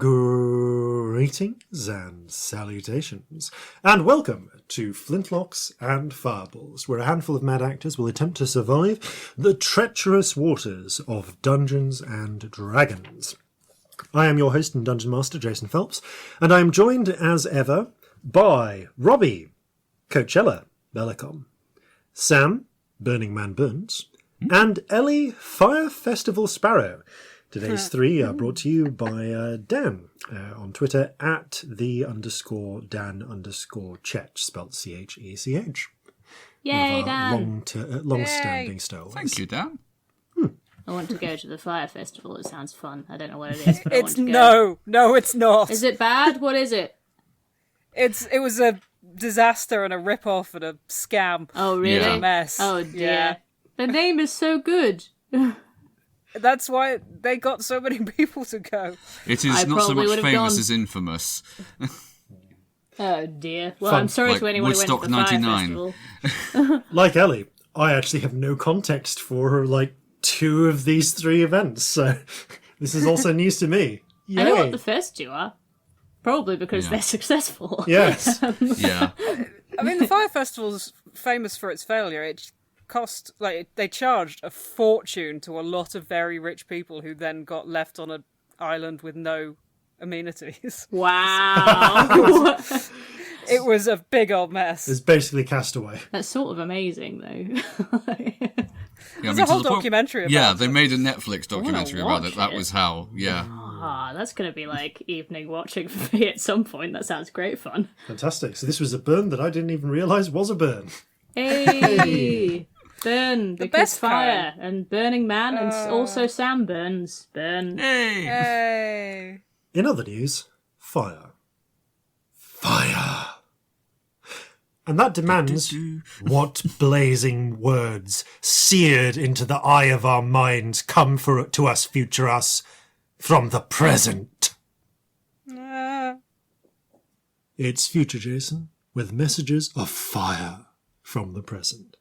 Greetings and salutations, and welcome to Flintlocks and Fireballs, where a handful of mad actors will attempt to survive the treacherous waters of Dungeons and Dragons. I am your host and Dungeon Master Jason Phelps, and I am joined as ever by Robbie Bellekom, Sam Burning Man Burns, and Ellie Sparrow. Today's three are brought to you by Dan on Twitter at _Dan_Chech, spelled Chech. Yay, Dan! Long-standing styles. Thank you, Dan. I want to go to the Fire Festival. It sounds fun. I don't know what it is, but I want It's to go. No, it's not. Is it bad? What is it? It was a disaster and a rip-off and a scam. Oh, really? Yeah. A mess. Oh, dear. Yeah. The name is so good. That's why they got so many people to go. It I is not so probably much would've famous gone. as infamous. Oh, dear. Well, Fun. I'm sorry Like to anyone who went to Woodstock the Fire 99. Festival. Like Ellie, I actually have no context for two of these three events, so this is also news to me. Yay. I know what the first two are. Probably because they're successful. Yes. Yeah. I mean, the Fire Festival's famous for its failure. It cost, they charged a fortune to a lot of very rich people who then got left on an island with no amenities. Wow. It was a big old mess. It's basically Castaway. That's sort of amazing, though. Yeah, There's a whole to the point- documentary about Yeah, it. they made a Netflix documentary about watch it. That it. was how, yeah. Ah, that's going to be like evening watching for me at some point. That sounds great fun. Fantastic. So this was a burn that I didn't even realise was a burn. Hey! Burn, because best fire, kind. and Burning Man, and also Sam Burns. Burn. Hey! Hey. In other news, fire. Fire! And that demands what blazing words, seared into the eye of our minds, come to us, future us, from the present. It's future Jason, with messages of fire from the present.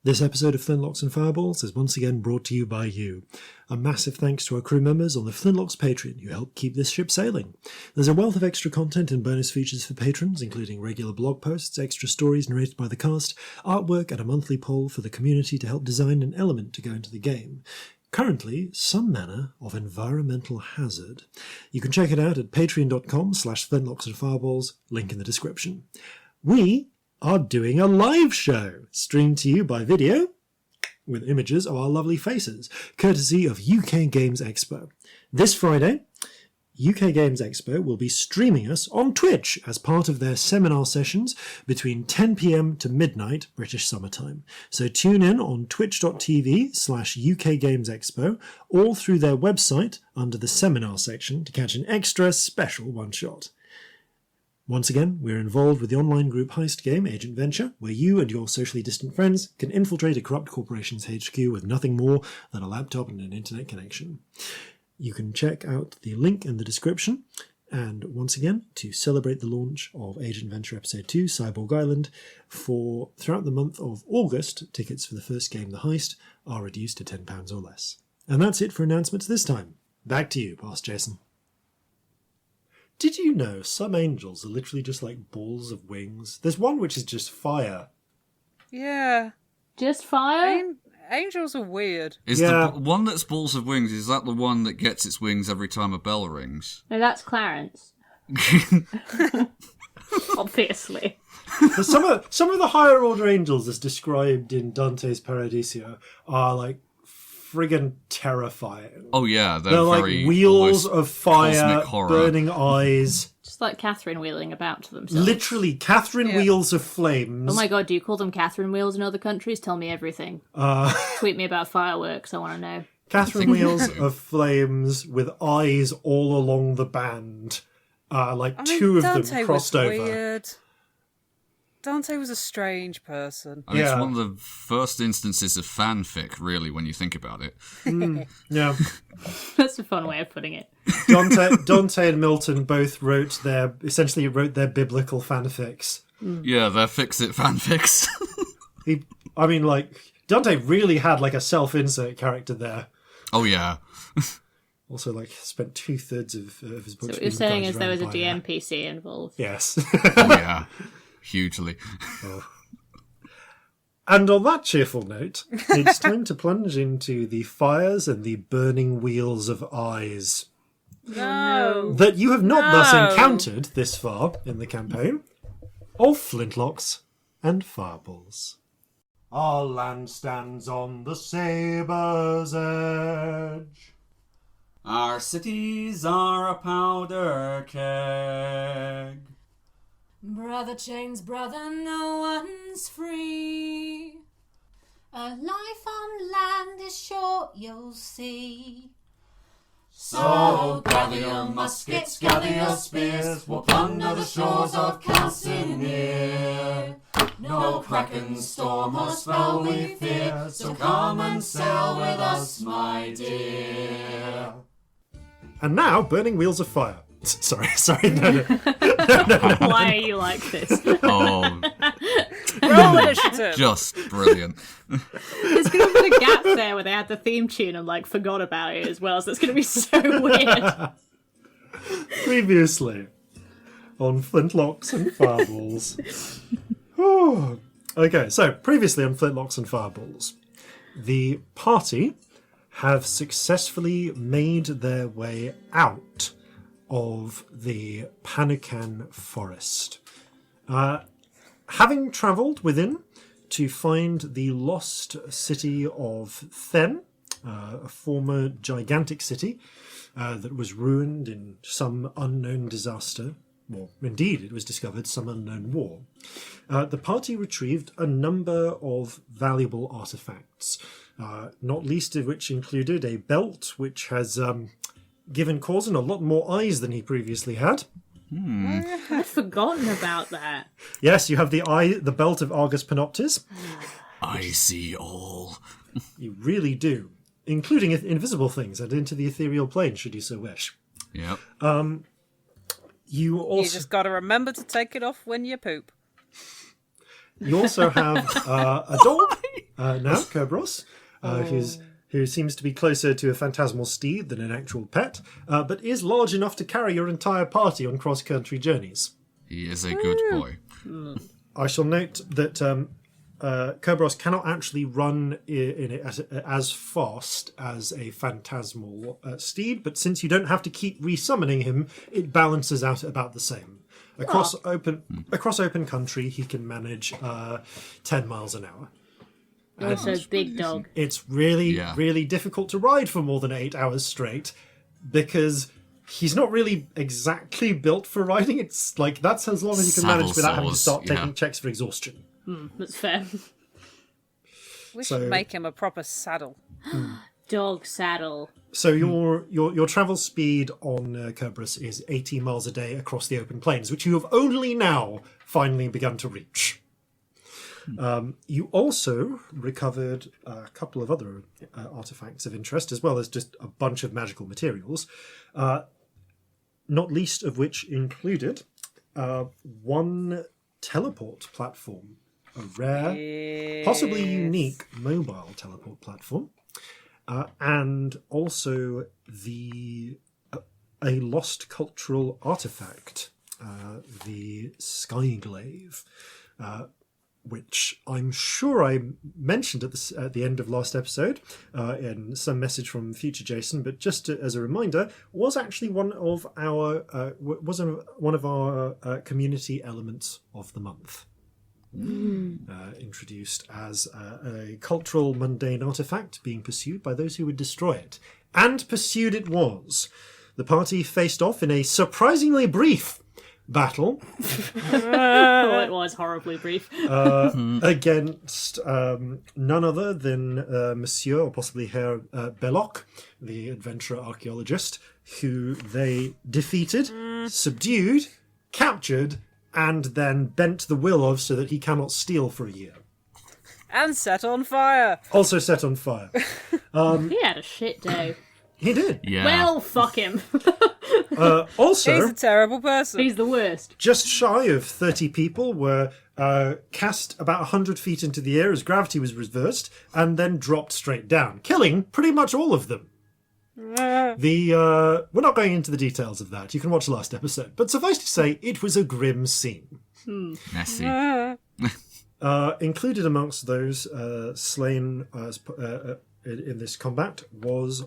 This episode of Flintlocks and Fireballs is once again brought to you by you. A massive thanks to our crew members on the Flintlocks Patreon who help keep this ship sailing. There's a wealth of extra content and bonus features for patrons, including regular blog posts, extra stories narrated by the cast, artwork, and a monthly poll for the community to help design an element to go into the game. Currently, some manner of environmental hazard. You can check it out at patreon.com/Flintlocks and Fireballs, link in the description. We are doing a live show, streamed to you by video, with images of our lovely faces, courtesy of UK Games Expo. This Friday, UK Games Expo will be streaming us on Twitch as part of their seminar sessions between 10 p.m. to midnight British summertime. So tune in on twitch.tv/UK Games Expo or through their website under the seminar section to catch an extra special one-shot. Once again, we're involved with the online group heist game Agent Venture, where you and your socially distant friends can infiltrate a corrupt corporation's HQ with nothing more than a laptop and an internet connection. You can check out the link in the description. And once again, to celebrate the launch of Agent Venture Episode 2, Cyborg Island, throughout the month of August, tickets for the first game, The Heist, are reduced to £10 or less. And that's it for announcements this time. Back to you, Past Jason. Did you know some angels are literally just like balls of wings? There's one which is just fire. Yeah. Just fire? Angels are weird. Is Yeah. the one that's balls of wings, is that the one that gets its wings every time a bell rings? No, that's Clarence. Obviously. But some of the higher order angels, as described in Dante's Paradiso, are like friggin' terrifying. Oh yeah, They're like very wheels almost of fire, cosmic horror. burning eyes. Just like Catherine wheeling about to themselves. Literally, Catherine Wheels of Flames. Oh my god, do you call them Catherine wheels in other countries? Tell me everything. Tweet me about fireworks, I want to know. Catherine Wheels of Flames with eyes all along the band. Two of them Dante crossed was over. Weird. Dante was a strange person. I mean, Yeah. it's one of the first instances of fanfic, really, when you think about it. Yeah. That's a fun way of putting it. Dante and Milton both essentially wrote their biblical fanfics. Yeah, they're fix-it fanfics. Dante really had like a self-insert character there. Oh yeah. Also, spent 2/3 of his books. So what you're saying is there was a by DMPC involved. Yes. Oh, yeah. Hugely. And on that cheerful note, it's time to plunge into the fires and the burning wheels of eyes No. that you have not thus encountered this far in the campaign of Flintlocks and Fireballs. Our land stands on the sabre's edge. Our cities are a powder keg. Brother chains, brother, no one's free. A life on land is short, you'll see. So gather your muskets, gather your spears, we'll plunder the shores of Calcinea. No kraken, storm or spell we fear, so come and sail with us, my dear. And now, burning wheels of fire. Sorry, no. Why are you like this? Oh, Roll initiative. just brilliant. There's going to be a gap there where they had the theme tune and forgot about it as well, so it's going to be so weird. Previously on Flintlocks and Fireballs. Oh. Okay, so previously on Flintlocks and Fireballs, the party have successfully made their way out of the Panukan forest. Having travelled within to find the lost city of Then, a former gigantic city that was ruined in some unknown disaster, or indeed it was discovered some unknown war, the party retrieved a number of valuable artefacts, not least of which included a belt which has given Corzin a lot more eyes than he previously had. I'd forgotten about that. Yes, you have the belt of Argus Panoptes. I see all. You really do, including invisible things and into the ethereal plane, should you so wish. Yep. You also You just got to remember to take it off when you poop. You also have a dog now, Kerberos, who seems to be closer to a phantasmal steed than an actual pet, but is large enough to carry your entire party on cross-country journeys. He is a good boy. I shall note that Kerberos cannot actually run in it as fast as a phantasmal steed, but since you don't have to keep resummoning him, it balances out at about the same. Across open country, he can manage 10 miles an hour. Also, big dog. It's really difficult to ride for more than 8 hours straight because he's not really exactly built for riding. It's that's as long as you can manage without having to start taking checks for exhaustion. That's fair. We should make him a proper saddle. Dog saddle. So your travel speed on Kerberos is 18 miles a day across the open plains, which you have only now finally begun to reach. You also recovered a couple of other artifacts of interest, as well as just a bunch of magical materials, not least of which included one teleport platform, a rare, possibly unique mobile teleport platform, and also a lost cultural artifact, the Skyglaive, which I'm sure I mentioned at the end of last episode in some message from future Jason, but just as a reminder, was actually one of our community elements of the month. Introduced as a cultural mundane artifact being pursued by those who would destroy it. And pursued it was. The party faced off in a surprisingly brief battle. Oh, it was horribly brief. Against none other than Monsieur, or possibly Herr Bellekom, the adventurer archaeologist, who they defeated, subdued, captured, and then bent the will of so that he cannot steal for a year. And set on fire. Also set on fire. He had a shit day. He did. Yeah. Well, fuck him. Also, He's a terrible person. He's the worst. just shy of 30 people were cast about 100 feet into the air as gravity was reversed, and then dropped straight down, killing pretty much all of them. We're not going into the details of that. You can watch the last episode. But suffice to say, it was a grim scene. Messy. Included amongst those slain in this combat was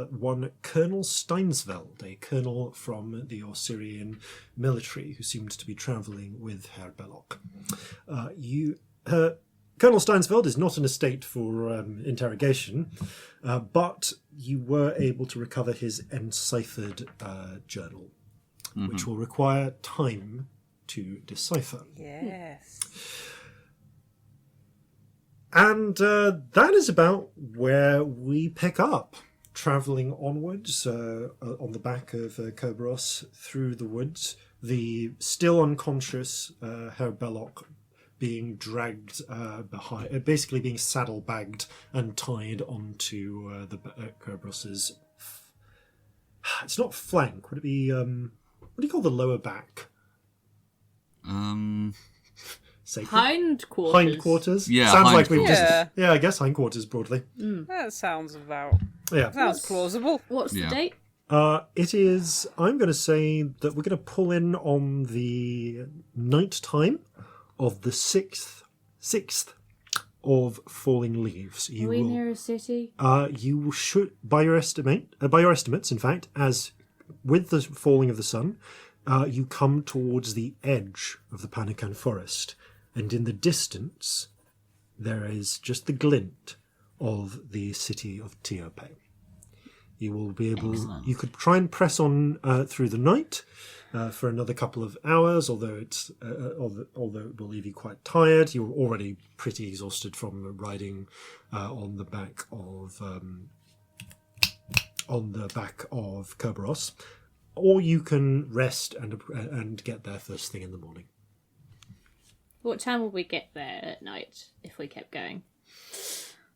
one Colonel Steinsveld, a colonel from the Osirian military who seemed to be travelling with Herr Belloc. Colonel Steinsveld is not in a state for interrogation, but you were able to recover his enciphered journal, which will require time to decipher. Yes. And that is about where we pick up, travelling onwards on the back of Kerberos through the woods. The still unconscious Herr Belloc being dragged behind, basically being saddlebagged and tied onto the Kerberos's. It's not flank. Would it be? What do you call the lower back? Hindquarters. Hindquarters. Yeah, sounds like we've hindquarters. just. Yeah, I guess hindquarters broadly. That sounds about. Yeah. Sounds plausible. What's the date? It is. I'm going to say that we're going to pull in on the night time of the sixth of falling leaves. Are we near a city? You should, by your estimates, in fact, as with the falling of the sun, you come towards the edge of the Panican forest, and in the distance there is just the glint of the city of Tiope. You will be able. Excellent. You could try and press on through the night for another couple of hours, although it will leave you quite tired. You're already pretty exhausted from riding on the back of Kerberos. Or you can rest and get there first thing in the morning. What time will we get there at night if we kept going?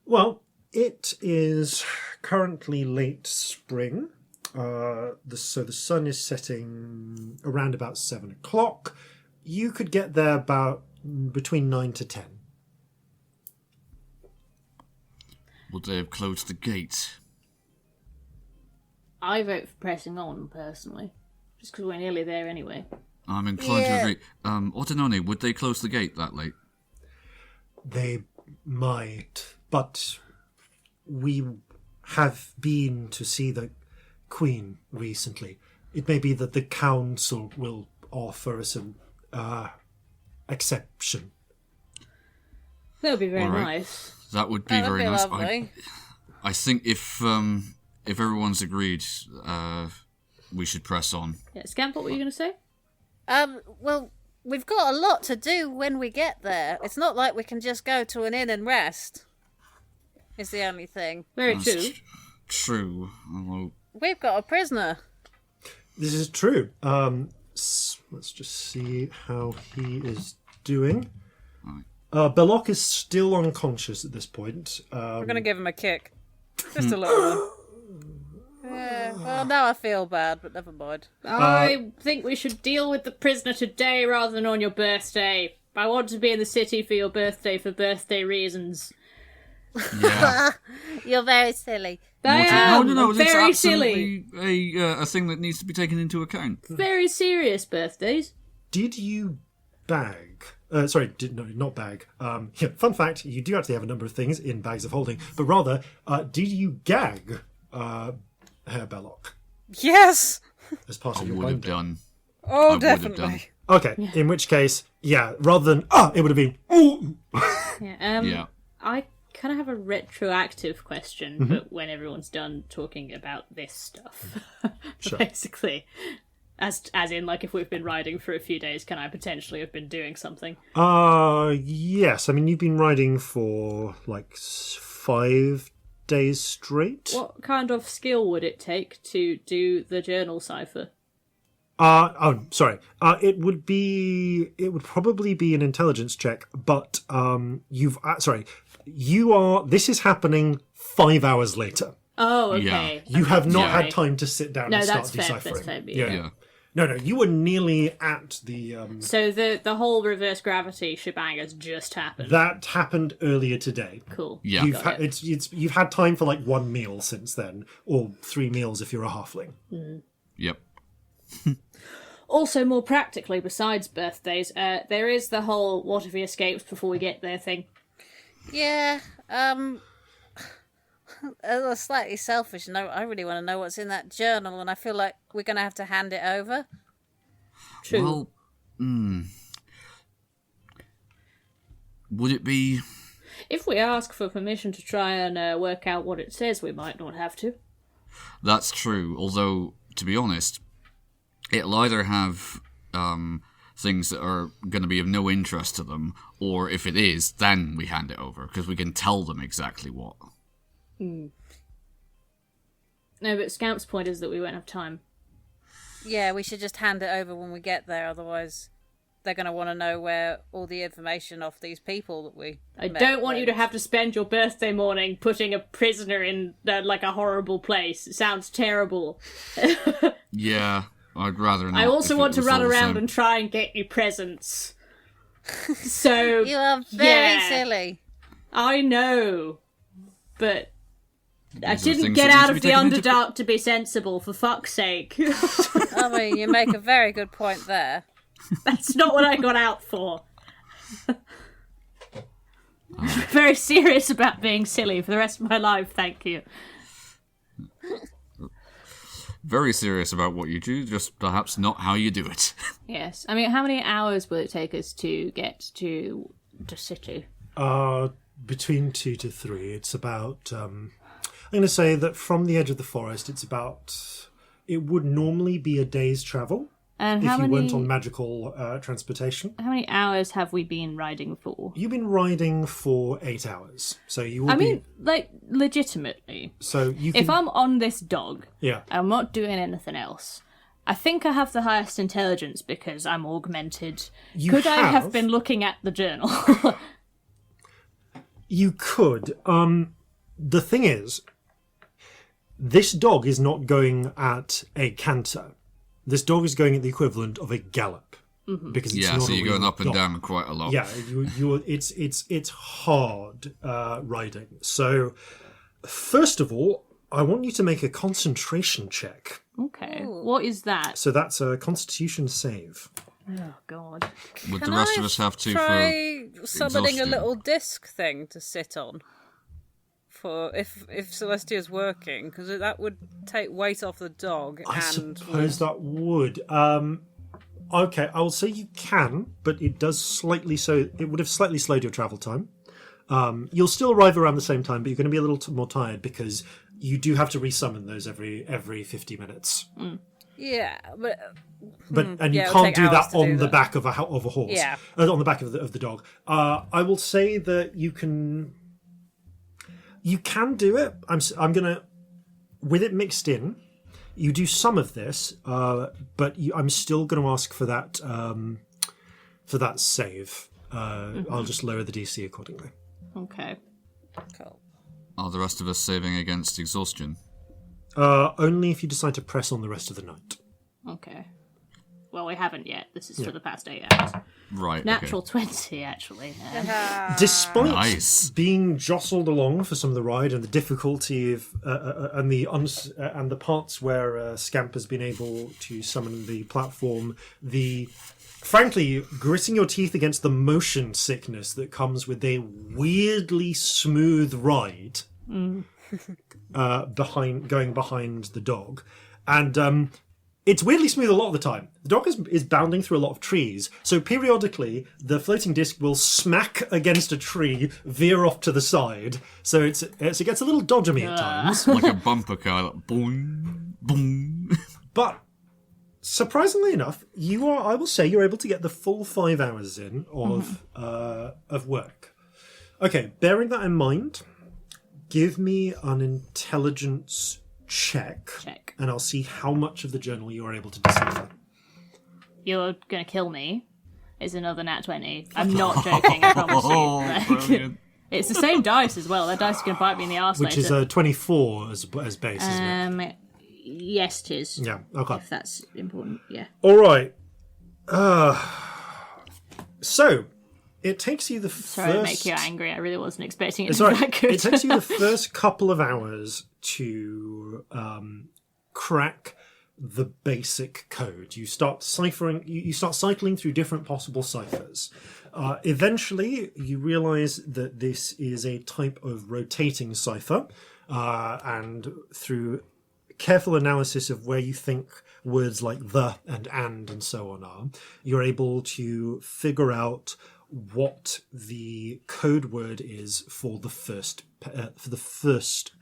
Well, it is currently late spring. So the sun is setting around about 7 o'clock. You could get there about between 9 to 10. Would they have closed the gate? I vote for pressing on, personally. Just because we're nearly there anyway. I'm inclined to agree. Ordinoni, would they close the gate that late? They might, but we have been to see the Queen recently. It may be that the council will offer us an exception. That would be very All right. nice. That would be That'd very be nice. lovely. I think if everyone's agreed, we should press on. Yeah, Scamp, what were you going to say? Well, we've got a lot to do when we get there. It's not like we can just go to an inn and rest. Is the only thing. Very That's true. True. Although, We've got a prisoner. This is true. Let's just see how he is doing. Belloc is still unconscious at this point. We're going to give him a kick. Just a little one. Yeah, well, now I feel bad, but never mind. I think we should deal with the prisoner today rather than on your birthday. I want to be in the city for your birthday for birthday reasons. yeah. You're very silly. I am. No, I'm it's very silly. absolutely a thing that needs to be taken into account. Very serious birthdays. Did you bag? Not bag. Yeah, fun fact: you do actually have a number of things in bags of holding, but rather, did you gag Herr Belloc Yes! as part I of your would have binding? done. Oh, I would have done. definitely. Okay, in which case, yeah, rather than it would have been ooh. Yeah. Yeah. I kind of have a retroactive question, but when everyone's done talking about this stuff, Sure. basically, as in like if we've been riding for a few days, can I potentially have been doing something? Yes. I mean, you've been riding for like 5 days straight. What kind of skill would it take to do the journal cipher? Sorry. It would probably be an intelligence check, but this is happening 5 hours later. Oh, okay. You have not sorry. had time to sit down No, and start that's fair. deciphering. That's fair. Yeah. Yeah. No, you were nearly at the... So the whole reverse gravity shebang has just happened. That happened earlier today. Cool. Yeah. You've had time for like 1 meal since then, or 3 meals if you're a halfling. Yep. Also, more practically, besides birthdays, there is the whole "what if he escapes before we get there" thing. Yeah, a slightly selfish note, I really want to know what's in that journal, and I feel like we're going to have to hand it over. True. Well, would it be... If we ask for permission to try and work out what it says, we might not have to. That's true, although, to be honest, it'll either have things that are going to be of no interest to them, or if it is, then we hand it over, because we can tell them exactly what. No, but Scamp's point is that we won't have time. Yeah, we should just hand it over when we get there, otherwise they're going to want to know where all the information off these people that we I don't want you to have to spend your birthday morning putting a prisoner in like a horrible place. It sounds terrible. Yeah, I'd rather not. I also if want it to was run all the around same. and try and get you presents. So You are very yeah, silly. I know, but I These are didn't things get that need out to of be the taken into Underdark to be sensible, for fuck's sake. I mean, you make a very good point there. That's not what I got out for. I'm very serious about being silly for the rest of my life, thank you. Very serious about what you do, just perhaps not how you do it. Yes. I mean, how many hours will it take us to get to the city? Between 2 to 3. It's about... I'm going to say that from the edge of the forest, it's about... It would normally be a day's travel And if how you many weren't on magical transportation. how many hours have we been riding for? You've been riding for 8 hours, so you will I mean, like, legitimately. So you can... If I'm on this dog, Yeah. I'm not doing anything else. I think I have the highest intelligence because I'm augmented. You Could I have have. been looking at the journal? You could. The thing is, this dog is not going at a canter. This dog is going at the equivalent of a gallop. Because it's Yeah, not so a you're going real up and dog. down quite a lot. Yeah, it's hard riding. So, first of all, I want you to make a concentration check. Okay. What is that? So that's a Constitution save. Oh, God. Would Can the rest I of us have to try for summoning a exhaustion? little disc thing to sit on for if Celestia's working, because that would take weight off the dog. I and suppose that would. Okay, I will say you can, but it does slightly so. It would have slightly slowed your travel time. You'll still arrive around the same time, but you're going to be a little more tired because you do have to resummon those every 50 minutes. yeah, but And you Yeah, it'll can't take do hours that to on do the that. back of a horse. Yeah. On the back of the dog. I will say that you can. You can do it. I'm gonna, with it mixed in, you do some of this, but I'm still going to ask for that save. I'll just lower the DC accordingly. Okay. cool. Are the rest of us saving against exhaustion? Only if you decide to press on the rest of the night. Okay. Well, we haven't yet. This is for the past 8 hours. Right. Natural 20, actually. Despite Nice. being jostled along for some of the ride and the difficulty of and the parts where Scamp has been able to summon the platform, frankly, gritting your teeth against the motion sickness that comes with a weirdly smooth ride going behind the dog, and it's weirdly smooth a lot of the time. The dog is bounding through a lot of trees, so periodically the floating disc will smack against a tree, veer off to the side, so it gets a little dodgery at times. Like a bumper car, like boing, boing. But surprisingly enough, I will say you're able to get the full 5 hours in of work. Okay, bearing that in mind, give me an intelligence check. And I'll see how much of the journal you are able to decipher. You're gonna kill me. Is another nat 20. I'm not joking, I promise you. Like, Brilliant. it's the same dice as well. That dice is gonna bite me in the arse Which later. is 24 as base, isn't it? Yes, it is. Yeah, okay. If that's important, yeah. All right. So, it takes you the Sorry first... to make you angry. I really wasn't expecting it to Sorry, be that good. it takes you the first couple of hours to crack the basic code. You start ciphering. You start cycling through different possible ciphers. Eventually, you realise that this is a type of rotating cipher, and through careful analysis of where you think words like the and so on are, you're able to figure out what the code word is for the first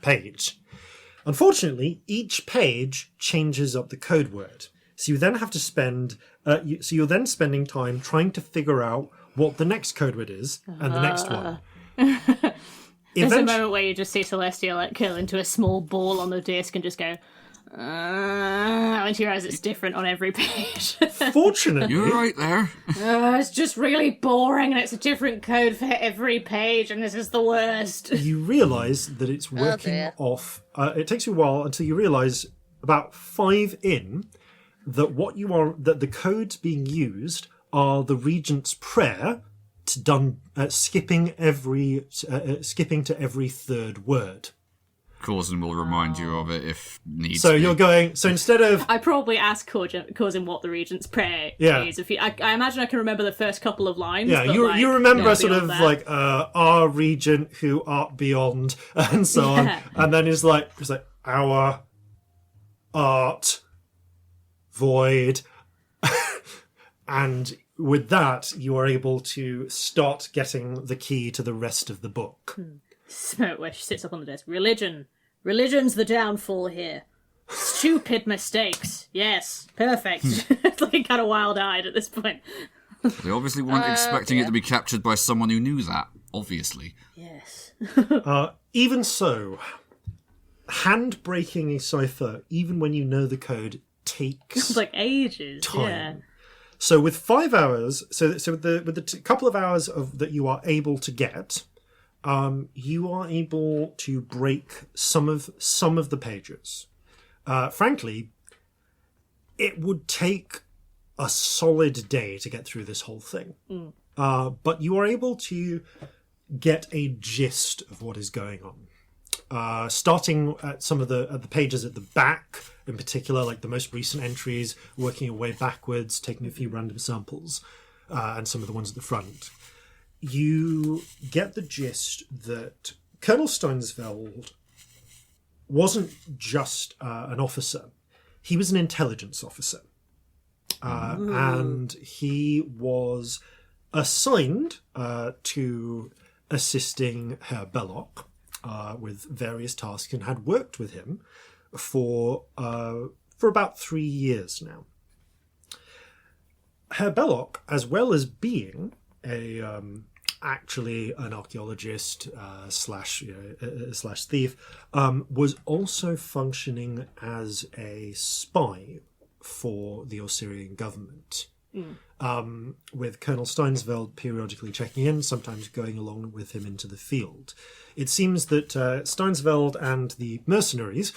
page. Unfortunately, each page changes up the code word, so you then have to spend. So you're then spending time trying to figure out what the next code word is and the next one. There's a moment where you just see Celestia like curl into a small ball on the disc and just go. When you realise it's different on every page. Fortunately, You're right there. It's just really boring, and it's a different code for every page, and this is the worst. you realise that it's working dear. off. It takes you a while until you realise about 5 in that that the codes being used are the Regent's Prayer skipping to every third word. Corzin will remind you of it if needs. So be. you're going. So instead of I probably asked Corzin what the Regent's Prayer Yeah. is. I imagine I can remember the first couple of lines. yeah, but, you remember yeah, sort of beyond that. like our Regent who art beyond and so on, Yeah. and then it's like our art void, and with that you are able to start getting the key to the rest of the book. Where she sits up on the desk. Religion's the downfall here. Stupid mistakes. Yes, perfect. It's like kind of wild-eyed at this point. They obviously weren't expecting it to be captured by someone who knew that. Obviously. Yes. Even so, hand-breaking a cipher, even when you know the code, takes It's like ages. time. Yeah. So with 5 hours, so with the couple of hours that you are able to get, you are able to break some of the pages. Frankly, it would take a solid day to get through this whole thing. But you are able to get a gist of what is going on. Starting at some of the pages at the back, in particular, like the most recent entries, working your way backwards, taking a few random samples, and some of the ones at the front. You get the gist that Colonel Steinsfeld wasn't just an officer. He was an intelligence officer. And he was assigned to assisting Herr Belloc with various tasks and had worked with him for about 3 years now. Herr Belloc, as well as being actually an archaeologist slash thief, was also functioning as a spy for the Osirian government. With Colonel Steinsfeld periodically checking in, sometimes going along with him into the field. It seems that Steinsfeld and the mercenaries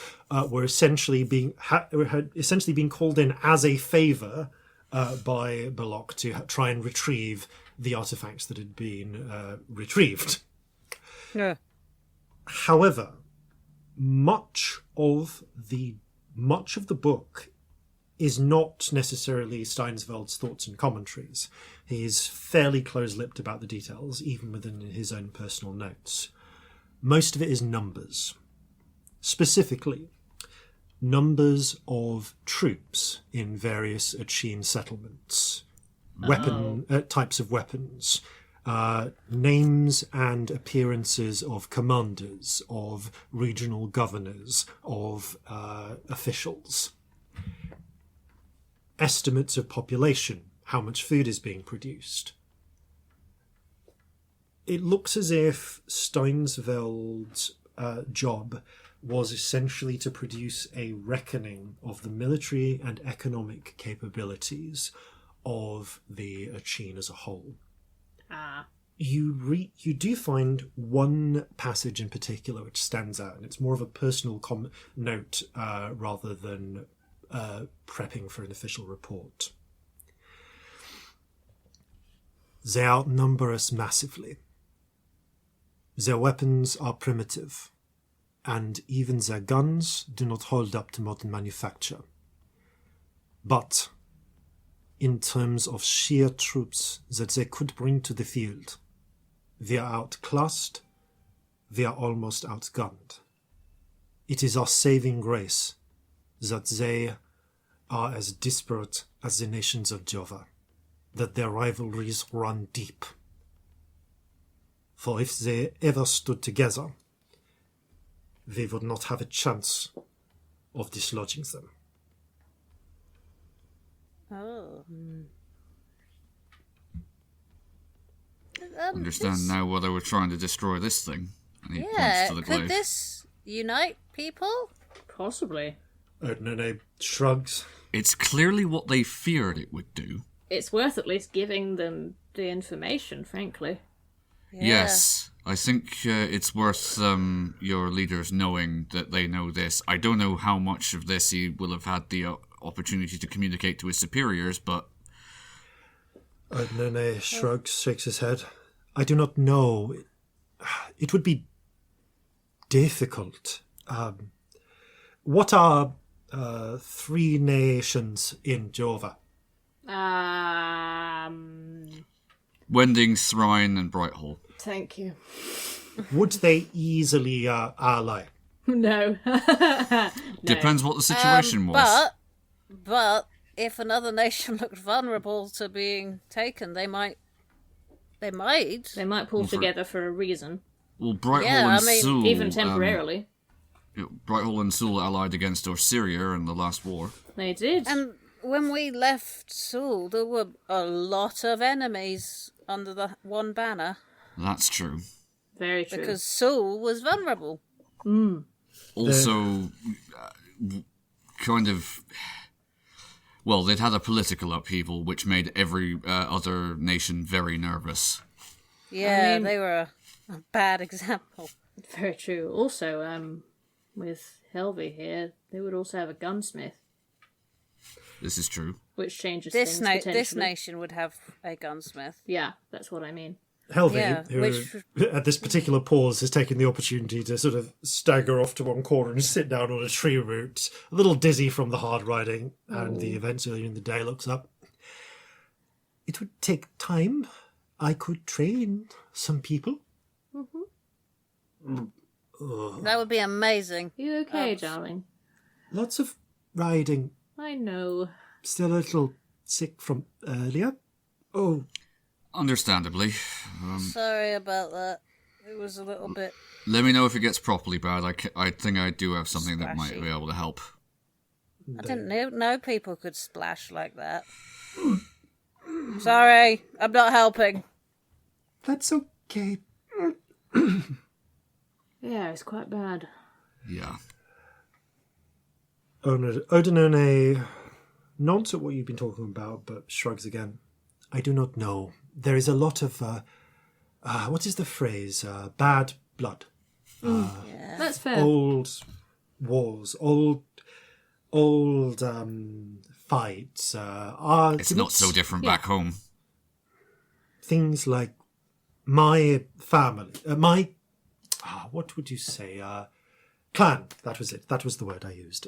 were essentially had essentially been called in as a favour by Belloc to try and retrieve the artifacts that had been retrieved. Yeah. However, much of the book is not necessarily Steinsfeld's thoughts and commentaries. He's fairly close-lipped about the details, even within his own personal notes. Most of it is numbers. Specifically, numbers of troops in various Achene settlements, types of weapons, names and appearances of commanders, of regional governors, of officials. Estimates of population, how much food is being produced. It looks as if Steinsfeld's job was essentially to produce a reckoning of the military and economic capabilities of the Achene as a whole. You do find one passage in particular which stands out, and it's more of a personal note rather than prepping for an official report. They outnumber us massively. Their weapons are primitive, and even their guns do not hold up to modern manufacture. But in terms of sheer troops that they could bring to the field, we are outclassed, we are almost outgunned. It is our saving grace that they are as disparate as the nations of Jova, that their rivalries run deep. For if they ever stood together, we would not have a chance of dislodging them. Oh. Understand now why they were trying to destroy this thing. And he Yeah, points to the could glaive. this unite people? Possibly. Odinone shrugs. It's clearly what they feared it would do. It's worth at least giving them the information, frankly. Yeah. Yes, I think it's worth your leaders knowing that they know this. I don't know how much of this he will have had the opportunity to communicate to his superiors, but... Odinone shrugs, shakes his head. I do not know. It would be difficult. What are 3 nations in Jova? Wending, Thrine, and Brighthall. Thank you. Would they easily ally? No. No. Depends what the situation was. But if another nation looked vulnerable to being taken, they might. They might pull together for a reason. Well, Brighthall Yeah, and I mean, Sul... Even temporarily. Brighthall and Sul allied against Orsyria in the last war. They did. And when we left Seoul, there were a lot of enemies under the one banner That's true. Very true. because Seoul was vulnerable. Also, kind of... Well, they'd had a political upheaval which made every other nation very nervous. Yeah, mean- they were a bad example. Very true. Also, with Helvey here, they would also have a gunsmith, This is true. which changes This things potentially. this nation would have a gunsmith. Yeah, that's what I mean. Helvey, Yeah, who which- at this particular pause has taken the opportunity to sort of stagger off to one corner and sit down on a tree root, a little dizzy from the hard riding and the events earlier in the day, looks up. It would take time. I could train some people. That would be amazing. You okay, darling? Lots of riding. I know. Still a little sick from earlier. Oh, Understandably. Sorry about that. It was a little bit. Let me know if it gets properly bad. I think I do have something that might Splashy. be able to help. I didn't know people could splash like that. Sorry, I'm not helping. that's okay. Yeah, it's quite bad. Yeah. Odinone nods at what you've been talking about, but shrugs again. I do not know. There is a lot of, what is the phrase? Bad blood. That's fair. Old wars, old fights. It's not so different back home. Things like my family, what would you say? Clan, that was it. That was the word I used.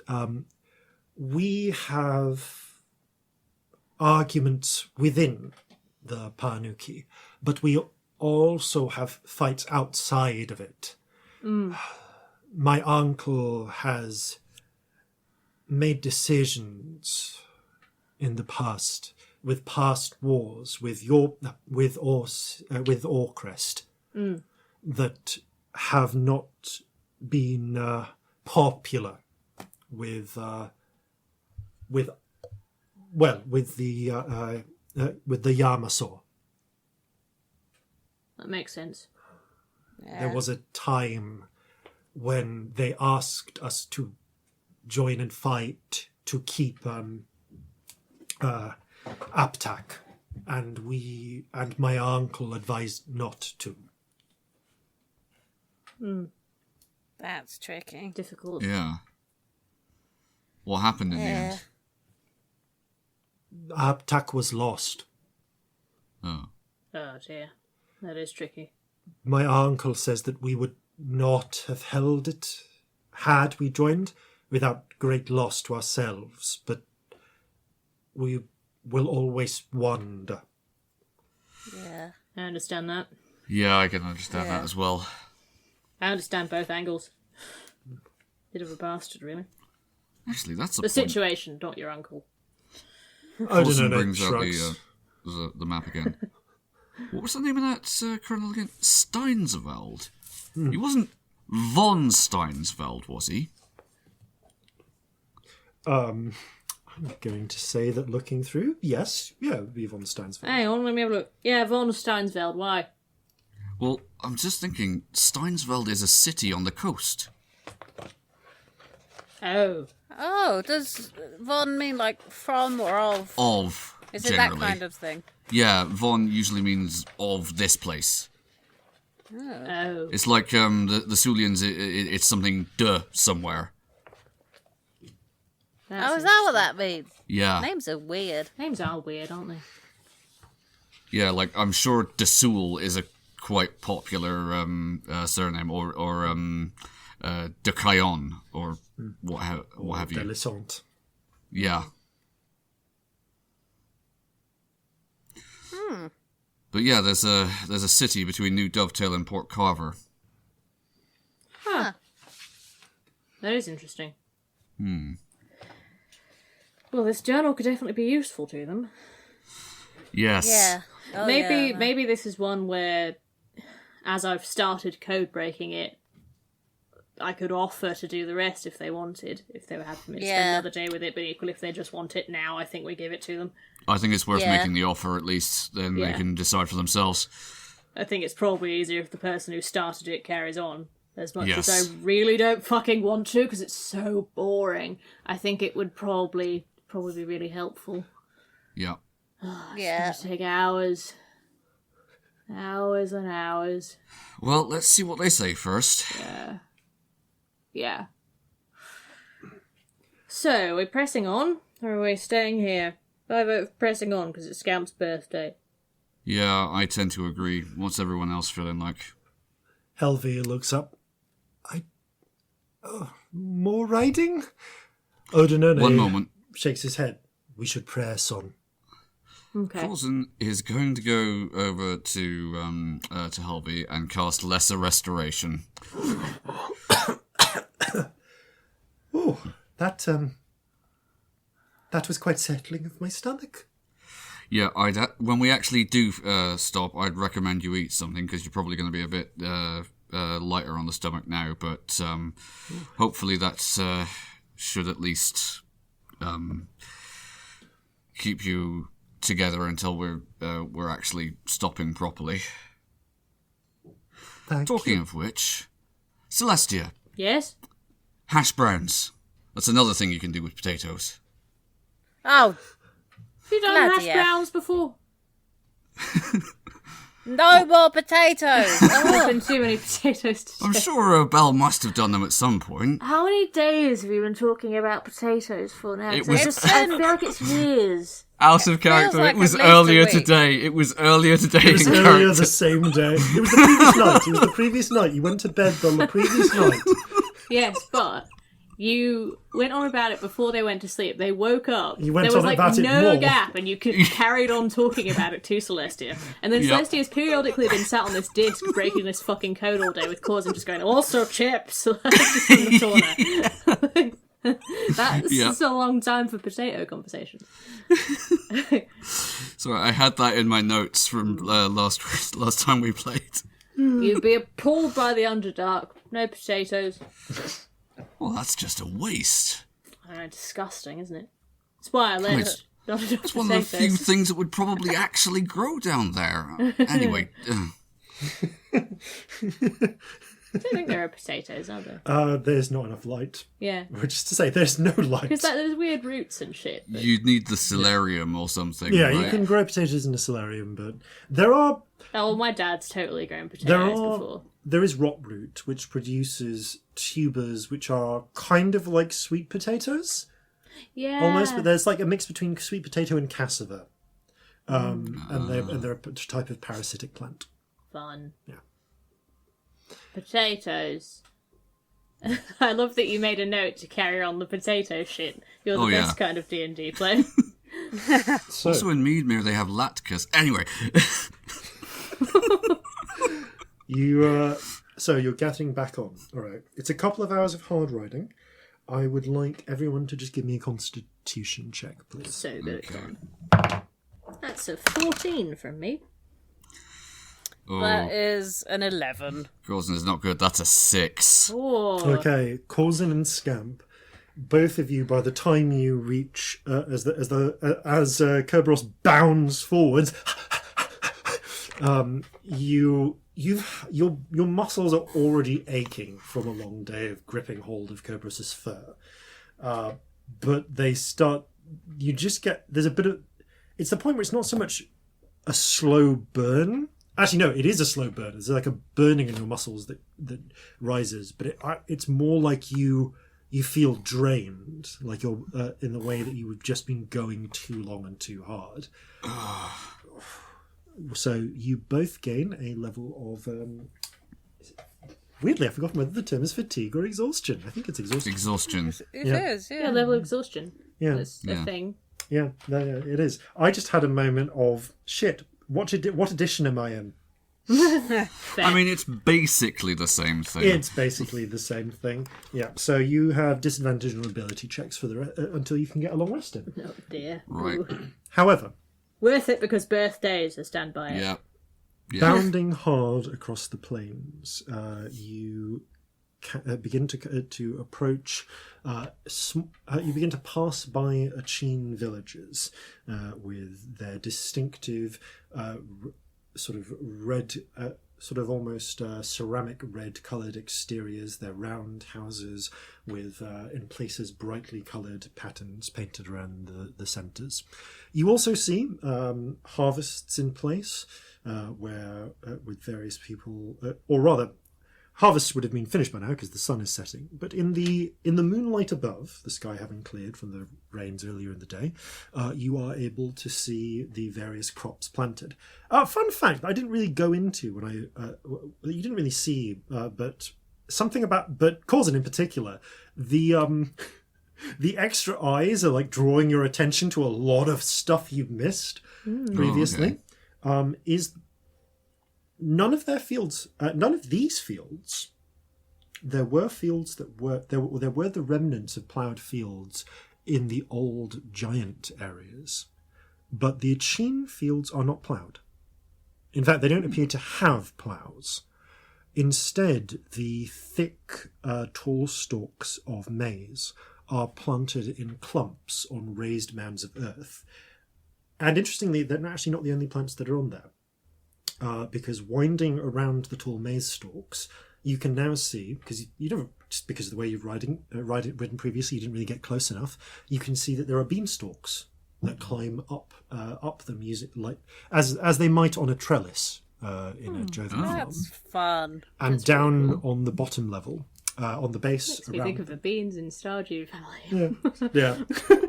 We have arguments within the Panuki, but we also have fights outside of it. My uncle has made decisions in the past with past wars with Orcrest that have not been popular with the Yamasaw. That makes sense. There was a time when they asked us to join and fight to keep Aptak and my uncle advised not to. That's tricky. Difficult. Yeah. What happened in the end? Our attack was lost. Oh. Oh dear. That is tricky. My uncle says that we would not have held it had we joined without great loss to ourselves, but we will always wonder. Yeah. I understand that. Yeah, I can understand that as well. I understand both angles. Bit of a bastard, really. Actually, that's The point. situation, not your uncle. I don't Corzin know. brings out Shrugs. the map again. What was the name of that colonel again? Steinsveld. He wasn't von Steinsveld, was he? I'm going to say that looking through, yes, yeah, it would be von Steinsveld. Hang on, let me have a look. Yeah, von Steinsveld, why? Well, I'm just thinking, Steinsveld is a city on the coast. Oh. Oh, does von mean like from or of? Of, Is it generally. that kind of thing? Yeah, von usually means of this place. Oh. It's like the Sulians, it's something somewhere. Oh, is that what that means? Yeah. Names are weird. Names are weird, aren't they? Yeah, like I'm sure de Sul is a quite popular surname, or de Caillon, or what have you. Delisant. Yeah. But yeah, there's a city between New Dovetail and Port Carver. Huh. That is interesting. Well, this journal could definitely be useful to them. Yes. Yeah. Oh, maybe yeah. maybe this is one where, as I've started code breaking it, I could offer to do the rest if they wanted, if they were happy for me to spend Yeah. another day with it, but equally if they just want it now, I think we give it to them. I think it's worth Yeah. making the offer at least, then they Yeah. can decide for themselves. I think it's probably easier if the person who started it carries on. As much Yes. as I really don't fucking want to, because it's so boring. I think it would probably be really helpful. Yeah. Yeah. It'd take hours. Hours and hours. Well, let's see what they say first. Yeah. So, we're pressing on, or are we staying here? I vote for pressing on, because it's Scamp's birthday. Yeah, I tend to agree. What's everyone else feeling like? Helvia looks up. More riding? Odinone One moment. shakes his head. We should press on. Okay. Corzin is going to go over to Helby and cast Lesser Restoration. Oh, that was quite settling of my stomach. Yeah, when we actually do stop, I'd recommend you eat something, because you're probably going to be a bit lighter on the stomach now, but hopefully that should at least keep you together until we're actually stopping properly. Thank Talking you. of which, Celestia, Yes? hash browns. That's another thing you can do with potatoes. Oh, Have you done Glad hash to hear. browns before? no more potatoes. There's been too many potatoes I'm today. sure Belle must have done them at some point. How many days have you been talking about potatoes for now? It 'Cause was- I feel like it's years. Out of character, like it was at least a earlier week. today. It was earlier today It was in earlier character. the same day. It was the previous night. It was the previous night. You went to bed on the previous night. Yes, but you went on about it before they went to sleep. They woke up. You went there was on like about it no more. gap, and you carried on talking about it to Celestia. And then Yep. Celestia's periodically been sat on this disc breaking this fucking code all day with Corzin just going, also chips, just in the corner. That's Yep. a long time for potato conversations. So I had that in my notes from last time we played. You'd be appalled by the Underdark. No potatoes. Well, that's just a waste. I know, disgusting, isn't it? That's why I left. It's- Not enough It's one of the few potatoes. things that would probably actually grow down there. Anyway, I don't think there are potatoes, are there? There's not enough light. Yeah. Which is to say, there's no light. Because there's weird roots and shit. But... You'd need the solarium or something. Yeah, right? you can grow potatoes in a solarium, but there are... Oh, well, my dad's totally grown potatoes before. There is rot root, which produces tubers which are kind of like sweet potatoes. Yeah. Almost, but there's like a mix between sweet potato and cassava. And they're a type of parasitic plant. Fun. Yeah. Potatoes. I love that you made a note to carry on the potato shit. You're the best kind of D&D player. So, Also in Meadmere they have latkes. Anyway. you're gathering back on. All right. It's a couple of hours of hard riding. I would like everyone to just give me a constitution check, please. So good. Okay. That's a 14 from me. Oh, That is an 11. Corzin is not good. That's a 6. Oh. Okay, Corzin and Scamp, both of you, by the time you reach, as Kerberos bounds forwards, your muscles are already aching from a long day of gripping hold of Kerberos's fur, but they start. You just get there's a bit of. It's the point where it's not so much a slow burn. Actually, no, it is a slow burn. It's like a burning in your muscles that rises, but it's more like you feel drained, like you're in the way that you've just been going too long and too hard. So you both gain a level of... weirdly, I've forgotten whether the term is fatigue or exhaustion. I think it's exhaustion. Exhaustion. It Yeah. is, Yeah, level of exhaustion. Yeah, That's a thing. yeah, it is. I just had a moment of, shit, what edition am I in? I mean, it's basically the same thing. It's basically the same thing. Yeah, so you have disadvantage on ability checks for until you can get a long rest in. Oh dear. Right. Ooh. However, Worth it because birthdays, I stand by it. Yeah. bounding hard across the plains, you begin to approach. You begin to pass by Achene villages with their distinctive sort of red, sort of almost ceramic red coloured exteriors. They're round houses with, in places, brightly coloured patterns painted around the centres. You also see harvests in place where, with various people, or rather, harvests would have been finished by now because the sun is setting. But in the moonlight above, the sky having cleared from the rains earlier in the day, you are able to see the various crops planted. Fun fact, I didn't really go into when you didn't really see, but Corzin in particular, the extra eyes are like drawing your attention to a lot of stuff you've missed previously. Is none of these fields. There were fields that were there were the remnants of ploughed fields in the old giant areas, but the Achene fields are not ploughed. In fact, they don't appear to have ploughs. Instead, the thick, tall stalks of maize are planted in clumps on raised mounds of earth. And interestingly, they're actually not the only plants that are on there. Because winding around the tall maize stalks, you can now see, because you don't, just because of the way you've ridden previously, you didn't really get close enough. You can see that there are beanstalks that climb up them, using like as they might on a trellis in a Jovan farm. That's fun. And That's down really cool. on the bottom level, on the base. Makes me think of the beans in Stardew Valley. Yeah.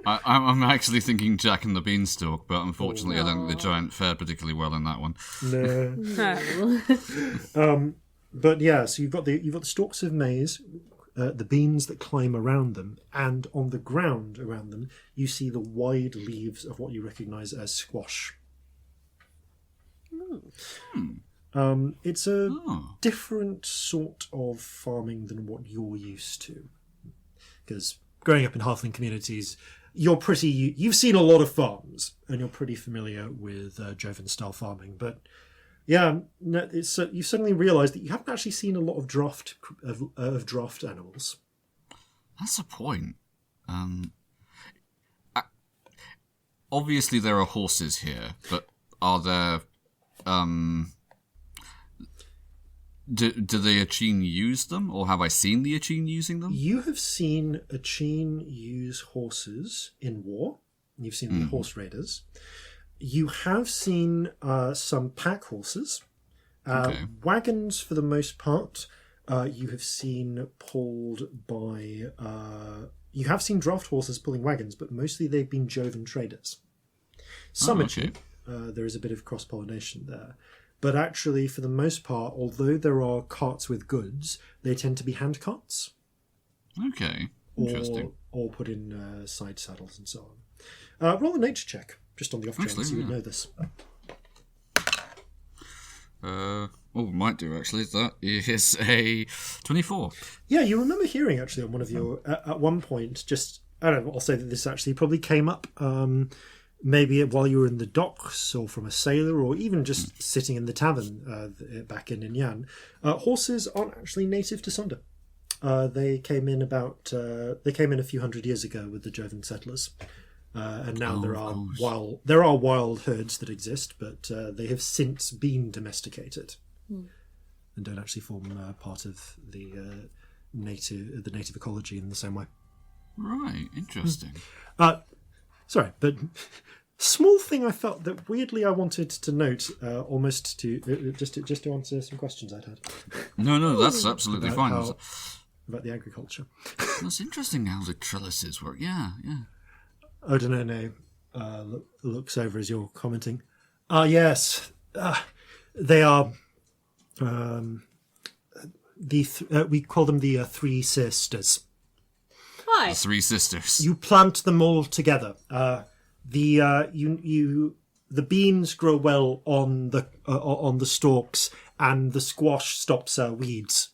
I'm actually thinking Jack and the Beanstalk, but unfortunately I don't think the giant fared particularly well in that one. No. But yeah, so you've got the stalks of maize, the beans that climb around them, and on the ground around them, you see the wide leaves of what you recognise as squash. It's a different sort of farming than what you're used to. Because growing up in halfling communities, you've seen a lot of farms, and you're pretty familiar with Jovan-style farming. But yeah, no, you suddenly realise that you haven't actually seen a lot of draft animals. That's a point. Obviously there are horses here, but are there Do the Achene use them, or have I seen the Achene using them? You have seen Achene use horses in war. You've seen the horse raiders. You have seen some pack horses. Wagons, for the most part, you have seen pulled by... you have seen draft horses pulling wagons, but mostly they've been Jovan traders. Some Achene. There is a bit of cross-pollination there. But actually, for the most part, although there are carts with goods, they tend to be hand carts. Okay, interesting. Or put in side saddles and so on. Roll a nature check, just on the off chance you would know this. Might do, actually. That is a 24. Yeah, you remember hearing, actually, on one of your... at one point, just... I don't know, I'll say that this actually probably came up... maybe while you were in the docks or from a sailor or even just sitting in the tavern back in Inyan, horses aren't actually native to Sunda. They came in a few hundred years ago with the Jovan settlers. And now there are wild herds that exist, but they have since been domesticated and don't actually form part of the native ecology in the same way. Right, interesting. Sorry, but small thing I felt that weirdly I wanted to note, almost to just to answer some questions I'd had. No, that's absolutely fine. About the agriculture. That's interesting how the trellises work. Yeah. Odinone looks over as you're commenting. Yes, they are. We call them the Three Sisters. Hi. The Three Sisters. You plant them all together. The beans grow well on the stalks, and the squash stops weeds.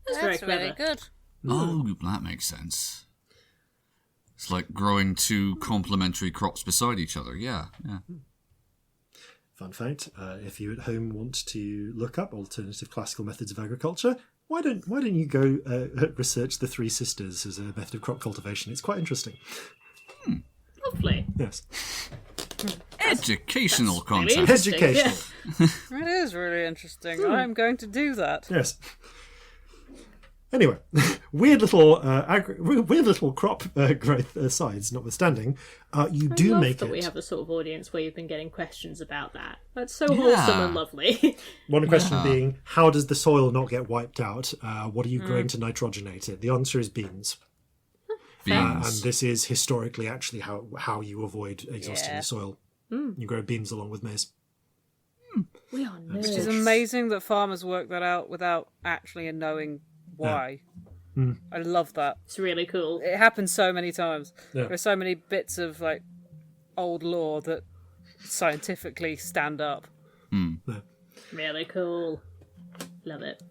That's very good. Oh, that makes sense. It's like growing two complementary crops beside each other. Yeah. Fun fact: if you at home want to look up alternative classical methods of agriculture, why don't you go research the Three Sisters as a method of crop cultivation? It's quite interesting. Lovely. Yes. Educational Really content. interesting, Educational. yeah. It is really interesting. I'm going to do that. Yes. Anyway, weird little crop growth sides notwithstanding, you do love make that it. we have the sort of audience where you've been getting questions about that. That's so wholesome and lovely. One question being, how does the soil not get wiped out? What are you growing to nitrogenate it? The answer is beans. And this is historically actually how you avoid exhausting the soil. You grow beans along with maize. We are nerds. Which is amazing that farmers work that out without actually knowing why. I love that. It's really cool. It happens so many times. Yeah. There are so many bits of like old lore that scientifically stand up. Yeah. Really cool. Love it.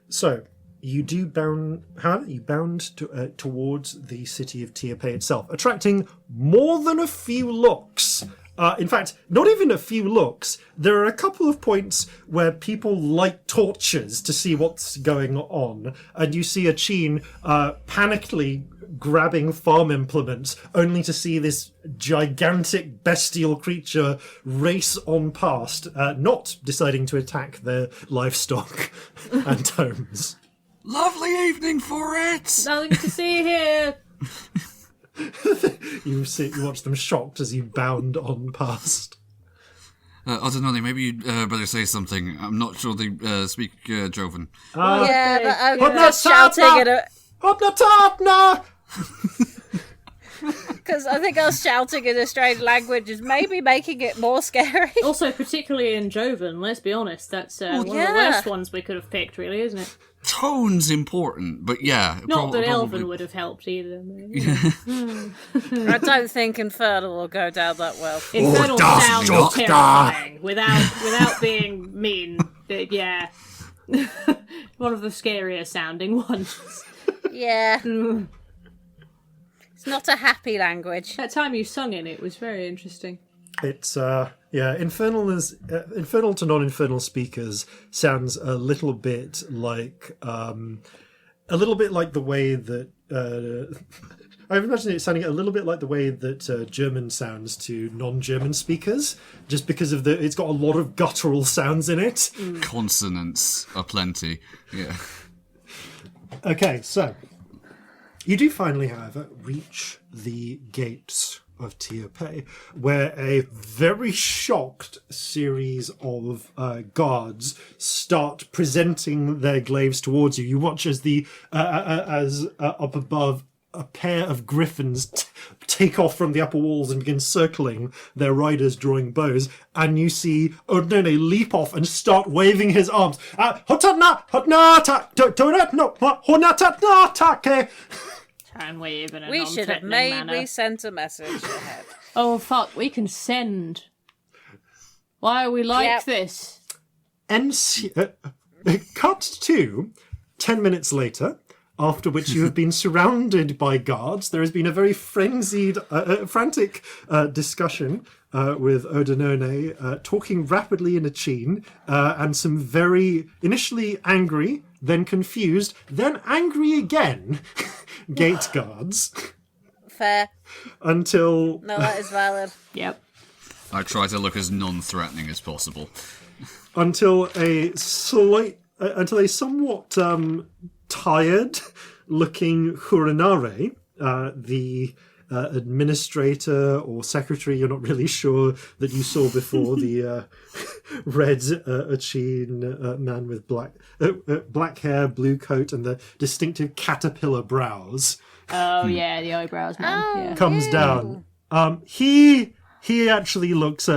So you do bound towards the city of Tiape itself, attracting more than a few looks. In fact, not even a few looks. There are a couple of points where people light torches to see what's going on, and you see Achene panically grabbing farm implements, only to see this gigantic bestial creature race on past, not deciding to attack their livestock and homes. Lovely evening for it! Nothing to see here. You watch them shocked as you bound on past. I don't know, maybe you'd better say something. I'm not sure they speak Jovan. Just shouting at it. Because I think us shouting in a strange language is maybe making it more scary. Also, particularly in Jovan, let's be honest, that's one of the worst ones we could have picked, really, isn't it? Tone's important, but yeah. Not that Elven would have helped either. I don't think Infernal will go down that well. Infernal sounds terrifying, without being mean. But yeah. One of the scarier sounding ones. Yeah. It's not a happy language. That time you sung in it was very interesting. It's infernal to non-infernal speakers sounds a little bit like the way that I imagine it sounding a little bit like the way that German sounds to non-German speakers, just because of it's got a lot of guttural sounds in it. Consonants aplenty. Yeah. Okay, so you do finally, however, reach the gates of Tiope, where a very shocked series of guards start presenting their glaives towards you. You watch as as up above, a pair of griffins take off from the upper walls and begin circling their riders drawing bows, and you see Odnone leap off and start waving his arms. Try and wave in a We should have non-threatening maybe manner. sent a message ahead. Oh fuck, we can send. Why are we like Yep. this? Cut to 10 minutes later, after which you have been surrounded by guards. There has been a very frenzied, frantic discussion with Odinone, talking rapidly in a Cheen, and some very initially angry, then confused, then angry again gate guards. Fair. Until No, that is valid. Yep. I try to look as non-threatening as possible. until a somewhat tired looking Hurinare, the administrator or secretary, you're not really sure, that you saw before, the red Achene man with black hair, blue coat, and the distinctive caterpillar brows, Oh yeah, the eyebrows man. Yeah. comes down. He actually looks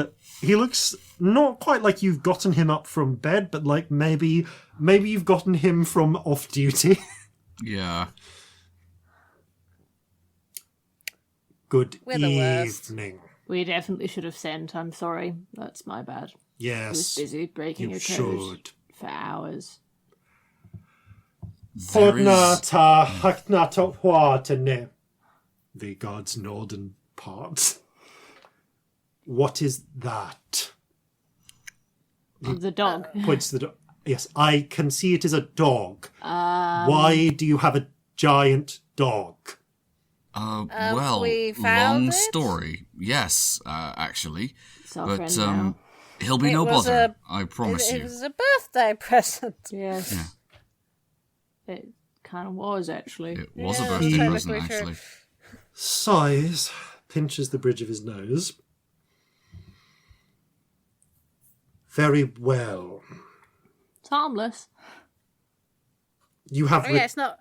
not quite like you've gotten him up from bed, but like maybe you've gotten him from off duty. Yeah. Good We're the worst. evening. We definitely should have sent. I'm sorry. That's my bad. I was Yes, busy breaking you a code should. for hours. There is... Hornata haknata huatene. The guards nod and part. What is that? The dog. Points to the dog. Yes, I can see it is a dog. Why do you have a giant dog? well, we found long it? story. Yes, actually. It's our But friend now. he'll be It no was bother. I promise It you. was a birthday present. Yes. Yeah. It kind of was, actually. It was a Yeah, birthday technically present, true. actually. Sighs, pinches the bridge of his nose. Very well. It's harmless. You have Oh yeah, it's not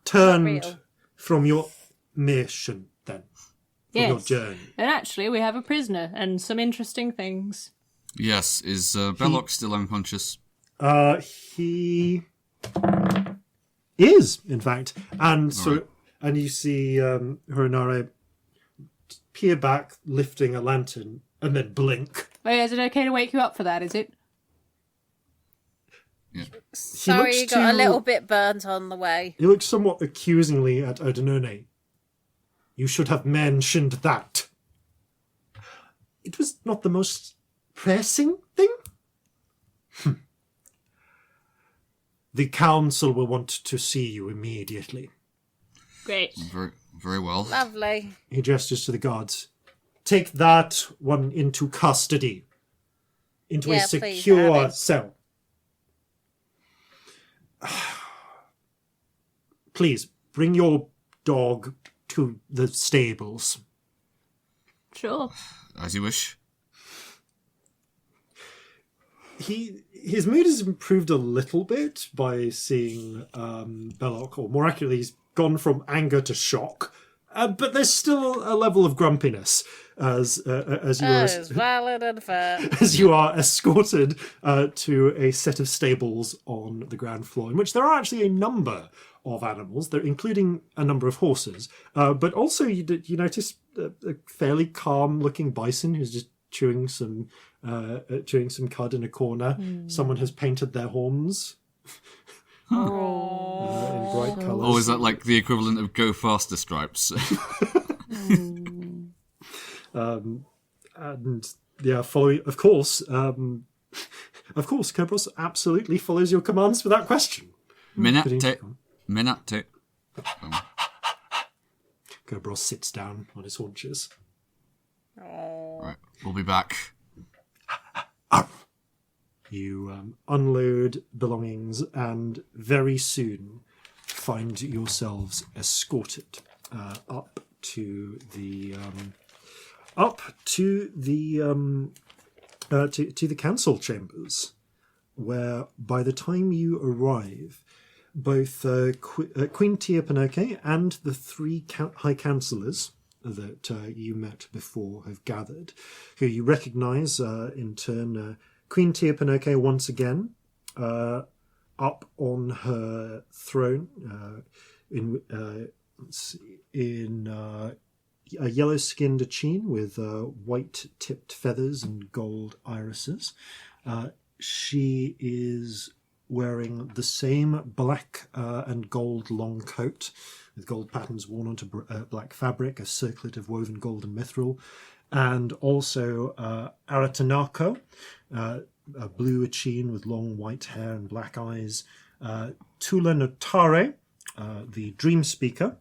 returned real. from your mission, then. From your Yes. journey. And actually, we have a prisoner and some interesting things. Yes, is Belloc still unconscious? He is, in fact. And so, Alright. and you see Hurinare peer back, lifting a lantern, and then blink. Wait, is it okay to wake you up for that, is it? Sorry, looks you got a too- little bit burnt on the way. He looks somewhat accusingly at Odinone. You should have mentioned that. It was not the most pressing thing. The council will want to see you immediately. Great. Very, very well. Lovely. He gestures to the guards. Take that one into custody. Into a Yeah, please, secure Harry. cell. Please, bring your dog to the stables. Sure. As you wish. His mood has improved a little bit by seeing Belloc, or more accurately, he's gone from anger to shock. But there's still a level of grumpiness as you That is valid and fair. as you are escorted to a set of stables on the ground floor, in which there are actually a number of animals, there, including a number of horses. But also you notice a fairly calm-looking bison who's just chewing some cud in a corner. Someone has painted their horns in bright colours. Oh, is that like the equivalent of Go Faster stripes? And yeah, following, of course, Kerberos absolutely follows your commands without question. Minate. Minate. Cobra sits down on his haunches. Right, we'll be back. You unload belongings and very soon find yourselves escorted up to the council chambers, where by the time you arrive, both Queen Tiapanoke and the three high councillors that you met before have gathered, who you recognise in turn. Queen Tiapanoke once again, up on her throne in a yellow-skinned achene with white-tipped feathers and gold irises. She is wearing the same black and gold long coat with gold patterns worn onto black fabric, a circlet of woven gold and mithril, and also Aratanako, a blue achene with long white hair and black eyes, Tula Notare, the dream speaker,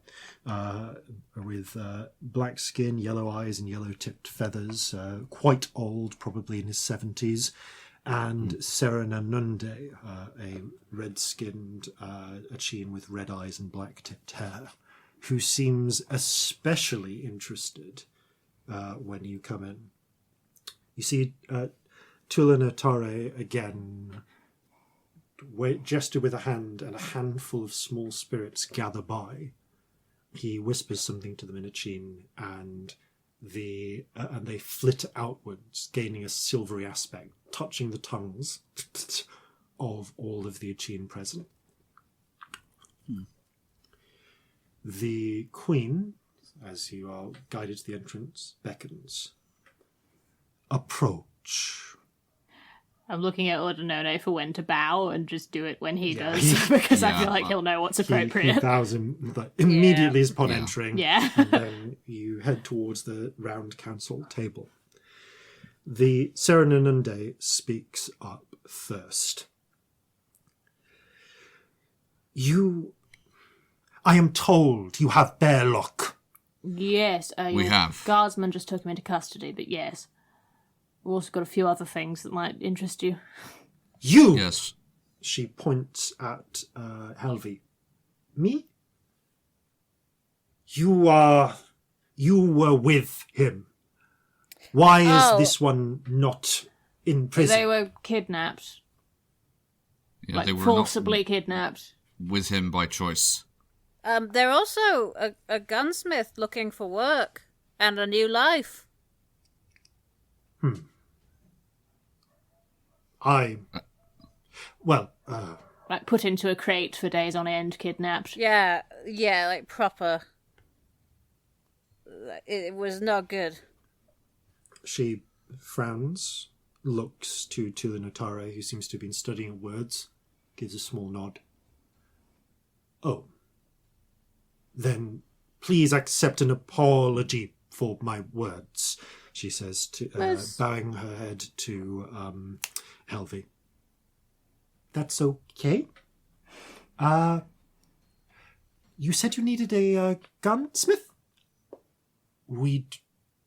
with black skin, yellow eyes and yellow-tipped feathers, quite old, probably in his 70s, and Serenanunde, a red-skinned achene with red eyes and black-tipped hair, who seems especially interested when you come in. You see Tula Notare again gesture with a hand, and a handful of small spirits gather by. He whispers something to them in Achene, and they flit outwards, gaining a silvery aspect, touching the tongues of all of the Achene present. The Queen, as you are guided to the entrance, beckons. Approach. I'm looking at Ordinone for when to bow and just do it when he does, because I feel like he'll know what's appropriate. He bows him immediately upon entering. Yeah. And then you head towards the round council table. The Serenanunde speaks up first. I am told you have bear luck. Yes. We have. Guardsman just took him into custody, but yes. We've also got a few other things that might interest you. You! Yes. She points at Helvi. Me? You were with him. Why is this one not in prison? They were kidnapped. Yeah, they were forcibly kidnapped. With him by choice. They're also a gunsmith looking for work and a new life. Like put into a crate for days on end, kidnapped. Yeah, like proper. It was not good. She frowns, looks to Tula Notare, who seems to have been studying words, gives a small nod. Oh. Then please accept an apology for my words, she says, bowing her head to Helvi. That's okay. You said you needed a gunsmith? We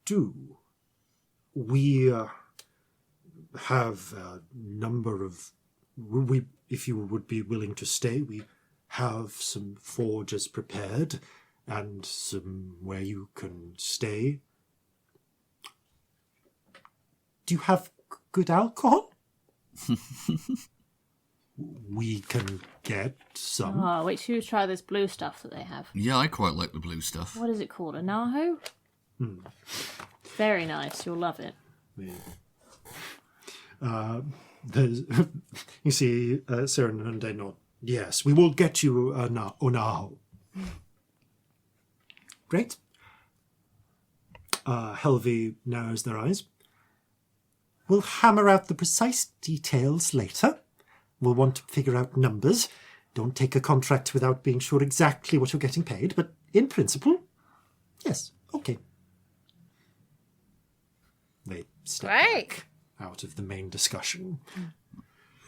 do. We have a number of... if you would be willing to stay, we have some forges prepared and some where you can stay. Do you have good alcohol? We can get some. Oh, wait till you try this blue stuff that they have. Yeah, I quite like the blue stuff. What is it called? A Naho? Very nice. You'll love it. Yeah. You see Serenanunde nod. Yes, we will get you an Onaho. Great. Helvi narrows their eyes. We'll hammer out the precise details later. We'll want to figure out numbers. Don't take a contract without being sure exactly what you're getting paid, but in principle, yes, okay. They step back out of the main discussion.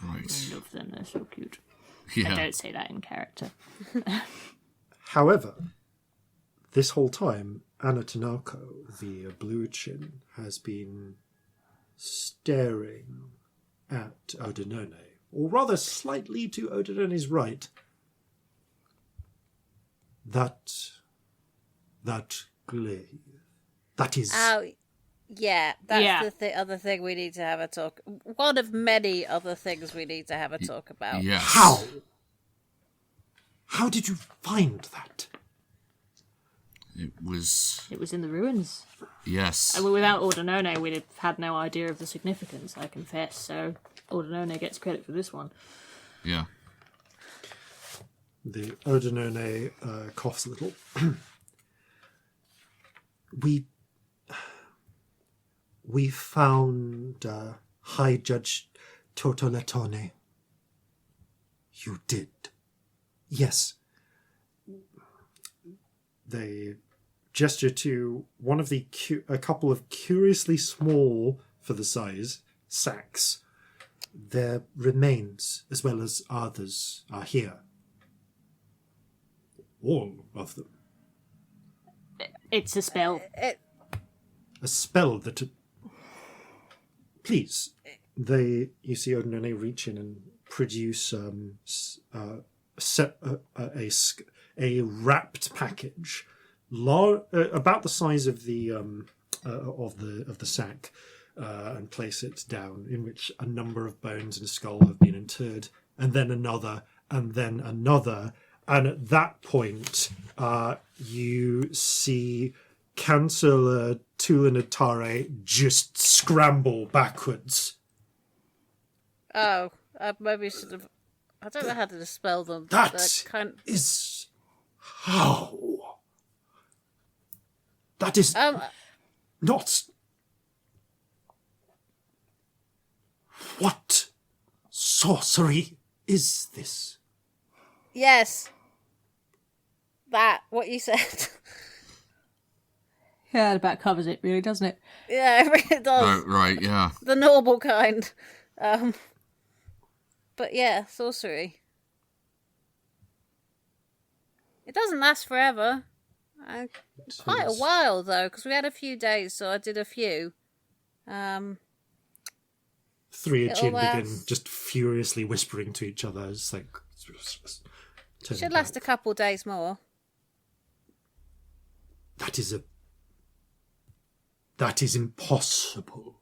Right. I love them. They're so cute. Yeah. I don't say that in character. However, this whole time, Anna Tanako, the Blue Chin, has been staring at Odinone, or rather slightly to Odinone's right. That glaive. That is... Oh, yeah, that's Yeah. the other thing we need to have a talk. One of many other things we need to have a talk about. Yes. How? How did you find that? It was... It was in the ruins. Yes. I mean, without Ordinone, we'd have had no idea of the significance, I confess, so Ordinone gets credit for this one. Yeah. The Odinone coughs a little. We found High Judge Totoletone. You did. Yes. They gesture to one of a couple of curiously small, for the size, sacks. Their remains, as well as others, are here. All of them. It's a spell. A spell that... Please. You see Odinone reach in and produce a wrapped package, about the size of the sack, and place it down, in which a number of bones and a skull have been interred, and then another, and then another. And at that point, you see Chancellor Tulinatare just scramble backwards. Oh, I maybe should have... I don't know how to spell them. That is how. That is not... What sorcery is this? Yes. That, what you said. Yeah, that about covers it, really, doesn't it? Yeah, it really does. Oh, right, yeah. The normal kind. But yeah, sorcery. It doesn't last forever. Quite a while, though, because we had a few days, so I did a few. Three It'll Chin begin last- just furiously whispering to each other. It's like... Should last a couple days more. That is impossible.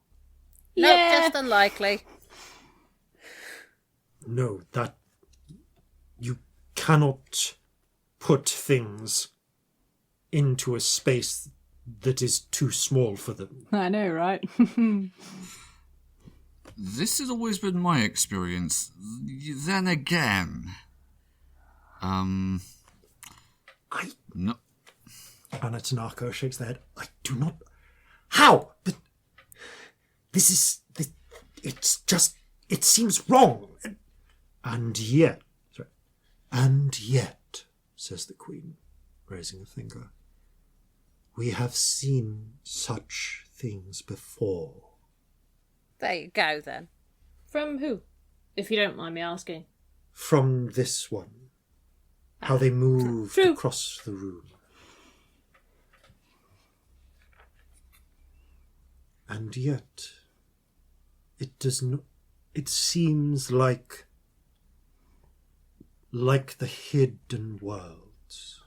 No, Yeah. just unlikely. No, that... You cannot put things into a space that is too small for them. I know, right? This has always been my experience. Then again... No. Anna Tanaka shakes their head. I do not... How? But this is... It's just... It seems wrong. And yet... Sorry. And yet, says the Queen, raising a finger, we have seen such things before. There you go, then. From who? If you don't mind me asking. From this one. How they moved True. across the room. And yet, it does not... It seems like the hidden worlds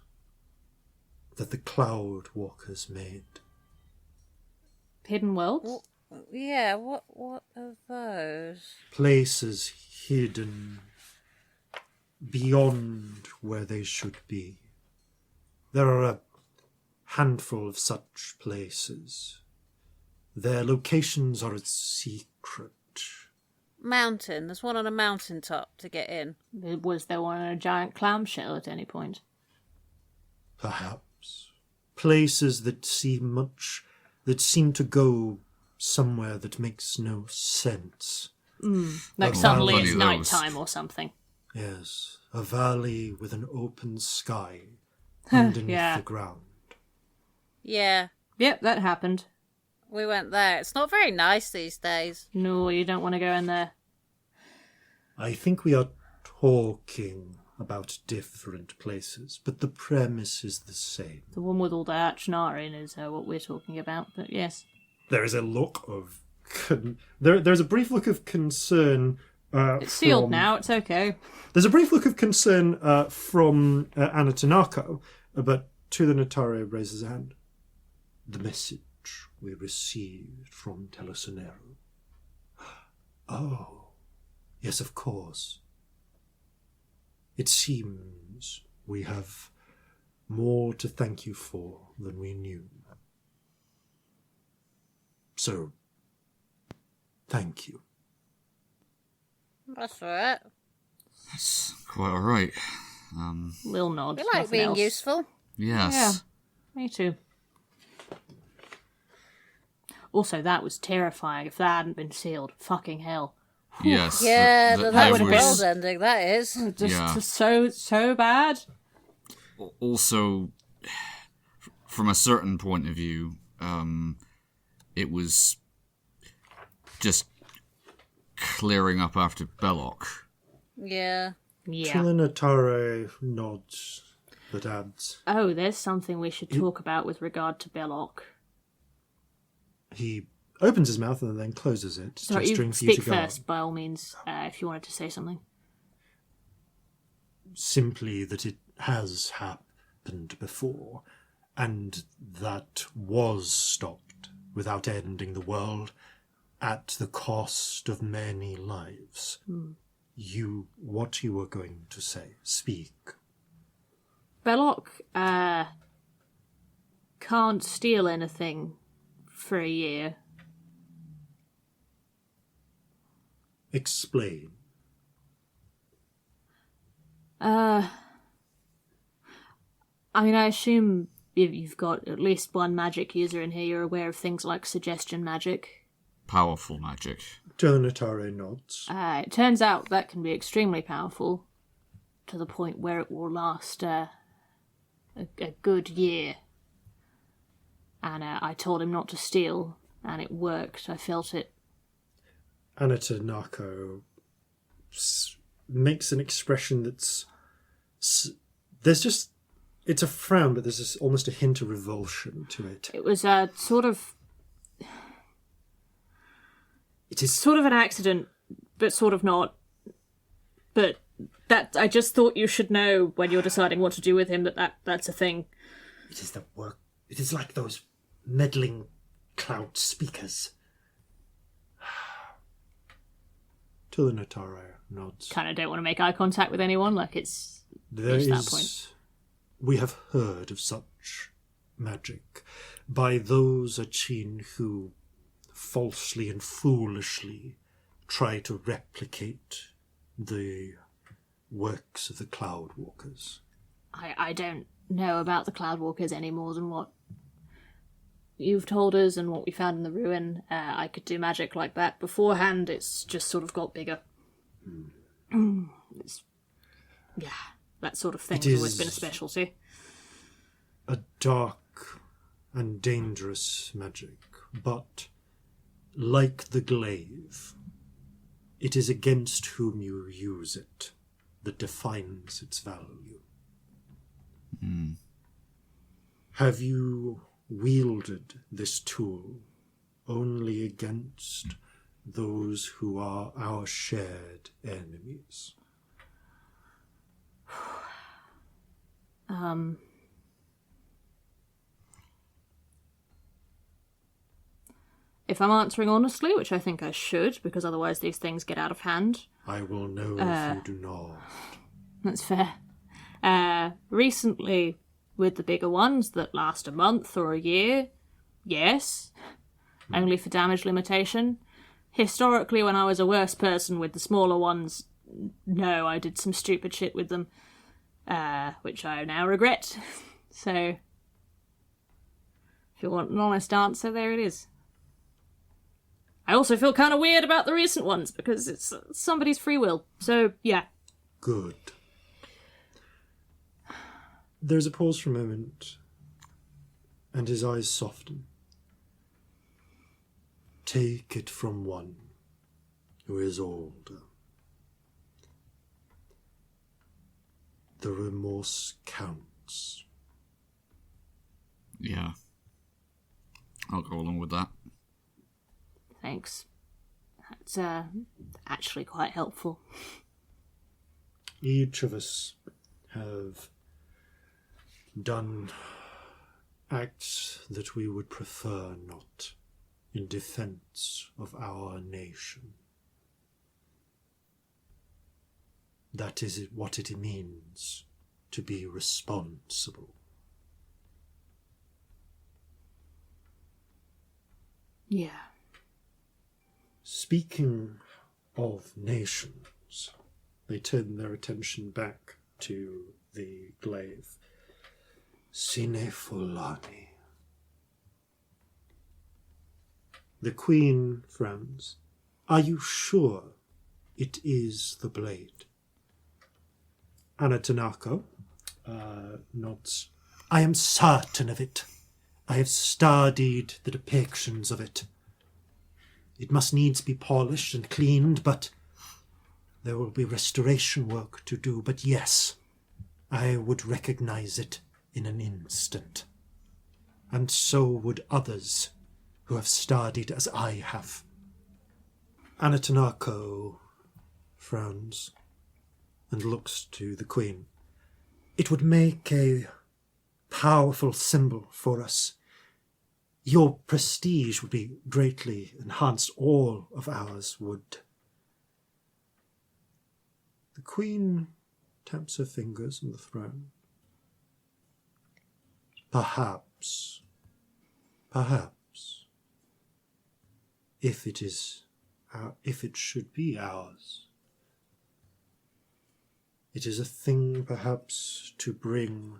that the Cloud Walkers made. Hidden worlds? Yeah, what are those? Places hidden beyond where they should be. There are a handful of such places. Their locations are a secret. Mountain. There's one on a mountain top to get in. Was there one in a giant clamshell at any point? Perhaps. Places that seem to go somewhere that makes no sense. Like Oh, suddenly funny it's those. nighttime or something. Yes, a valley with an open sky underneath Yeah. the ground. Yeah, Yep, that happened. we went there. It's not very nice these days. No, you don't want to go in there. I think we are talking about different places, but the premise is the same. The one with all the Achnar in is what we're talking about, but yes. There is a look of... There's a brief look of concern... It's sealed now, it's okay. There's a brief look of concern from Anna Tanako, but to the Natare raises a hand. The message we received from Telesonero. Oh, yes, of course. It seems we have more to thank you for than we knew. So, thank you. That's all right. That's quite alright. Lil nod. We like nothing being else. useful. Yes. Yeah, me too. Also, that was terrifying. If that hadn't been sealed, fucking hell. Yes. Yeah, that would have been was- world ending, that is. Just so bad. Also, from a certain point of view, it was just clearing up after Belloc. Yeah. Yeah. Tilinatare nods, but adds. Oh, there's something we should talk about with regard to Belloc. He opens his mouth and then closes it, Sorry, gesturing you for you speak to go on. first, by all means, if you wanted to say something. Simply that it has happened before, and that was stopped without ending the world at the cost of many lives. What you were going to say, speak. Belloc can't steal anything for a year. Explain. I mean, I assume if you've got at least one magic user in here, you're aware of things like suggestion magic. Powerful magic. Tilinatare nods. It turns out that can be extremely powerful, to the point where it will last a good year. And I told him not to steal, and it worked. I felt it. Anata Nako makes an expression that's... There's just... It's a frown, but there's almost a hint of revulsion to it. It was a sort of It is... sort of an accident, but sort of not. But that I just thought you should know when you're deciding what to do with him that's a thing. It is the work... It is like those meddling cloud speakers. Tilinatare nods. Kind of don't want to make eye contact with anyone, like it's There reached that is... point. We have heard of such magic by those Achin who falsely and foolishly try to replicate the works of the Cloud Walkers. I don't know about the Cloudwalkers any more than what you've told us and what we found in the ruin. I could do magic like that beforehand. It's just sort of got bigger. Yeah, that sort of thing's always been a specialty. A dark and dangerous magic, but like the glaive, it is against whom you use it that defines its value. Have you wielded this tool only against those who are our shared enemies? If I'm answering honestly, which I think I should, because otherwise these things get out of hand, I will know if you do not. that's fair. Recently, with the bigger ones that last a month or a year, yes, only for damage limitation. Historically, when I was a worse person with the smaller ones, no, I did some stupid shit with them, which I now regret. So, if you want an honest answer, there it is. I also feel kind of weird about the recent ones, because it's somebody's free will. So, yeah. Good. There's a pause for a moment, and his eyes soften. Take it from one who is older. the remorse counts. Yeah. I'll go along with that. Thanks. That's actually quite helpful. Each of us have done acts that we would prefer not in defense of our nation. That is what it means to be responsible. Yeah. Speaking of nations, they turn their attention back to the glaive. Sine fulani. The Queen frowns. Are you sure it is the blade? Anatanako nods. I am certain of it. I have studied the depictions of it. It must needs be polished and cleaned, but there will be restoration work to do. But yes, I would recognize it in an instant. And so would others who have studied as I have. Anatanako frowns and looks to the Queen. It would make a powerful symbol for us. Your prestige would be greatly enhanced. All of ours would. The Queen taps her fingers on the throne. Perhaps, if it should be ours, it is a thing perhaps to bring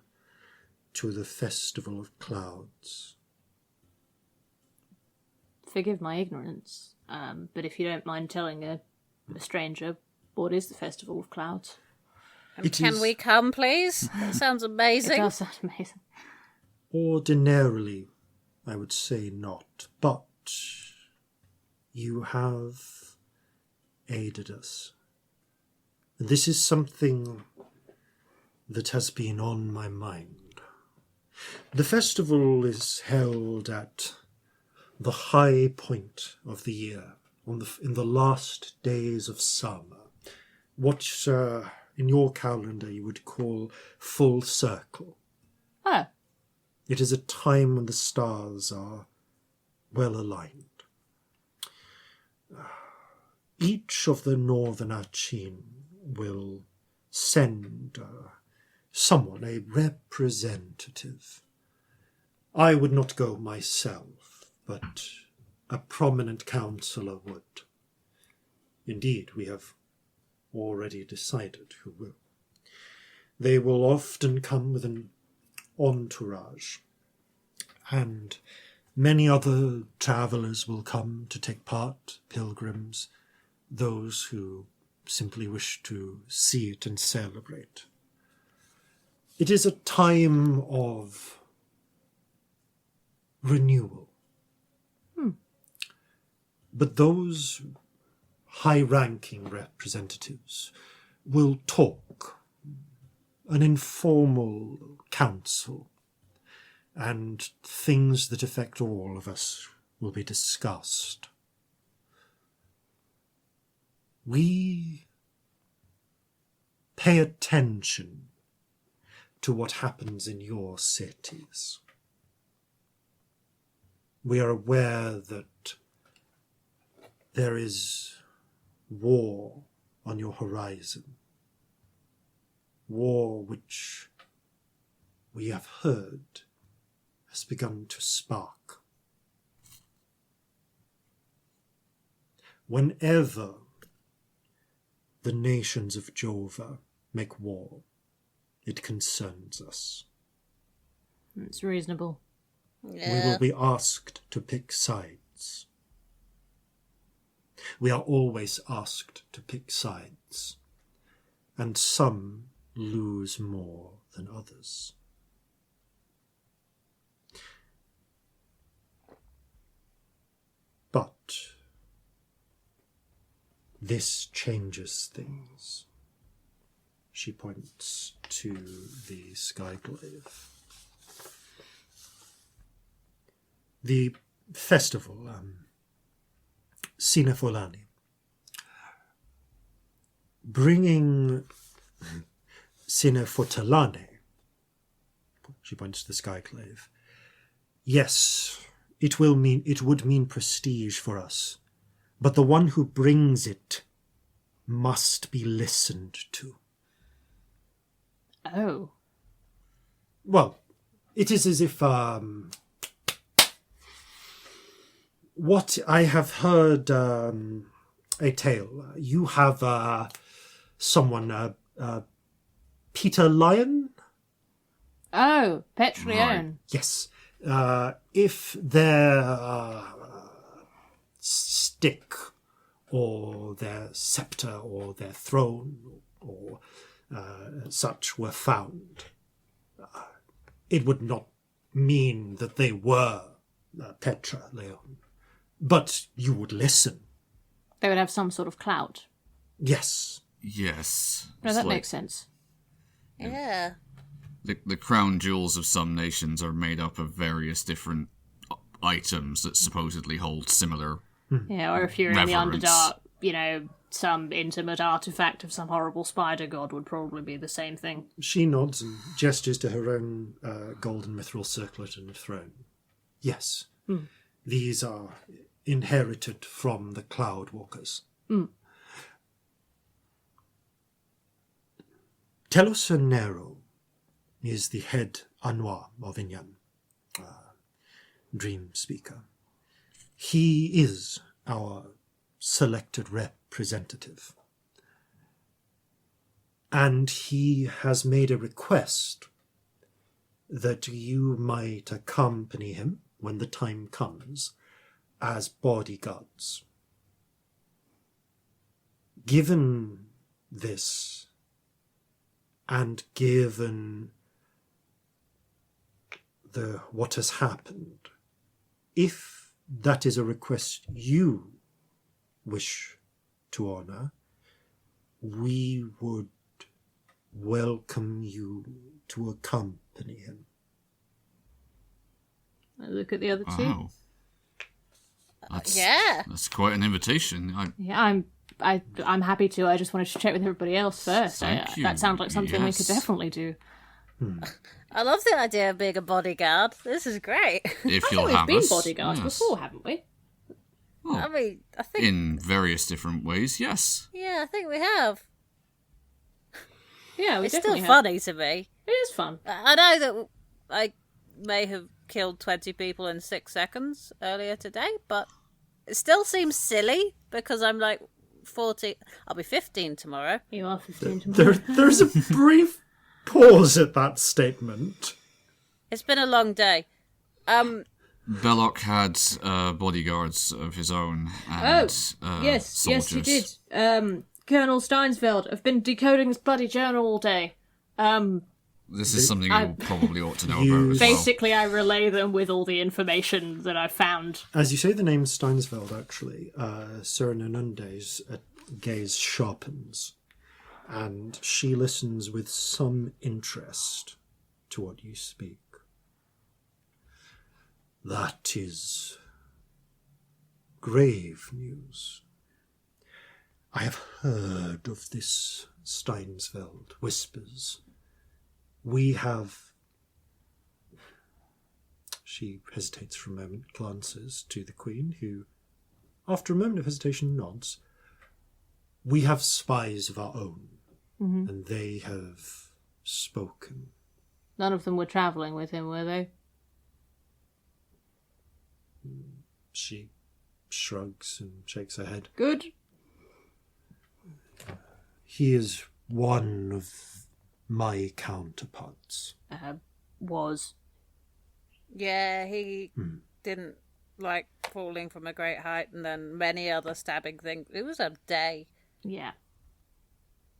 to the Festival of Clouds. Forgive my ignorance, but if you don't mind telling a stranger, what is the Festival of Clouds? Can we come, please? That sounds amazing. It does sound amazing. Ordinarily, I would say not, but you have aided us. This is something that has been on my mind. The festival is held at the high point of the year, in the last days of summer, what in your calendar you would call full circle. Oh. It is a time when the stars are well aligned. Each of the northern Achin will send someone, a representative. I would not go myself, but a prominent councillor would. Indeed, we have already decided who will. They will often come with an entourage, and many other travellers will come to take part, pilgrims, those who simply wish to see it and celebrate. It is a time of renewal. But those high-ranking representatives will talk, an informal council, and things that affect all of us will be discussed. We pay attention to what happens in your cities. We are aware that there is war on your horizon. War which we have heard has begun to spark. Whenever the nations of Jova make war, it concerns us. It's reasonable. Yeah. We will be asked to pick sides. We are always asked to pick sides, and some lose more than others. But this changes things. She points to the Skyglaive. The festival, Sine Folani. Bringing Sine Fotalane. She points to the Skyglaive. Yes, it would mean prestige for us, but the one who brings it must be listened to. Oh. Well, it is as if what I have heard a tale. You have someone, Peter Lyon? Oh, Petrione. Right. Yes. If their stick or their scepter or their throne or such were found, it would not mean that they were Petra Leon. But you would listen. They would have some sort of clout. Yes. Yes. No, It's that like makes sense. Yeah. the crown jewels of some nations are made up of various different items that supposedly hold similar. Yeah, or if you're in the Reverence. Underdark, some intimate artifact of some horrible spider god would probably be the same thing. She nods and gestures to her own golden mithril circlet and throne. Yes. These are inherited from the Cloud Walkers. Telos Nero is the head Anwar of Inyan, dream speaker. He is our selected representative. And he has made a request that you might accompany him when the time comes as bodyguards. Given this, and given what has happened, if that is a request you wish to honour, we would welcome you to accompany him. I look at the other two. Wow. Yeah. That's quite an invitation. Yeah, I'm happy to. I just wanted to check with everybody else first. Thank you. That sounds like something we could Yes. definitely do. I love the idea of being a bodyguard. This is great. If I you'll think have we've been us. bodyguards Yes. before, haven't we? I mean, I think In various different ways, yes. yeah, I think we have. Yeah, we It's still definitely have. funny to me. It is fun. I know that I may have killed 20 people in 6 seconds earlier today, but it still seems silly because I'm like 14. I'll be 15 tomorrow. You are 15 tomorrow. There's a brief pause at that statement. It's been a long day. Belloc had bodyguards of his own and Yes, soldiers. yes, you did. Colonel Steinsfeld, I've been decoding this bloody journal all day. This is something you probably ought to know You- about as well. Basically, I relay them with all the information that I've found. As you say the name Steinsfeld, actually, Sir Nanunde's gaze sharpens, and she listens with some interest to what you speak. That is grave news. I have heard of this, Steinsfeld whispers. We have... She hesitates for a moment, glances to the Queen, who, after a moment of hesitation, nods. We have spies of our own, and they have spoken. None of them were travelling with him, were they? She shrugs and shakes her head. Good. He is one of my counterparts. Was. Yeah, he didn't like falling from a great height and then many other stabbing things. It was a day. Yeah.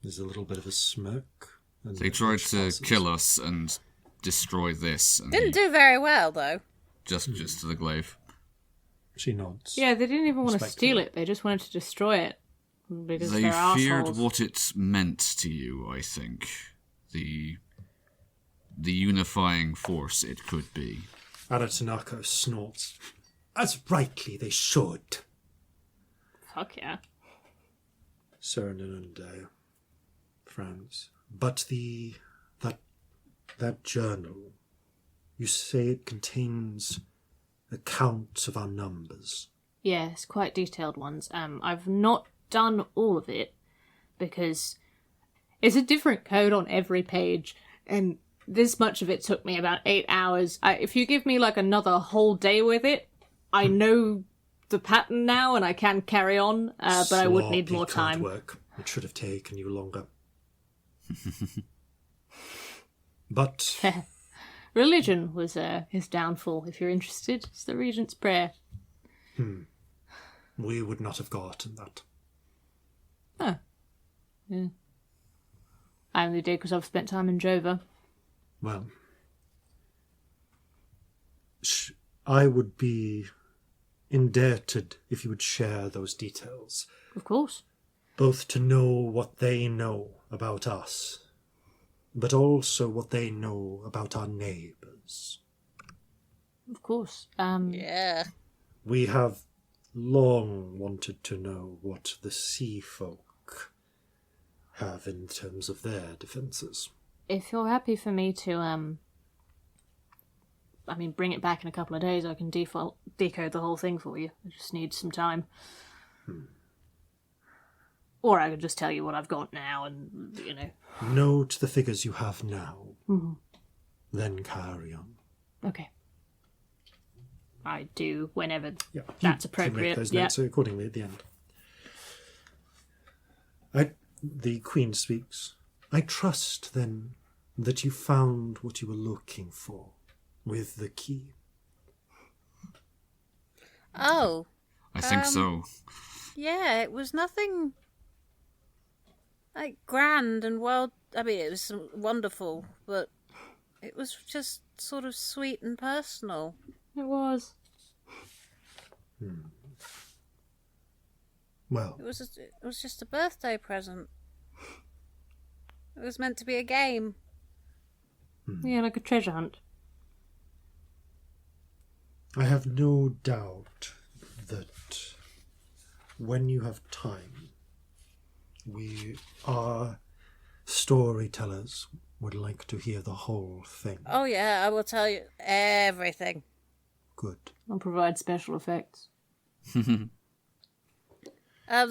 There's a little bit of a smirk. And They tried she to passes. kill us and destroy this. And Didn't do very well, though. just to the glaive. She nods. Yeah, they didn't even want to Respectfully. steal it. They just wanted to destroy it. Because They they're feared assholes. what it meant to you, I think. The unifying force it could be. Aratanako snorts. As rightly they should. Fuck yeah. Serenade frowns. But that journal, you say it contains accounts of our numbers. Yes, quite detailed ones. I've not done all of it because it's a different code on every page, and this much of it took me about 8 hours. If you give me like another whole day with it, I know the pattern now and I can carry on, but I would need more Sloppy time. code work. It should have taken you longer. But Religion was his downfall, if you're interested. It's the Regent's Prayer. we would not have gotten that. Oh. Yeah. I only did because I've spent time in Jova. Well, I would be indebted if you would share those details, Of course. both to know what they know about us, but also what they know about our neighbours. Of course. Yeah. We have long wanted to know what the sea folk have in terms of their defences. If you're happy for me to, bring it back in a couple of days, I can decode the whole thing for you. I just need some time. Or I could just tell you what I've got now and, Note the figures you have now, then carry on. Okay. I do whenever Yeah, that's you can appropriate. make those Yeah. notes accordingly at the end. The Queen speaks. I trust, then, that you found what you were looking for with the key. Oh, I think so. yeah, it was nothing like grand and world. I mean, it was wonderful, but it was just sort of sweet and personal. It was. Well, It was just a birthday present. It was meant to be a game. Yeah, like a treasure hunt. I have no doubt that when you have time, our storytellers would like to hear the whole thing. Oh yeah, I will tell you everything. Good. I'll provide special effects. The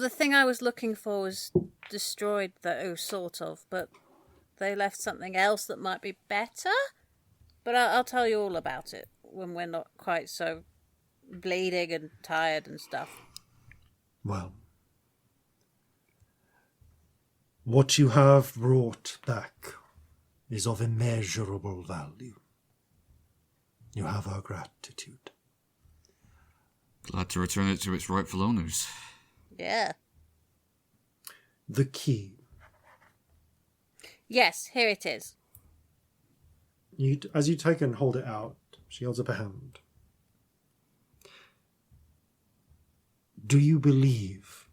thing I was looking for was destroyed, though, sort of, but they left something else that might be better. But I'll tell you all about it when we're not quite so bleeding and tired and stuff. Well, what you have brought back is of immeasurable value. You have our gratitude. Glad to return it to its rightful owners. Yeah. The key. Yes, here it is. As you take and hold it out, she holds up a hand. Do you believe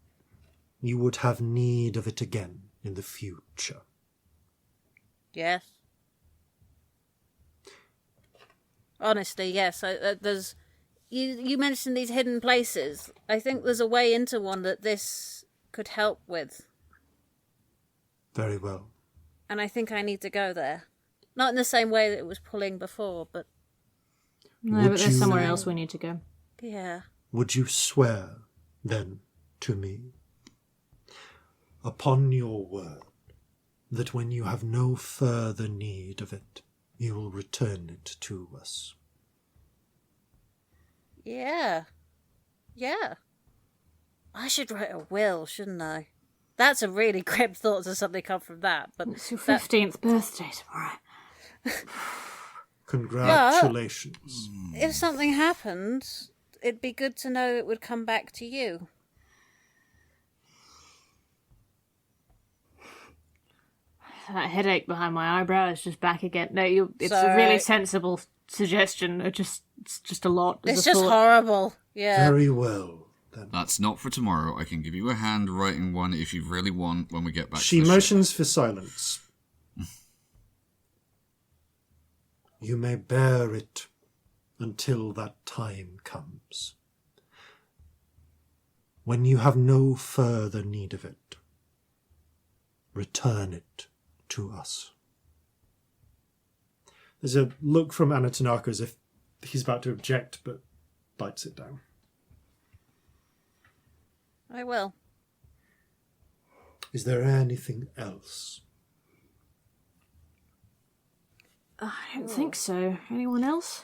you would have need of it again in the future? Yes. Honestly, yes. There's you mentioned these hidden places. I think there's a way into one that this could help with. Very well. And I think I need to go there. Not in the same way that it was pulling before, but No, Would but there's you- somewhere else we need to go. yeah. Would you swear, then, to me, upon your word, that when you have no further need of it, you will return it to us? Yeah. Yeah. I should write a will, shouldn't I? That's a really grim thought to suddenly come from that, but It's your 15th birthday tomorrow. Congratulations. if something happened, it'd be good to know it would come back to you. That headache behind my eyebrow is just back again. No, it's a Sorry. really sensible suggestion. It's just a lot. as It's a just thought. horrible. Yeah. Very well, then. That's not for tomorrow. I can give you a handwriting one if you really want when we get back She to the motions for silence. You may bear it until that time comes. When you have no further need of it, return it to us. There's a look from Anatanaka as if he's about to object, but bites it down. I will. Is there anything else? I don't think so. Anyone else?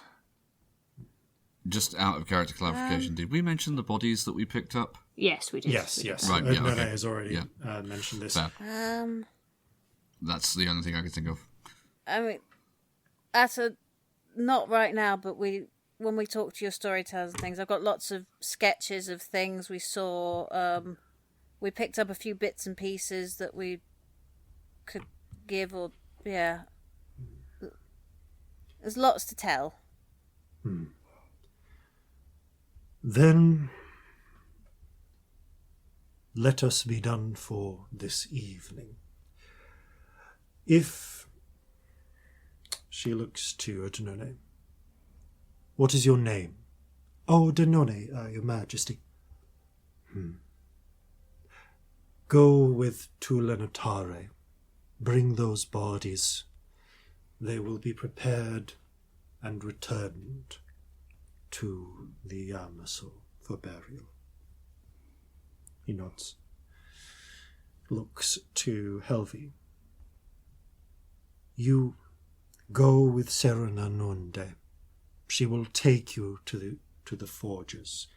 Just out of character clarification, did we mention the bodies that we picked up? Yes, we did. Yes, We did. yes. Right, yeah, Nene okay. has already Yeah. mentioned this. Fair. That's the only thing I could think of. I mean, not right now, but when we talk to your storytellers and things, I've got lots of sketches of things we saw. We picked up a few bits and pieces that we could give, or yeah. There's lots to tell. Then let us be done for this evening. If she looks to Denone. What is your name? Oh, Denone, your majesty. Go with Tulenatare. Bring those bodies. They will be prepared and returned to the Yamaso for burial. He nods. Looks to Helvi. You go with Serenanunde. She will take you to the forges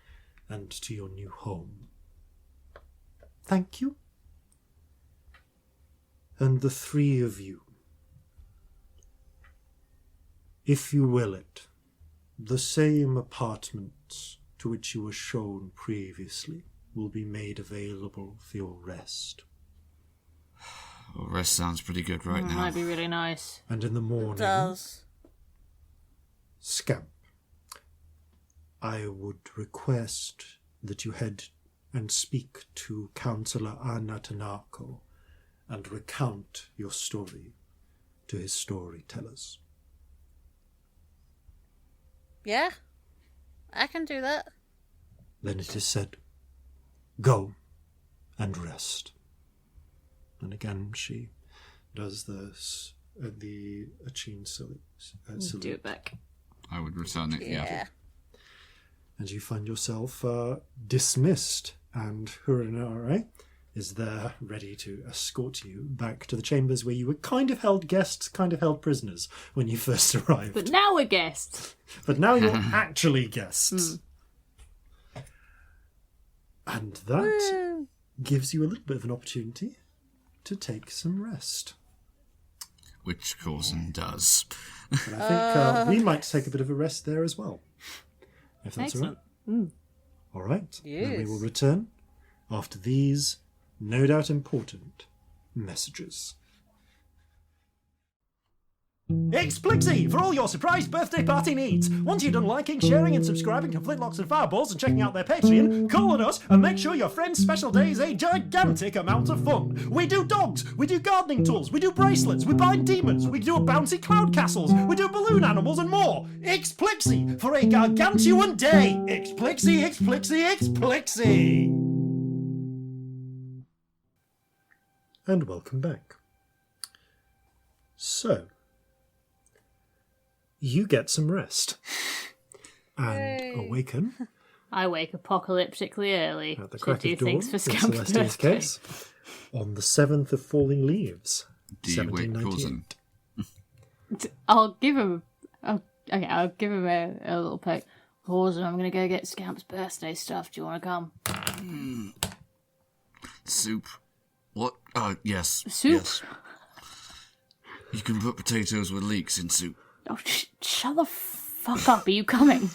and to your new home. Thank you. And the three of you, if you will it, the same apartments to which you were shown previously will be made available for your rest. Well, rest sounds pretty good right now. Might be really nice. And in the morning, Does. Scamp, I would request that you head and speak to Councillor Anatanako and recount your story to his storytellers. Yeah, I can do that. Then it is said, go and rest. And again she does the Acheen salute. Do it back. I would return it, yeah. And you find yourself dismissed, and Hurinare is there ready to escort you back to the chambers where you were kind of held guests, kind of held prisoners when you first arrived. But now we're guests. But now you're actually guests. And that gives you a little bit of an opportunity to take some rest. Which Corzin does. And I think we might take a bit of a rest there as well. If that's Excellent. all right. All right. Then we Yes. will return after these, no doubt important, messages. It's Plixie for all your surprise birthday party needs. Once you're done liking, sharing and subscribing to Flintlocks and Fireballs and checking out their Patreon, call on us and make sure your friend's special day is a gigantic amount of fun. We do dogs, we do gardening tools, we do bracelets, we bind demons, we do bouncy cloud castles, we do balloon animals and more. It's Plixie for a gargantuan day. It's Plixie, it's Plixie, it's Plixie. And welcome back. So, you get some rest and awaken I wake apocalyptically early at the to crack do of dawn, things in for Scamp's Celestia's birthday. case, on the 7th of Falling Leaves, Do you wake Corzin? 1798. I'll give him. I'll give him a little poke. Corzin, I'm gonna go get Scamp's birthday stuff. Do you want to come? Soup. What? Yes. Soup? Yes. You can put potatoes with leeks in soup. Oh, shut the fuck up! Are you coming?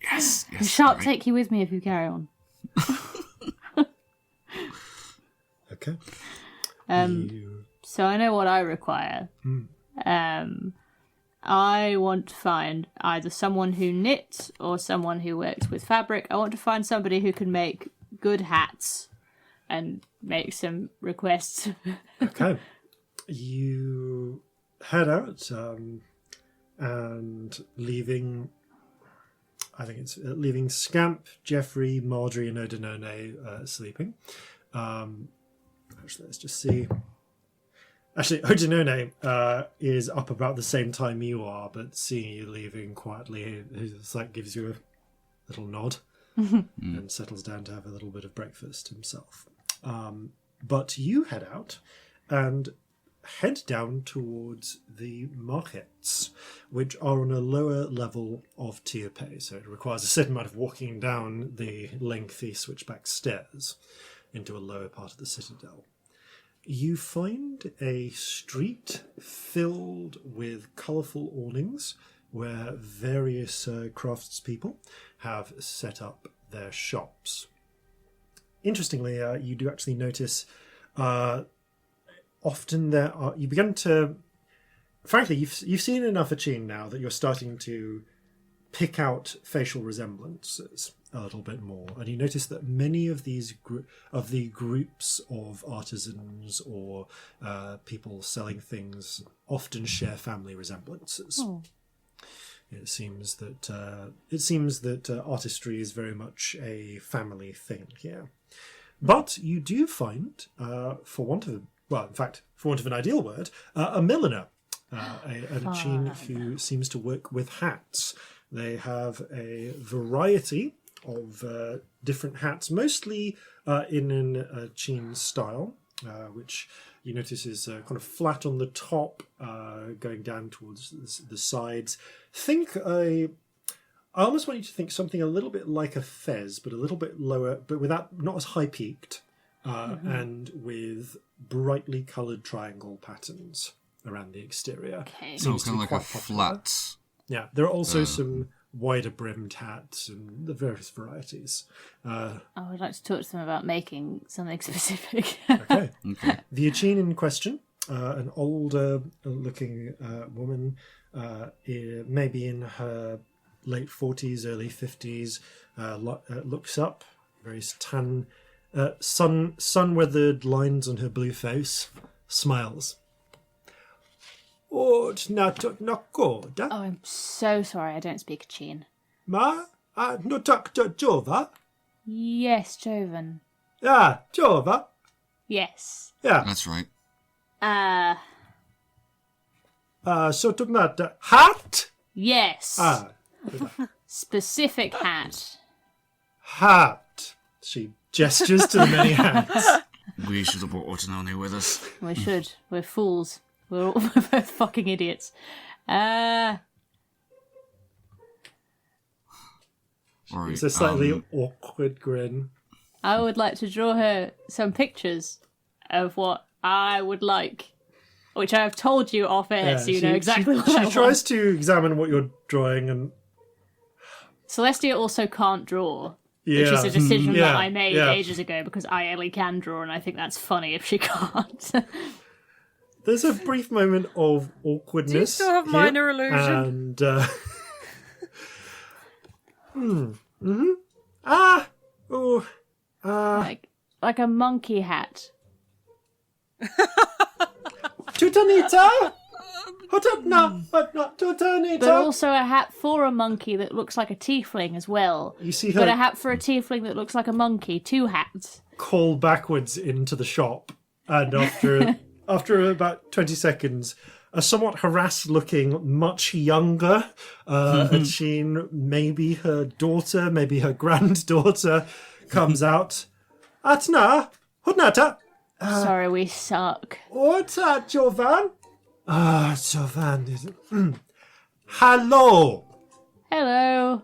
Yes. I Yes. shan't right. take you with me if you carry on. Okay. So I know what I require. I want to find either someone who knits or someone who works with fabric. I want to find somebody who can make good hats and make some requests. Okay. You head out and leaving, I think it's leaving Scamp, Jeffrey, Marjorie, and Odinone sleeping. Actually, let's just see. Actually, Odinone is up about the same time you are, but seeing you leaving quietly, he just like gives you a little nod and settles down to have a little bit of breakfast himself. But you head out and head down towards the markets, which are on a lower level of tier pay, so it requires a certain amount of walking down the lengthy switchback stairs into a lower part of the citadel. You find a street filled with colourful awnings where various craftspeople have set up their shops. Interestingly, you do actually notice often there are... You begin to... Frankly, you've seen enough Achene now that you're starting to pick out facial resemblances a little bit more, and you notice that many of these the groups of artisans or people selling things often share family resemblances. Oh. It seems that artistry is very much a family thing here. But you do find, for want of an ideal word, a milliner, an Achene who seems to work with hats. They have a variety of different hats, mostly in an Achene style, which you notice is kind of flat on the top, going down towards the sides. I almost want you to think something a little bit like a fez, but a little bit lower, but not as high peaked, and with brightly coloured triangle patterns around the exterior. Okay. So kind of like a flat. Yeah, there are also some wider brimmed hats and the various varieties. I would like to talk to them about making something specific. Okay. The Achene in question, an older looking woman, maybe in her late 40s, early 50s, looks up, very tan, sun-weathered lines on her blue face, smiles. Oh, I'm so sorry, I don't speak Achene. Ma? No tak Jova? Yes, Jovan. Ah, Jova? Yes. Yeah. That's right. Sort of matter. Hat? Yes. Ah. Specific hat. Hat. She gestures to the many hats. We should have brought Autononi with us. We should. We're fools. We're both fucking idiots. It's a slightly awkward grin. I would like to draw her some pictures of what I would like, which I have told you off air, so you know exactly what I want. She tries to examine what you're drawing, and Celestia also can't draw, which is a decision that I made ages ago because I only can draw, and I think that's funny if she can't. There's a brief moment of awkwardness. Do you still have minor illusion? And like a monkey hat. Tutanita? Tutanita? But also a hat for a monkey that looks like a tiefling as well. You see her but a hat for a tiefling that looks like a monkey. 2 hats. Call backwards into the shop, and after about 20 seconds, a somewhat harassed-looking, much younger Achene, maybe her daughter, maybe her granddaughter, comes out. Atna, hudnata. Sorry, we suck. What's that, Jovan? Jovan. Hello. Hello.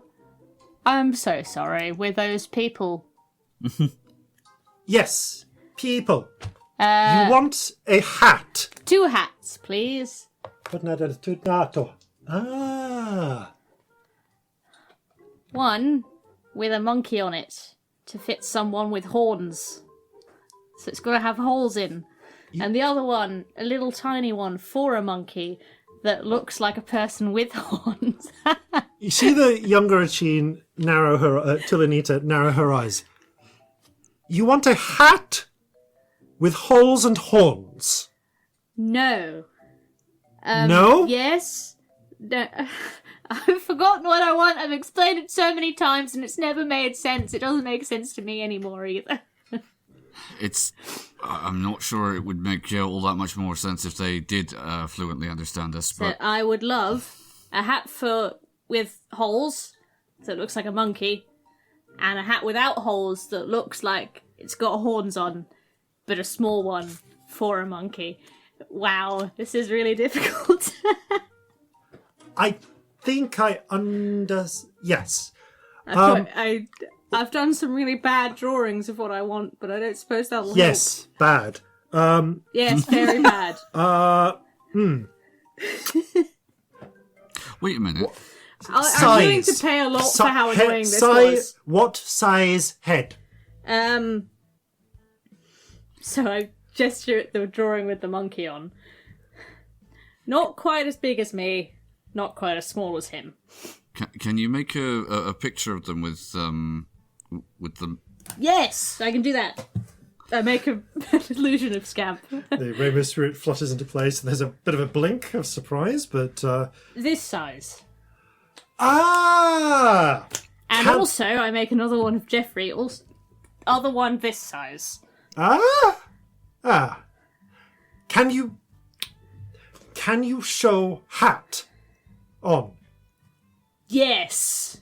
I'm so sorry. We're those people. Yes, people. You want a hat? 2 hats, please. One with a monkey on it to fit someone with horns. So it's got to have holes in. And the other one, a little tiny one for a monkey that looks like a person with horns. You see the younger Achene Tilanita narrow her eyes. You want a hat with holes and horns? No. No? Yes. No. I've forgotten what I want. I've explained it so many times and it's never made sense. It doesn't make sense to me anymore either. I'm not sure it would make all that much more sense if they did fluently understand us. So But I would love a hat with holes that looks like a monkey, and a hat without holes that looks like it's got horns on, but a small one for a monkey. Wow, this is really difficult. I think I yes. I've done some really bad drawings of what I want, but I don't suppose that'll Yes, bad. help. Yes, very bad. wait a minute. I'm willing to pay a lot for how annoying this was. What size head? So I gesture at the drawing with the monkey on. Not quite as big as me, not quite as small as him. Can you make a picture of them with them? Yes, I can do that. I make an illusion of Scamp. The rainbow spirit flutters into place, and there's a bit of a blink of surprise, but... This size. Ah! And also, I make another one of Jeffrey, other one this size. Ah! Can you show hat on? Yes!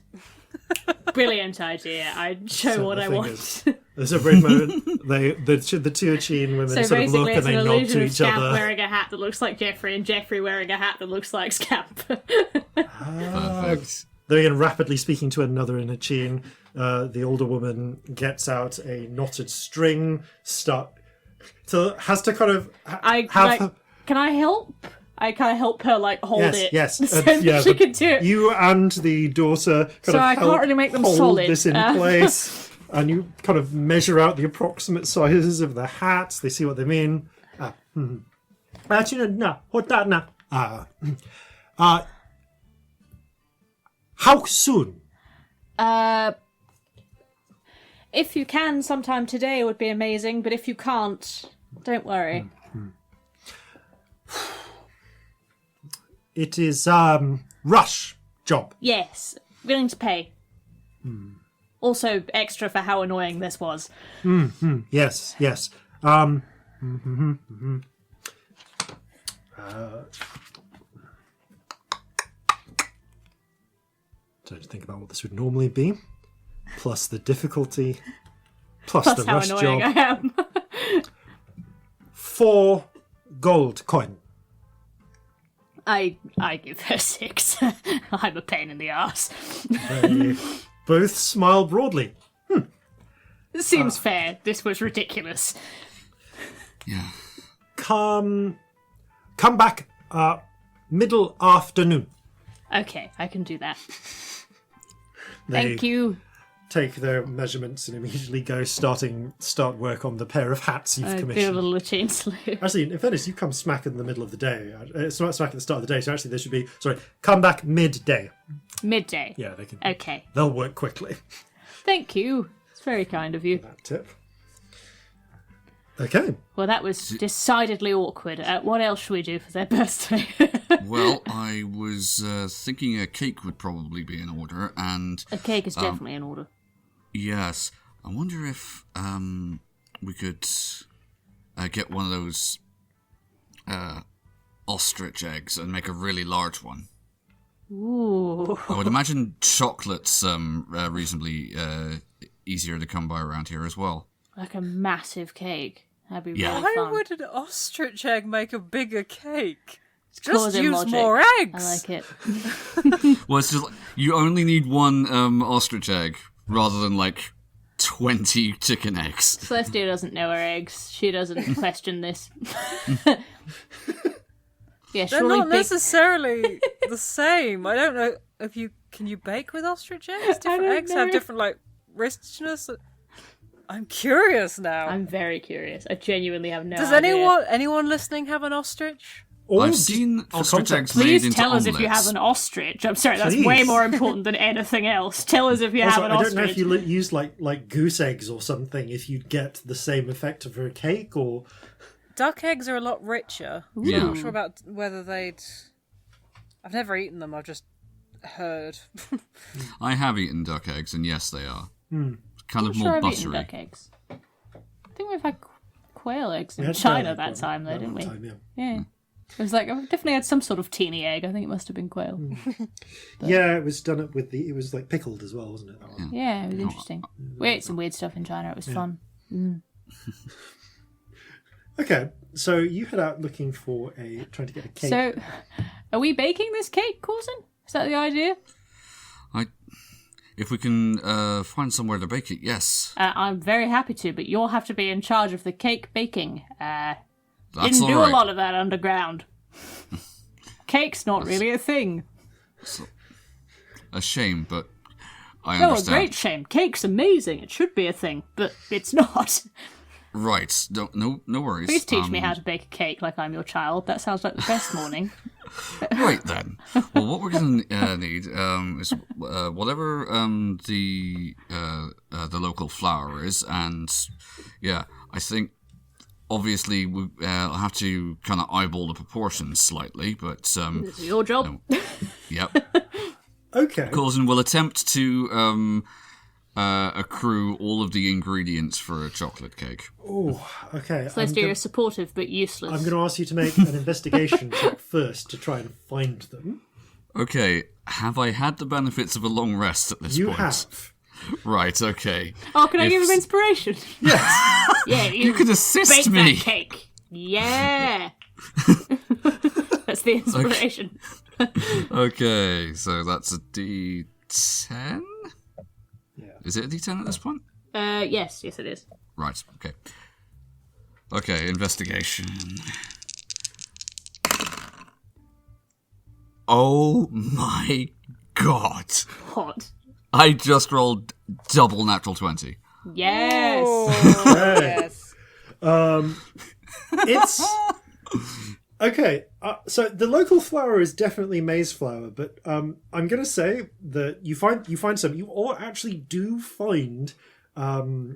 Brilliant idea. I'd show what I want. There's a brief moment. The two Achene women So sort of look basically, and it's they an nod illusion to of each Scamp other. wearing a hat that looks like Jeffrey, and Jeffrey wearing a hat that looks like Scamp. Perfect. They're again rapidly speaking to another in Achene. The older woman gets out a knotted string, has to kind of Can I help? I kind of help her, hold it. Yes, so that she can do it. You and the daughter I can't really make them hold solid. this in place, and you kind of measure out the approximate sizes of the hats. They see what they mean. How soon? If you can sometime today, it would be amazing, but if you can't, don't worry. It is rush job. Yes, willing to pay. Also, extra for how annoying this was. Yes. Trying to think about what this would normally be, plus the difficulty, plus the how rush annoying job. I am. 4 gold coin. I give her 6. I'm a pain in the arse. They both smile broadly. It seems fair. This was ridiculous. Yeah. Come back middle afternoon. Okay, I can do that. They Thank you. take their measurements and immediately start work on the pair of hats you've I feel a commissioned. little Achene salute. Actually, in fairness, you come smack in the middle of the day. It's not smack at the start of the day, so actually there should be... Sorry, come back midday. Midday. Yeah, they can. Okay. They'll work quickly. Thank you. It's very kind of you. That tip. Okay. Well, that was decidedly awkward. What else should we do for their birthday? Well, I was thinking a cake would probably be in order, and... A cake is definitely in order. Yes. I wonder if we could get one of those ostrich eggs and make a really large one. Ooh. I would imagine chocolate's reasonably easier to come by around here as well. Like a massive cake. That'd be Yeah. really Why fun. would an ostrich egg make a bigger cake? Corzin Just use logic. more eggs. I like it. Well, it's just like, you only need one ostrich egg rather than 20 chicken eggs. Celestia doesn't know her eggs. She doesn't question this. Yeah, They're surely not big... necessarily the same. I don't know if can you bake with ostrich eggs? Different don't eggs have know. different richness. I'm curious now. I'm very curious. I genuinely have no Does idea. anyone listening have an ostrich? Or I've just seen for ostrich eggs context. made Please into tell us if you omelettes. have an ostrich. I'm sorry, that's Please. way more important than anything else. Tell us if you Also, have an I ostrich. don't know if you use like goose eggs or something, if you'd get the same effect of a cake, or... Duck eggs are a lot richer. So Yeah. I'm not sure about whether they'd... I've never eaten them, I've just heard. I have eaten duck eggs, and yes, they are. Kind I'm of sure more I've eaten buttery. duck eggs. I think we've had quail eggs We in had China garlic that one time, though, that didn't we? time, yeah. Yeah. It was like, I've definitely had some sort of teeny egg. I think it must have been quail. Yeah, it was done up with it was like pickled as well, wasn't it? That one? Yeah, it was interesting. We ate some weird stuff in China. It was fun. Okay, so you head out looking for trying to get a cake. So, are we baking this cake, Corzin? Is that the idea? If we can find somewhere to bake it, yes. I'm very happy to, but you'll have to be in charge of the cake baking. That's Didn't do all right. a lot of that underground. Cake's not really a thing. A shame, but I No, a understand. great shame. Cake's amazing. It should be a thing, but it's not. Right. No worries. Please teach me how to bake a cake like I'm your child. That sounds like the best morning. Right then. Well, what we're going to need is whatever the local flour is, and yeah, I think obviously we have to kind of eyeball the proportions slightly, but It's your job. yep. Okay. Corzin will attempt to accrue all of the ingredients for a chocolate cake. Oh, okay. Celestia, you're supportive but useless. I'm going to ask you to make an investigation check first to try and find them. Okay, have I had the benefits of a long rest at this You point? have. Right, okay. Oh, can I If- give him inspiration? Yes. Yeah, You could assist bake me. that cake. Yeah. That's the inspiration. Okay, so that's a D10? Yeah. Is it a D10 at this point? Yes, it is. Right, okay. Okay, investigation. Oh my god. Hot. I just rolled double natural 20. Yes. Okay. Yes. It's okay. So the local flour is definitely maize flour, but I'm going to say that you find some. You all actually do find a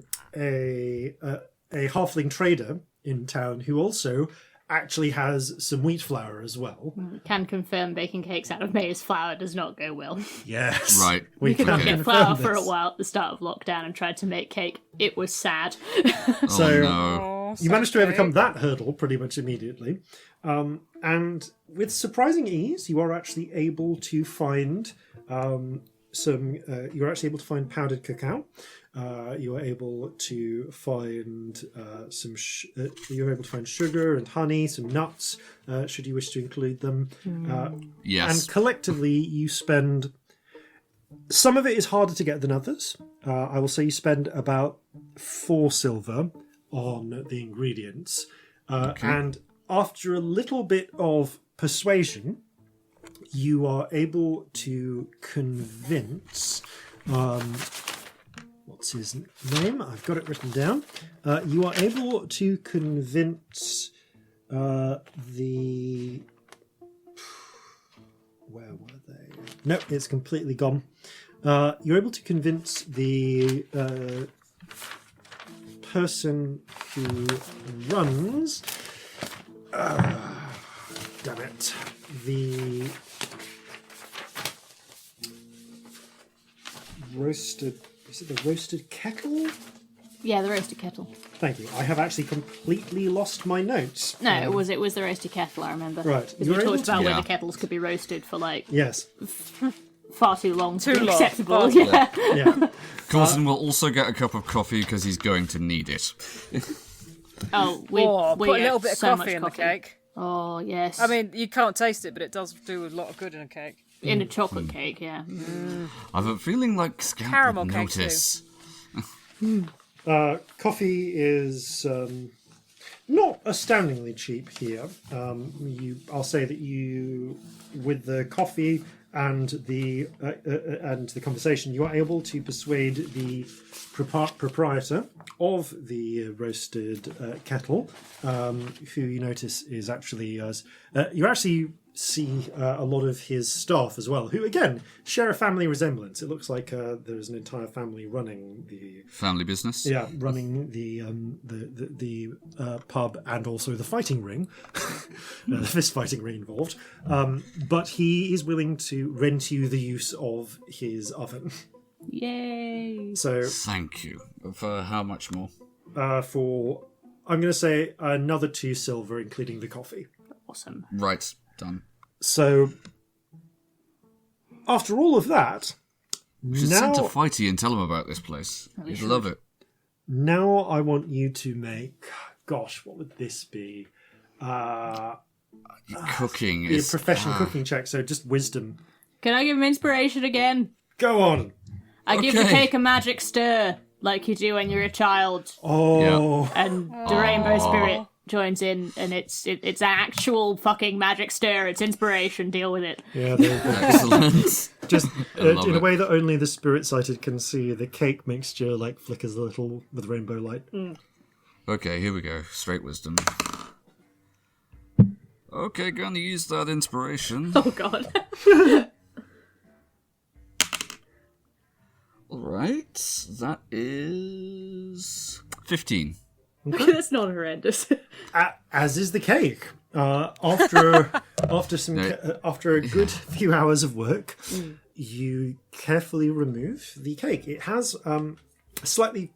halfling trader in town who also actually has some wheat flour as well. Can confirm baking cakes out of maize flour does not go well. Yes, Right. We Could can not get confirm flour for a this. while at the start of lockdown and tried to make cake. It was sad. Oh So- no. Oh, You managed to such overcome cake. that hurdle pretty much immediately. And with surprising ease, you are actually able to find you're actually able to find powdered cacao. You are able to find you're able to find sugar and honey, some nuts, should you wish to include them. Yes. And collectively, you spend. Some of it is harder to get than others. I will say you spend about 4 silver on the ingredients. And after a little bit of persuasion, you are able to convince. What's his name? I've got it written down. You are able to convince the. Where were they? No, it's completely gone. You're able to convince the person who runs. Damn it. The roasted. Is it the roasted kettle? Yeah, the roasted kettle. Thank you. I have actually completely lost my notes. No, it was the roasted kettle, I remember. Right. Because You're we able talked to- about Yeah. whether kettles could be roasted for, like, Yes. far too long to Too be long. acceptable. Far too Yeah. Yeah. Corzin will also get a cup of coffee because he's going to need it. Oh, we Or we put a get little bit of so coffee much in the cake. Oh, yes. I mean, you can't taste it, but it does do a lot of good in a cake. in a chocolate cake, yeah. I've a feeling like Scamp Caramel would cake notice. Coffee is not astoundingly cheap here. I'll say that you, with the coffee and the conversation, you are able to persuade the proprietor of the roasted kettle, who you notice is actually you actually see a lot of his staff as well, who again share a family resemblance. It looks like there's an entire family running the Family business. Yeah, running the pub and also the fighting ring, the fist fighting ring involved. But he is willing to rent you the use of his oven. Yay! So Thank you. For how much more? for I'm going to say another 2 silver, including the coffee. Awesome. Right, done. So after all of that, We should send to now Fighty and tell him about this place. He'd love it. now I want you to make. Gosh, what would this be? Cooking Be a is professional cooking check. So just wisdom. Can I give him inspiration again? Go on. I give the Okay. cake a magic stir, like you do when you're a child, Oh. and the rainbow spirit joins in, and it's actual fucking magic stir. It's inspiration. Deal with it. Yeah, there you go. excellent. Just love in a it. way that only the spirit-sighted can see, the cake mixture like flickers a little with rainbow light. Okay, here we go. Straight wisdom. Okay, gonna use that inspiration. Oh god. Alright, that is 15. That's not horrendous. As is the cake. After after a good few hours of work, you carefully remove the cake. It has slightly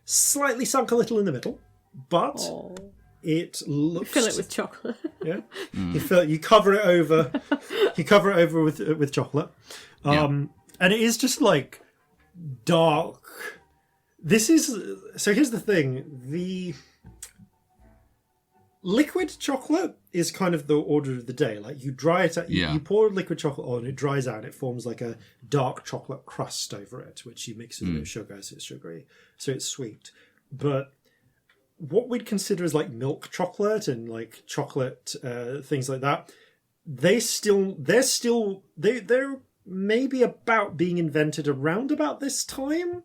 sunk a little in the middle, but it looks. Fill it with chocolate. Yeah, you cover it over. You cover it over with chocolate, and it is just like dark. This is so. Here's the thing: the liquid chocolate is kind of the order of the day. Like you dry it out, you pour liquid chocolate on, it dries out, it forms like a dark chocolate crust over it, which you mix with a bit of sugar, so it's sugary, so it's sweet. But what we'd consider as like milk chocolate and like chocolate things like that, they're maybe about being invented around about this time,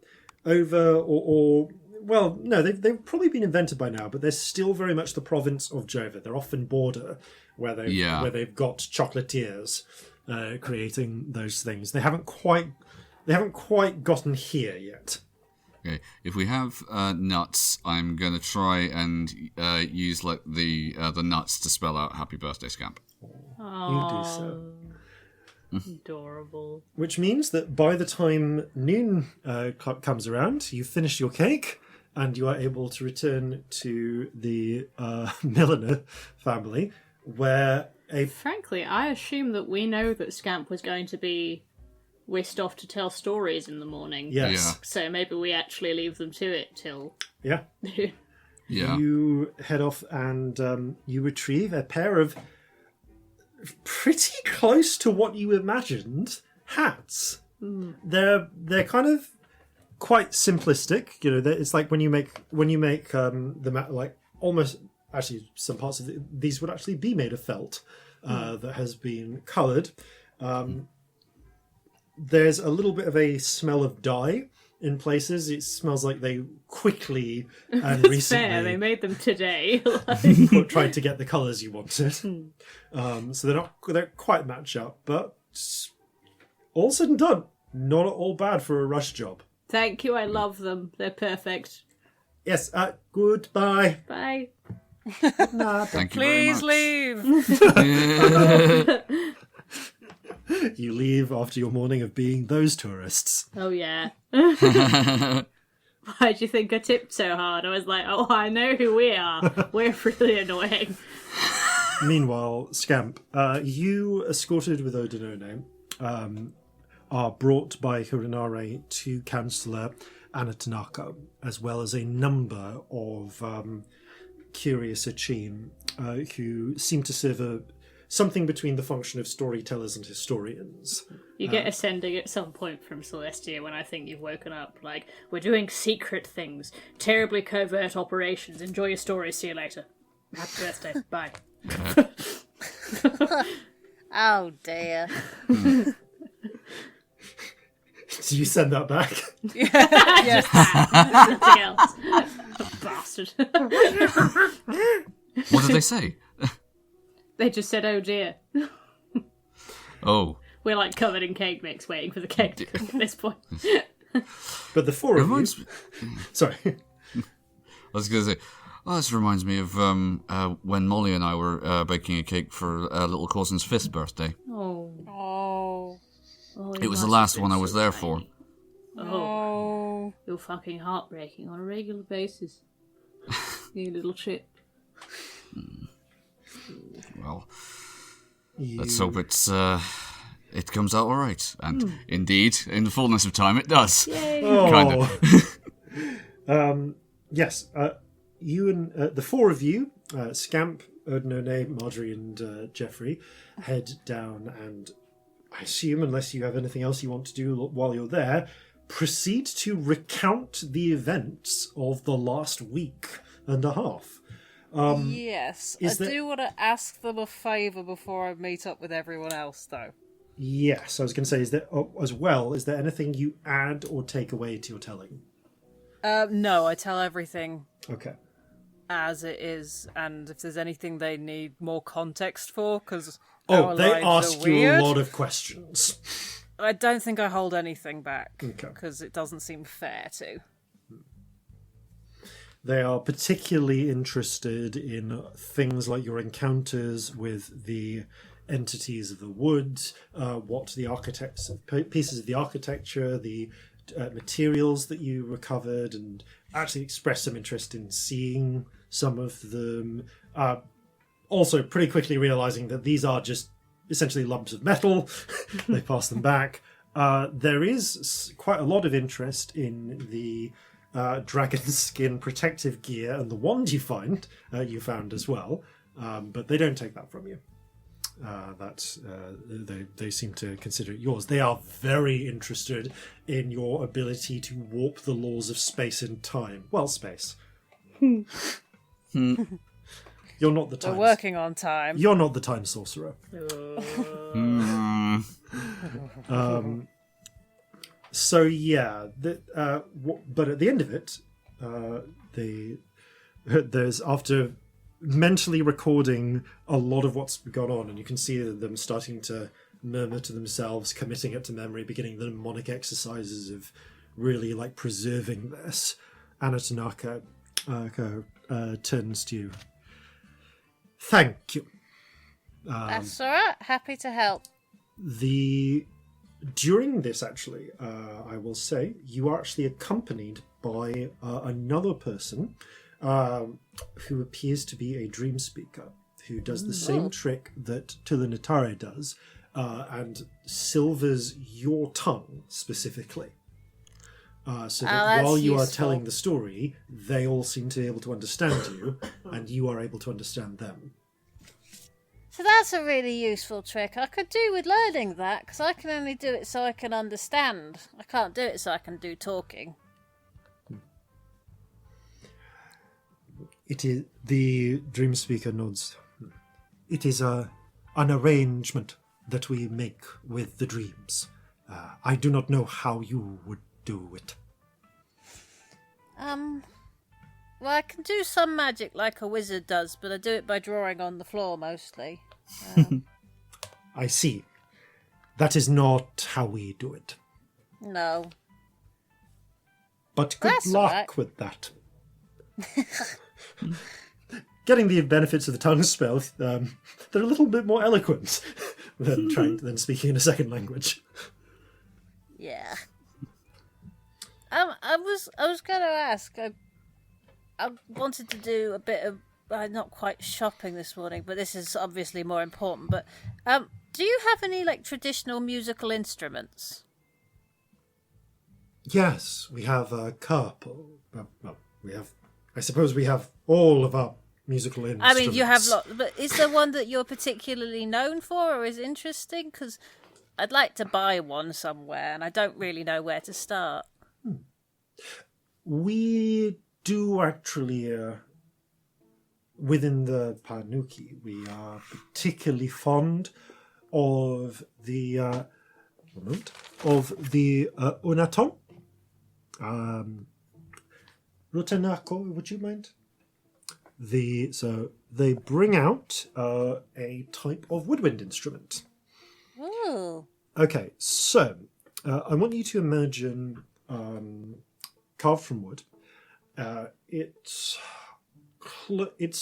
well, no, they've probably been invented by now, but they're still very much the province of Jova. They're often border where they've got chocolatiers creating those things. They haven't quite gotten here yet. Okay, if we have nuts, I'm gonna try and use like the nuts to spell out "Happy Birthday, Scamp." You do so. Adorable. Which means that by the time noon comes around, you finish your cake and you are able to return to the milliner family, where Frankly, I assume that we know that Scamp was going to be whisked off to tell stories in the morning. yes, Yeah. So maybe we actually leave them to it till. yeah, Yeah. you head off and you retrieve a pair of pretty close to what you imagined hats. They're kind of quite simplistic. You know, it's like when you make the like almost actually some parts of these would actually be made of felt that has been coloured. There's a little bit of a smell of dye in places. It smells like they quickly and recently Fair, they made them today. tried to get the colours you wanted. So they don't quite match up, but all said and done, not at all bad for a rush job. Thank you, I love them. They're perfect. Yes, goodbye. Bye. Thank you very Please much. leave. You leave after your morning of being those tourists. Oh yeah. Why'd you think I tipped so hard? I was like, oh, I know who we are. We're really annoying. Meanwhile, Scamp, you, escorted with Odinone, are brought by Hirinare to Councillor Anatanaka, as well as a number of curious Achim who seem to serve something between the function of storytellers and historians. You get a sending at some point from Celestia when I think you've woken up. Like, we're doing secret things, terribly covert operations. Enjoy your stories. See you later. Happy birthday. Bye. Oh dear. Do you send that back? Just that. Nothing else. Bastard. What did they say? They just said, "Oh dear." Oh. We're like covered in cake mix, waiting for the cake to cook at this point. But the four of you... Reminds me, Sorry. I was going to say, this reminds me of when Molly and I were baking a cake for little Corzin's 5th birthday. Oh. Oh. It was the last one I was there for. Oh. You're fucking heartbreaking on a regular basis. You little chip. Well, let's hope it comes out all right. And indeed, in the fullness of time, it does. Yay. Kind of. Yes, you and the four of you, Scamp, Erdnone, Marjorie, and Jeffrey, head down and, I assume, unless you have anything else you want to do while you're there, proceed to recount the events of the last week and a half. Yes, I do want to ask them a favour before I meet up with everyone else, though. Yes, I was going to say, is there anything you add or take away to your telling? No, I tell everything Okay. as it is, and if there's anything they need more context for, because They ask you a lot of questions. I don't think I hold anything back, Okay. because it doesn't seem fair to. They are particularly interested in things like your encounters with the entities of the woods, what the pieces of the architecture, the materials that you recovered, and actually express some interest in seeing some of them. Also, pretty quickly realizing that these are just essentially lumps of metal. They pass them back. There is quite a lot of interest in the dragon skin protective gear and the wand you found as well, but they don't take that from you. They seem to consider it yours. They are very interested in your ability to warp the laws of space and time. Well, space. You're not the time. We're working on time. You're not the time sorcerer. So yeah, but at the end of it, there's, after mentally recording a lot of what's gone on, and you can see them starting to murmur to themselves, committing it to memory, beginning the mnemonic exercises of really like preserving this. Anatanaka turns to you. Thank you. That's alright. Happy to help. During this, actually, I will say, you are actually accompanied by another person who appears to be a dream speaker, who does the same trick that Tulinatare does, and silvers your tongue specifically. So that while you are telling the story, they all seem to be able to understand you, and you are able to understand them. So that's a really useful trick. I could do with learning that, because I can only do it so I can understand. I can't do it so I can do talking. It is, the dream speaker nods. It is an arrangement that we make with the dreams. I do not know how you would do it. Well, I can do some magic like a wizard does, but I do it by drawing on the floor mostly. I see. That is not how we do it. No. But good That's luck all right. with that. Getting the benefits of the tongue spell, they're a little bit more eloquent than speaking in a second language. Yeah. I was going to ask. I wanted to do a bit of not quite shopping this morning, but this is obviously more important. But do you have any like traditional musical instruments? Yes, we have a couple. Well, we have. I suppose we have all of our musical instruments. I mean, you have lots, but is there one that you're particularly known for or is interesting? Because I'd like to buy one somewhere, and I don't really know where to start. We do actually, within the Panuki, we are particularly fond of the Unaton. Rutenako, would you mind? So they bring out a type of woodwind instrument. Ooh. Okay, so I want you to imagine carved from wood. It's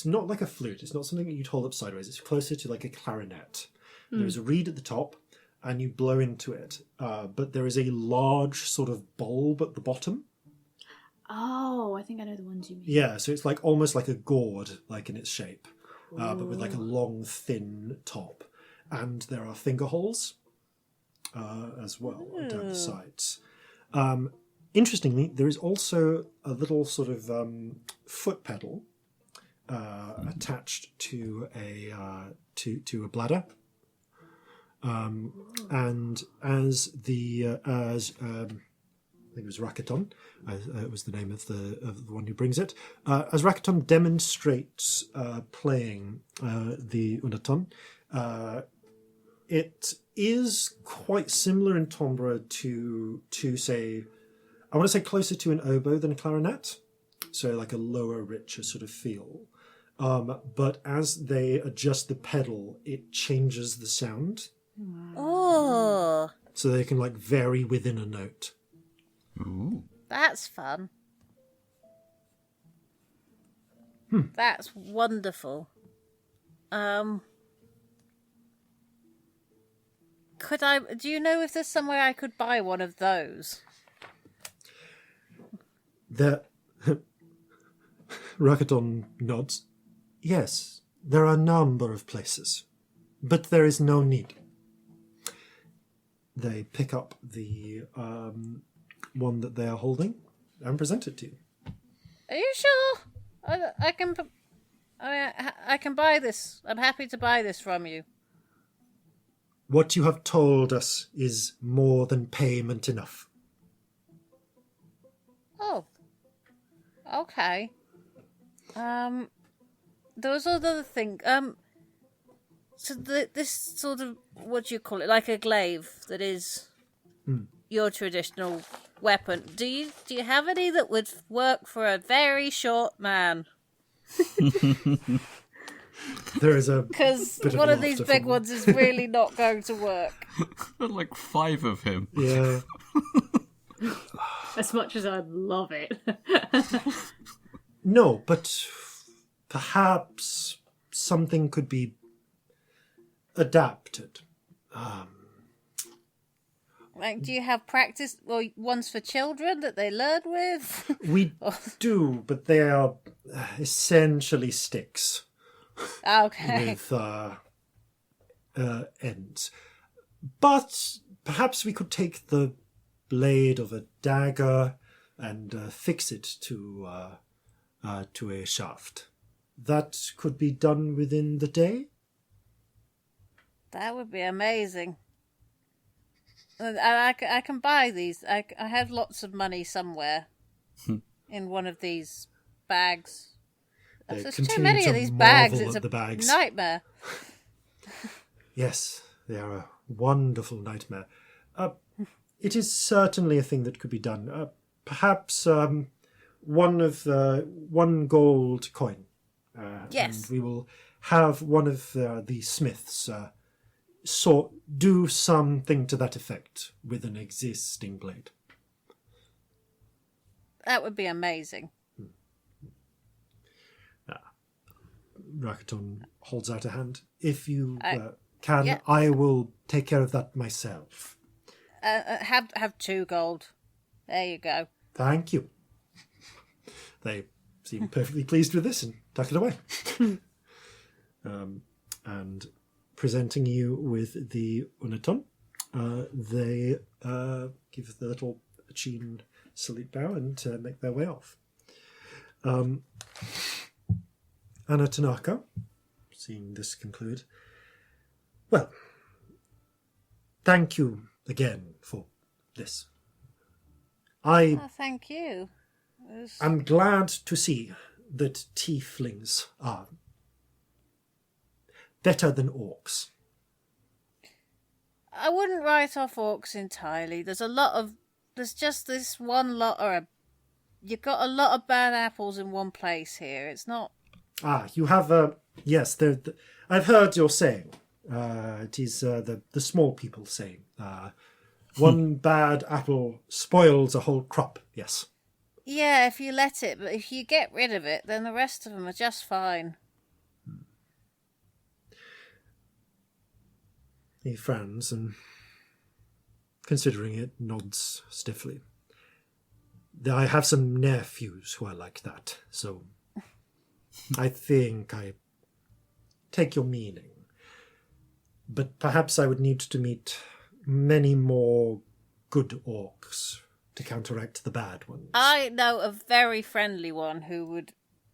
not like a flute. It's not something that you'd hold up sideways. It's closer to like a clarinet. There's a reed at the top, and you blow into it. But there is a large sort of bulb at the bottom. Oh, I think I know the ones you mean. Yeah, so it's like almost like a gourd, like in its shape, but with like a long, thin top. And there are finger holes as well down the sides. Interestingly, there is also a little sort of foot pedal attached to a bladder. And as I think it was Rakaton. It was the name of the one who brings it. As Rakaton demonstrates playing the Unaton, it is quite similar in timbre to say, I want to say closer to an oboe than a clarinet, so like a lower, richer sort of feel. But as they adjust the pedal, it changes the sound. Oh, So they can like vary within a note. Ooh. that's fun. That's wonderful. Do you know if there's somewhere I could buy one of those? Rakaton nods. Yes, there are a number of places, but there is no need. They pick up the one that they are holding and present it to you. Are you sure? I can buy this. I'm happy to buy this from you. What you have told us is more than payment enough. Oh. Okay. There was another thing. So this sort of, what do you call it? Like a glaive that is your traditional weapon. Do you have any that would work for a very short man? There is a Because bit one of laughter these big from- ones is really not going to work. There are like 5 of him. Yeah. As much as I'd love it. No, but perhaps something could be adapted. Like, do you have practice or ones for children that they learn with? We do, but they are essentially sticks Okay. with ends. But perhaps we could take the blade of a dagger and fix it to a shaft. That could be done within the day. That would be amazing. And I can buy these. I have lots of money somewhere in one of these bags. They There's too continue many to of these bags. marvel It's at a the bags. nightmare. Yes, they are a wonderful nightmare. It is certainly a thing that could be done. Perhaps one gold coin. Yes. And we will have one of the smiths do something to that effect with an existing blade. That would be amazing. Rakaton holds out a hand. If you can, yeah. I will take care of that myself. Have 2 gold. There you go. Thank you. They seem perfectly pleased with this and tuck it away. And presenting you with the Unaton, they give the little Chin salute bow and make their way off. Anna Tanaka, seeing this conclude, well, thank you again for this. I Oh, thank you. am glad to see that tieflings are better than orcs. I wouldn't write off orcs entirely. There's just this one lot, you've got a lot of bad apples in one place here. It's not... You have yes, I've heard your saying. It is the small people saying. One bad apple spoils a whole crop, yes. Yeah, if you let it, but if you get rid of it, then the rest of them are just fine. He frowns and, considering it, nods stiffly. I have some nephews who are like that, so I think I take your meaning. But perhaps I would need to meet many more good orcs to counteract the bad ones. I know a very friendly one who would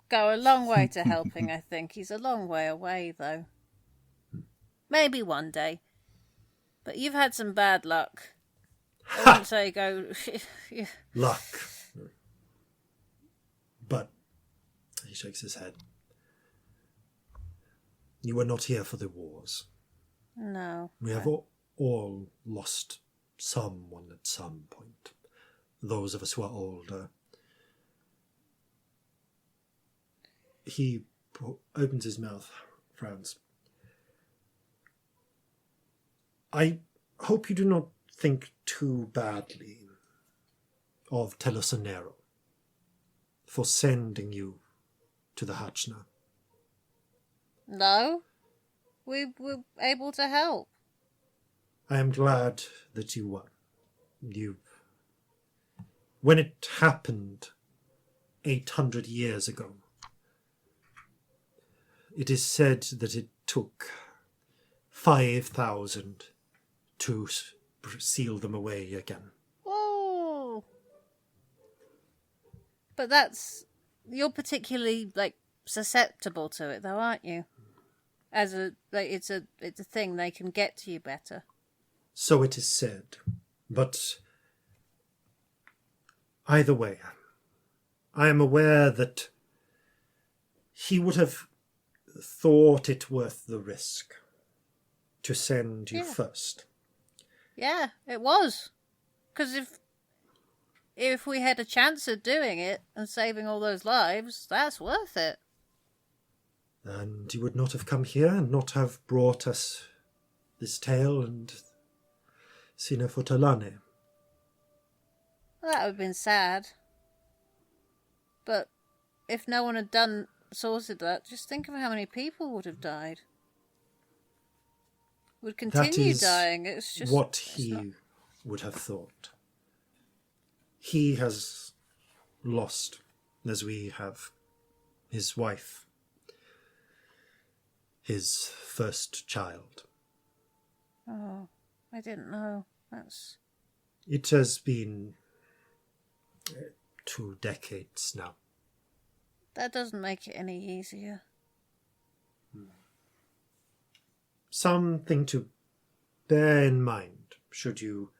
go a long way to helping, I think. He's a long way away, though. Maybe one day. But you've had some bad luck. I wouldn't say go... Luck. But, he shakes his head. You were not here for the wars. No. We have all lost someone at some point. Those of us who are older. He opens his mouth, frowns. I hope you do not think too badly of Telosonero for sending you to the Hachna. No. We were able to help. I am glad that you were. When it happened 800 years ago, it is said that it took 5,000 to seal them away again. Whoa! But you're particularly susceptible to it, though, aren't you? It's a thing. They can get to you better. So it is said, but either way, I am aware that he would have thought it worth the risk to send you first. Yeah, it was. Because if we had a chance of doing it and saving all those lives, that's worth it. And you would not have come here and not have brought us this tale and Sina Fotalane. Well, that would have been sad. But if no one had sorted that, just think of how many people would have died. Would continue dying. It's just what he would have thought. He has lost, as we have, his wife, his first child. Oh, I didn't know. It has been 2 decades now. That doesn't make it any easier. Something to bear in mind should you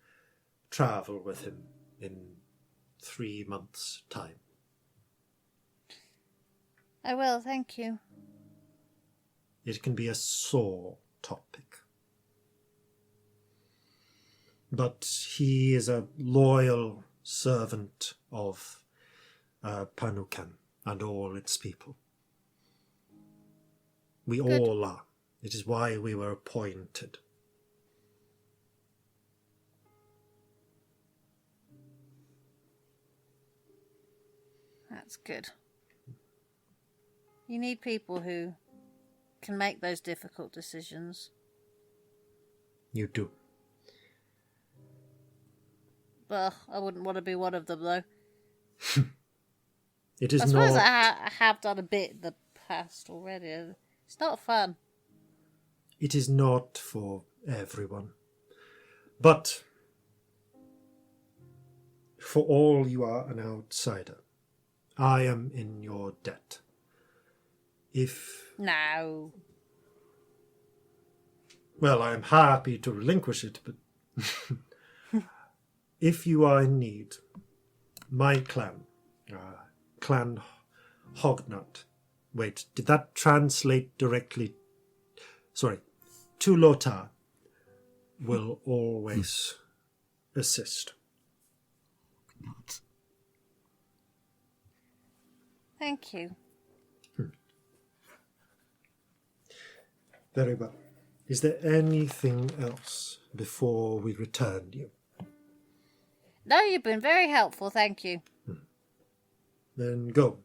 travel with him in 3 months' time. I will, thank you. It can be a sore topic. But he is a loyal servant of Panukan and all its people. We all are. It is why we were appointed. That's good. You need people who can make those difficult decisions. You do. Well, I wouldn't want to be one of them, though. It is I suppose I have done a bit in the past already. It's not fun. It is not for everyone. But for all you are an outsider, I am in your debt. No. Well, I am happy to relinquish it, but if you are in need, my clan, Clan Hognut. Wait, did that translate directly? Sorry, to Lotar. will always assist. Not. Thank you. Very well. Is there anything else before we return you? No, you've been very helpful, thank you. Then go.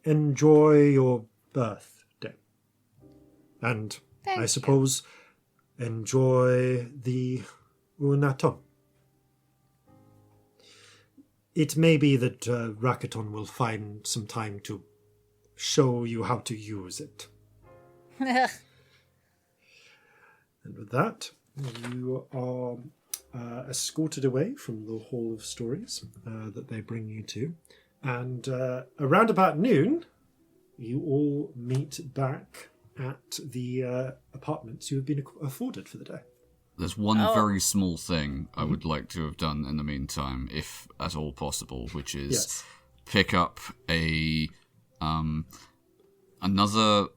Enjoy your birthday. And Thank I you. suppose enjoy the Unaton. It may be that Rakaton will find some time to show you how to use it. And with that, you are escorted away from the Hall of Stories that they bring you to. And around about noon, you all meet back at the apartments you have been afforded for the day. There's one very small thing I would like to have done in the meantime, if at all possible, which is pick up a another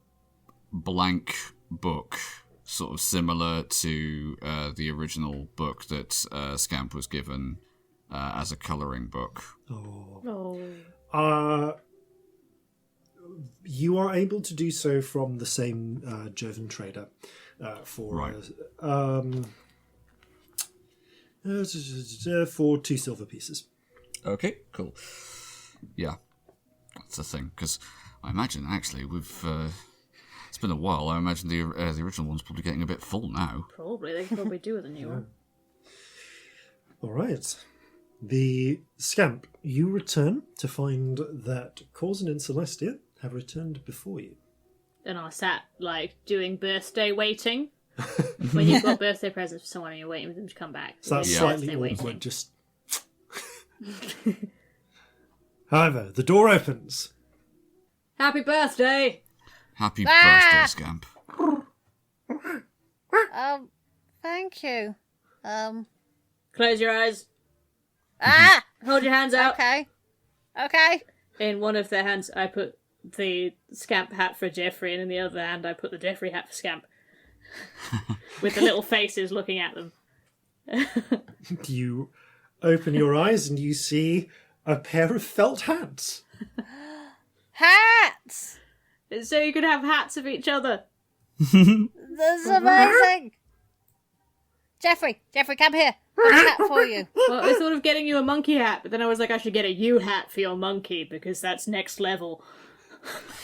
blank book, sort of similar to the original book that Scamp was given as a colouring book. You are able to do so from the same Jovan trader for 2 silver pieces. Okay, cool. Yeah, that's the thing, because I imagine, actually, we've... it's been a while. I imagine the original one's probably getting a bit full now. Probably. They could probably do with a new one. All right. The Scamp, you return to find that Corzin and Celestia have returned before you. And I sat, doing birthday waiting. When you've got birthday presents for someone and you're waiting for them to come back. So that's You're slightly birthday awkward, waiting. just... However, the door opens. Happy birthday! Happy birthday, Scamp. Thank you. Close your eyes. Ah! Hold your hands out. Okay. In one of their hands, I put the Scamp hat for Jeffrey, and in the other hand, I put the Jeffrey hat for Scamp. With the little faces looking at them. You open your eyes and you see a pair of felt hats. Hats! So you could have hats of each other. That's amazing! Jeffrey, come here. Got a hat for you. Well, I thought of getting you a monkey hat, but then I was like, I should get a you hat for your monkey, because that's next level.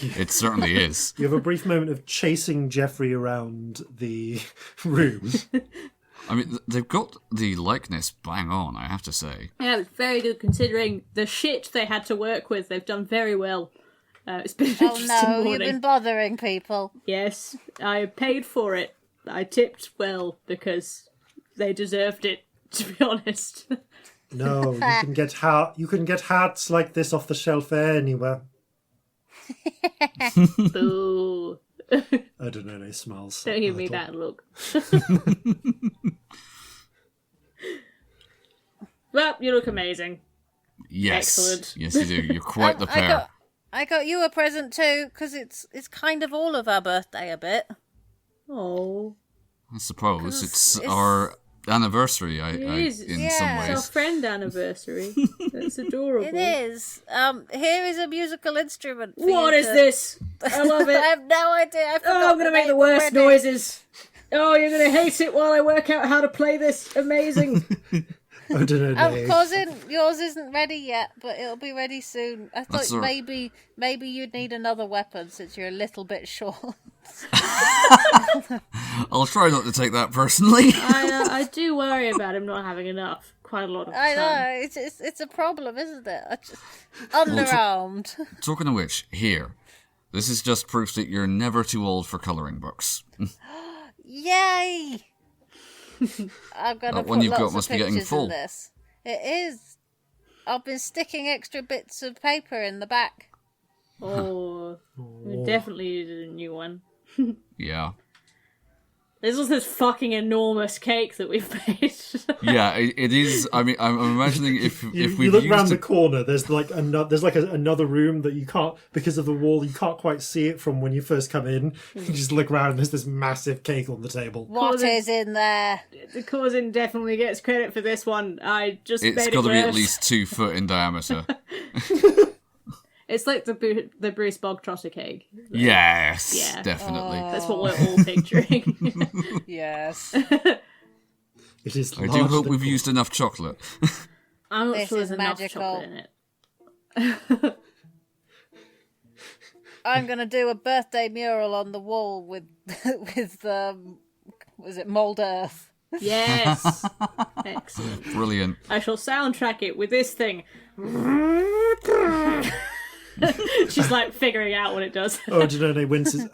It certainly is. You have a brief moment of chasing Jeffrey around the room. I mean, they've got the likeness bang on, I have to say. Yeah, it's very good considering the shit they had to work with. They've done very well. It's been an Oh interesting no, morning. you've been bothering people. Yes, I paid for it. I tipped well because they deserved it, to be honest. No, you can get hats like this off the shelf anywhere. Boo. I don't know, they smells. Don't give me that look. Well, you look amazing. Yes. Excellent. Yes, you do. You're quite the pair. I got you a present too, because it's kind of all of our birthday a bit. Oh. I suppose. It's it's- our anniversary, It is. in Yeah. some It's our ways. friend anniversary. That's adorable. It is. Here is a musical instrument. For What you is to- this? I love I it. have no idea. I forgot Oh, I'm going to make the name worst already. noises. Oh, you're going to hate it while I work out how to play this. Amazing. I don't know, Dave. Cousin, yours isn't ready yet, but it'll be ready soon. I That's thought all right. maybe you'd need another weapon since you're a little bit short. I'll try not to take that personally. I do worry about him not having enough quite a lot of the I time. know it's a problem, isn't it? Underarmed. Talking of which, here. This is just proof that you're never too old for colouring books. Yay! I'm gonna That put one you've got lots must of be getting pictures full. in this. It is. I've been sticking extra bits of paper in the back. Oh, we definitely needed a new one. Yeah. There's also this fucking enormous cake that we've made. Yeah, it is. I mean, I'm imagining if You we look round the corner. There's like another room that you can't, because of the wall. You can't quite see it from when you first come in. You just look round. And there's this massive cake on the table. What is in there? The Corzin definitely gets credit for this one. I just it's made it got to be at worse. least 2 foot in diameter. It's like the Bruce Bogtrotter cake. Yes, Yeah. definitely. That's what we're all picturing. Yes. It is. I do hope we've used enough chocolate. I'm not This sure is there's enough magical. chocolate in it. I'm gonna do a birthday mural on the wall with was it mould earth? Yes. Excellent. Brilliant. I shall soundtrack it with this thing. She's like figuring out what it does. Oh, Janone winces.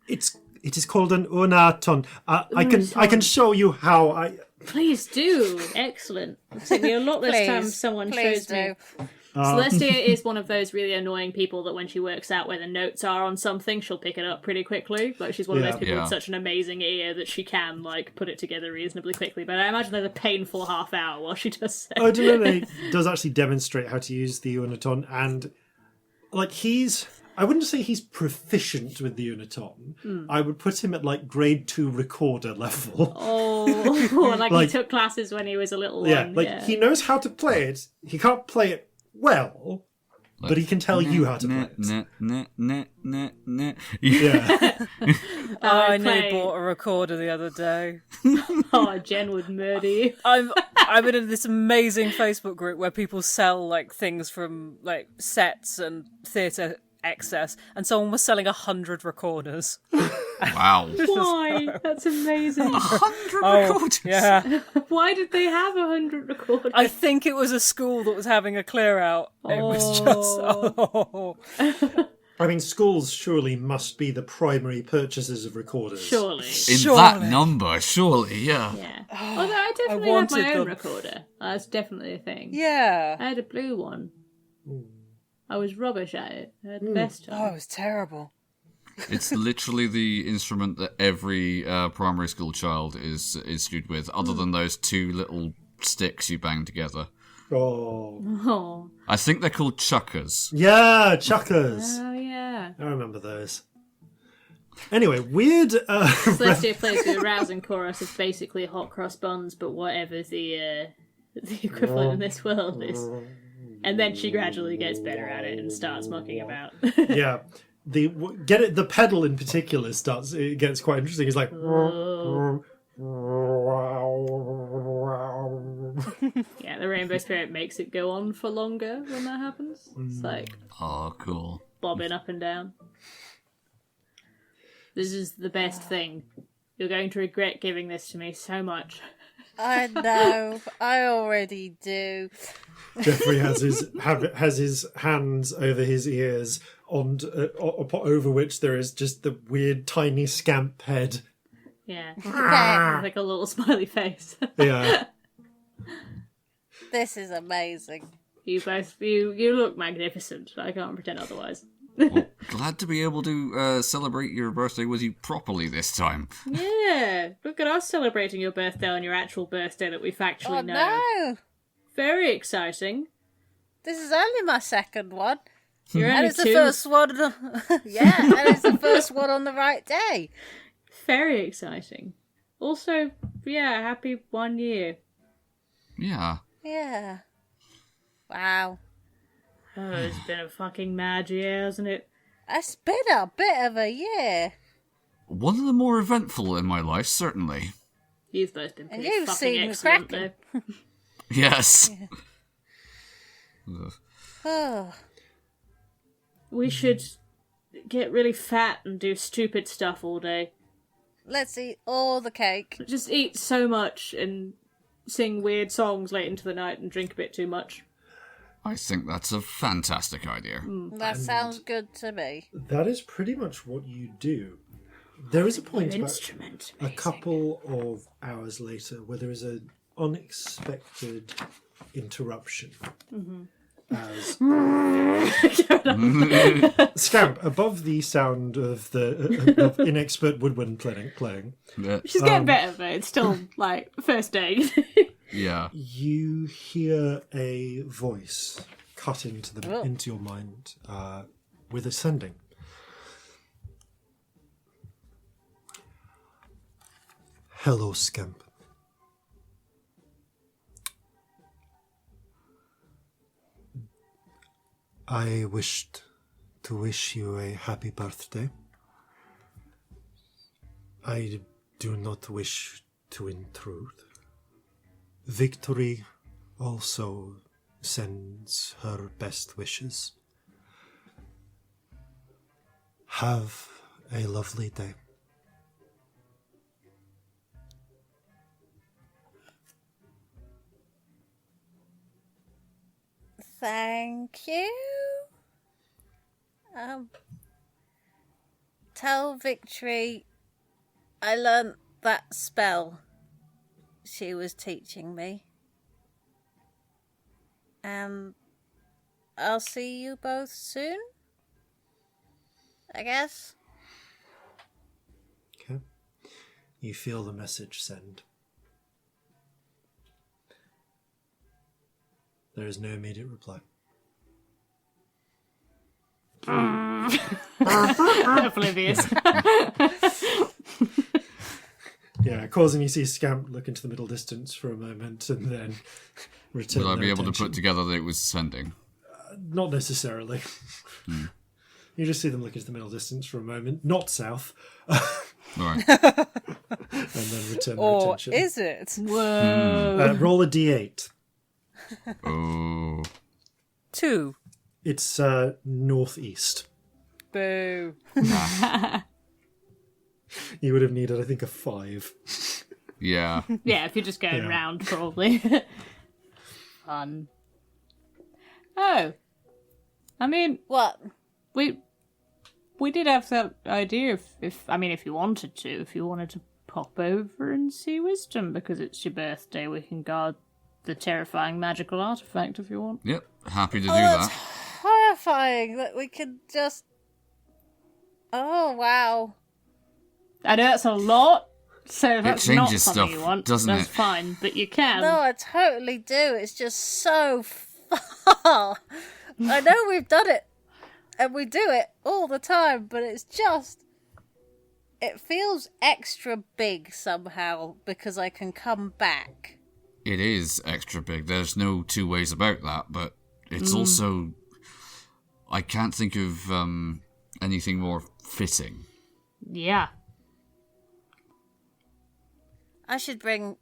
It is called an unaton. I can show you how I. Please do. Excellent. It'll take me a lot less time if someone Please shows me. do. Celestia is one of those really annoying people that when she works out where the notes are on something, she'll pick it up pretty quickly. Like, she's one of Yeah. those people Yeah. with such an amazing ear that she can, like, put it together reasonably quickly. But I imagine there's a painful half hour while she does so. Oh, Janone does actually demonstrate how to use the unaton, and like I wouldn't say he's proficient with the Uniton. I would put him at like grade 2 recorder level. Oh, like, Like- he took classes when he was a little Yeah, one. like Yeah. he knows how to play it. He can't play it well, but he can tell you how to play it. Yeah. I play- nearly bought a recorder the other day. Oh, Jen would murder you. I'm in this amazing Facebook group where people sell like things from like sets and theatre excess, and someone was selling 100 recorders. Wow. Why? That's amazing. 100 recorders. Yeah, Why did they have 100 recorders? I think it was a school that was having a clear out. It was just I mean, schools surely must be the primary purchasers of recorders. Surely. In that number, surely, yeah. Yeah. Although I definitely had wanted my own them. recorder. That's definitely a thing. yeah. I had a blue one. I was rubbish at it. I had the best Oh, time. it was terrible. It's literally the instrument that every primary school child is skewed with, other than those 2 little sticks you bang together. Oh. Oh. I think they're called chuckers. Yeah, chuckers. Oh, yeah. I remember those. Anyway, weird. Celestia plays with a rousing chorus of basically hot cross buns, but whatever the equivalent in this world is. And then she gradually gets better at it and starts mucking about. Yeah, the pedal in particular it gets quite interesting. It's like. Yeah, the Rainbow Spirit makes it go on for longer when that happens. It's like Oh, cool. bobbing up and down. This is the best thing. You're going to regret giving this to me so much. I know. I already do. Jeffrey has his hands over his ears, over which there is just the weird tiny scamp head. Yeah. Okay. Like a little smiley face. Yeah. This is amazing. You both, you look magnificent. I can't pretend otherwise. Well, glad to be able to celebrate your birthday with you properly this time. Yeah, look at us celebrating your birthday on your actual birthday that we factually Oh know. no! Very exciting. This is only my second one. You're And only it's the two. first one. Yeah, and it's the first one on the right day. Very exciting. Also, yeah, happy 1 year. Yeah. Yeah. Wow. Oh, it's been a fucking mad year, hasn't it? It's been a bit of a year. One of the more eventful in my life, certainly. You've both been pretty you've fucking seen the excellent, Kraken. though. Yes. Ugh. Oh. We should get really fat and do stupid stuff all day. Let's eat all the cake. Just eat so much and sing weird songs late into the night and drink a bit too much. I think that's a fantastic idea. That sounds good to me. That is pretty much what you do. There is a point about Instrument. a couple of hours later where there is an unexpected interruption. as Scamp, above the sound of the of inexpert woodwind playing, Yeah. She's getting better, but it's still like first day. Yeah. you hear a voice cut into your mind with ascending. Hello, Scamp. I wished to wish you a happy birthday. I do not wish to intrude. Victory also sends her best wishes. Have a lovely day. Thank you. Tell Victory I learnt that spell she was teaching me. And I'll see you both soon, I guess. Okay. You feel the message send. There is no immediate reply. Oblivious. Yeah, Corzin, you see Scamp look into the middle distance for a moment and then return. Will I be their able to attention. put together that it was sending? Not necessarily. You just see them look into the middle distance for a moment, not south, Right. and then return their Or attention. is it? Whoa. Roll a d8. Oh. 2. It's northeast. Boo. You would have needed, I think, a 5. Yeah. Yeah, if you're just going Yeah. round, probably. Fun. Oh. I mean, What? we did have that idea if you wanted to pop over and see Wisdom because it's your birthday, we can guard the terrifying magical artifact if you want. Yep. Happy to do That's that. horrifying that we could just... Oh, wow. I know that's a lot, so if that's not changes something stuff, you want, doesn't that's it? fine, but you can. No, I totally do. It's just so far. I know we've done it, and we do it all the time, but it's just... It feels extra big somehow, because I can come back. It is extra big. There's no two ways about that, but it's also... I can't think of anything more fitting. Yeah. I should bring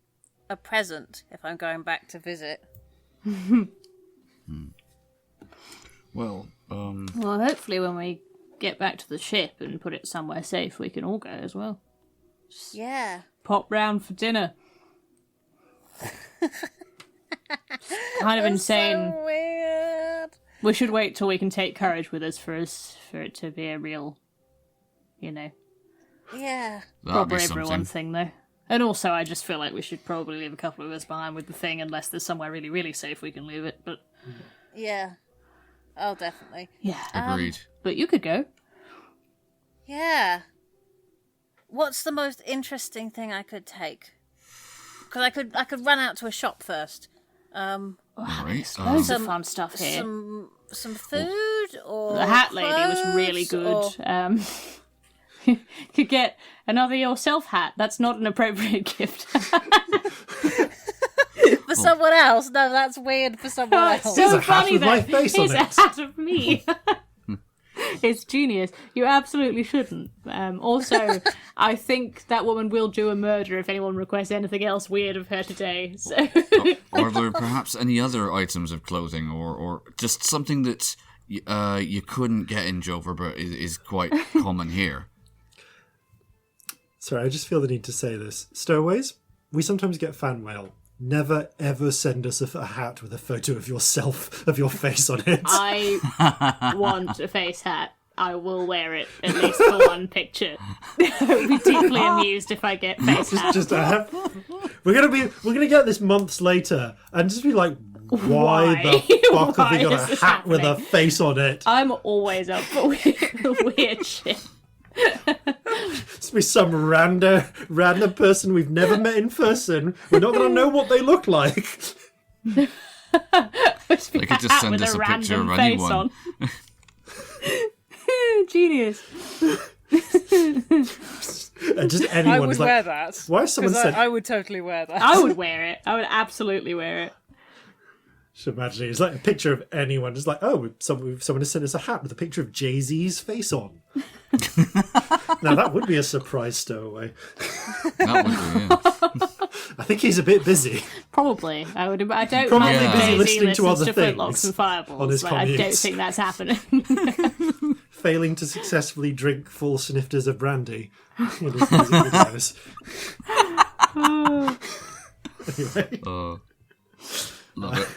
a present if I'm going back to visit. Well, Well, hopefully when we get back to the ship and put it somewhere safe, we can all go as well. Yeah. Pop round for dinner. Kind of insane. So weird. We should wait till we can take courage with us for it to be a real, Yeah. that'd proper be everyone something. thing, though. And also, I just feel like we should probably leave a couple of us behind with the thing, unless there's somewhere really, really safe we can leave it. But Yeah. Oh, definitely. yeah, Agreed. but you could go. Yeah. What's the most interesting thing I could take? Because I could run out to a shop first. Right. Loads of fun stuff here. Some food or The hat lady was really clothes, good. or- You could get another yourself hat. That's not an appropriate gift. for someone else. No, that's weird for someone Oh, else. it's Here's so a hat funny with though. my face on It's it. a hat of me. It's genius. You absolutely shouldn't. Also, I think that woman will do a murder if anyone requests anything else weird of her today. So Are there perhaps any other items of clothing or just something that you couldn't get in Jover but is quite common here? Sorry, I just feel the need to say this. Stowaways, we sometimes get fan mail. Never ever send us a hat with a photo of yourself, of your face on it. I want a face hat. I will wear it at least for one picture. I'll be deeply amused if I get face hat. Just a hat. We're gonna get this months later and just be like, Why the fuck have we Why got is a this hat with a happening? face on it? I'm always up for weird shit. It's be some random person we've never met in person. We're not going to know what they look like. They could just send us a picture of anyone. Genius. And just I anyone would is like, wear that. why has someone 'Cause said... I would totally wear that. I would wear it. I would absolutely wear it. Just imagine it's like a picture of anyone. It's like, oh, someone has sent us a hat with a picture of Jay-Z's face on. Now that would be a surprise stowaway. That would be, yeah. I think he's a bit busy. Probably. I don't Probably imagine busy Jay-Z listening to listens other Flintlocks things and Fireballs. on his Like, I don't commute. think that's happening. Failing to successfully drink full snifters of brandy in his music videos. Anyway. Love it.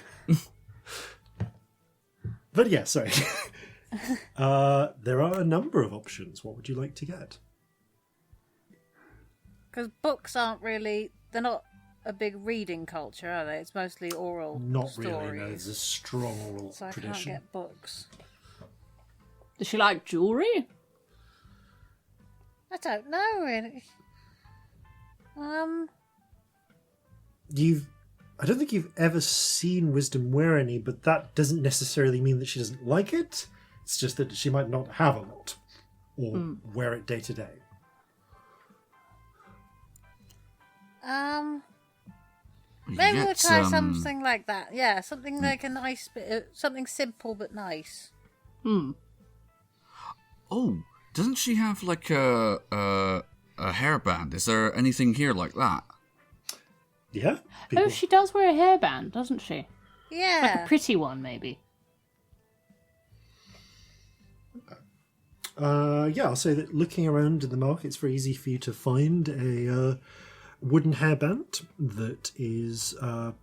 But yeah, sorry. There are a number of options. What would you like to get? Because books aren't really, they're not a big reading culture, are they? It's mostly oral Not stories. really. No, there's a strong oral So I tradition. can't get books. Does she like jewellery? I don't know, really. I don't think you've ever seen Wisdom wear any, but that doesn't necessarily mean that she doesn't like it. It's just that she might not have a lot or wear it day to day. Maybe we'll Get, try something like that. Yeah, something like a nice bit, something simple but nice. Oh, doesn't she have like a hairband? Is there anything here like that? Yeah? Oh, she does wear a hairband, doesn't she? Yeah. Like a pretty one, maybe. Yeah, I'll say that looking around in the market, it's very easy for you to find a wooden hairband that is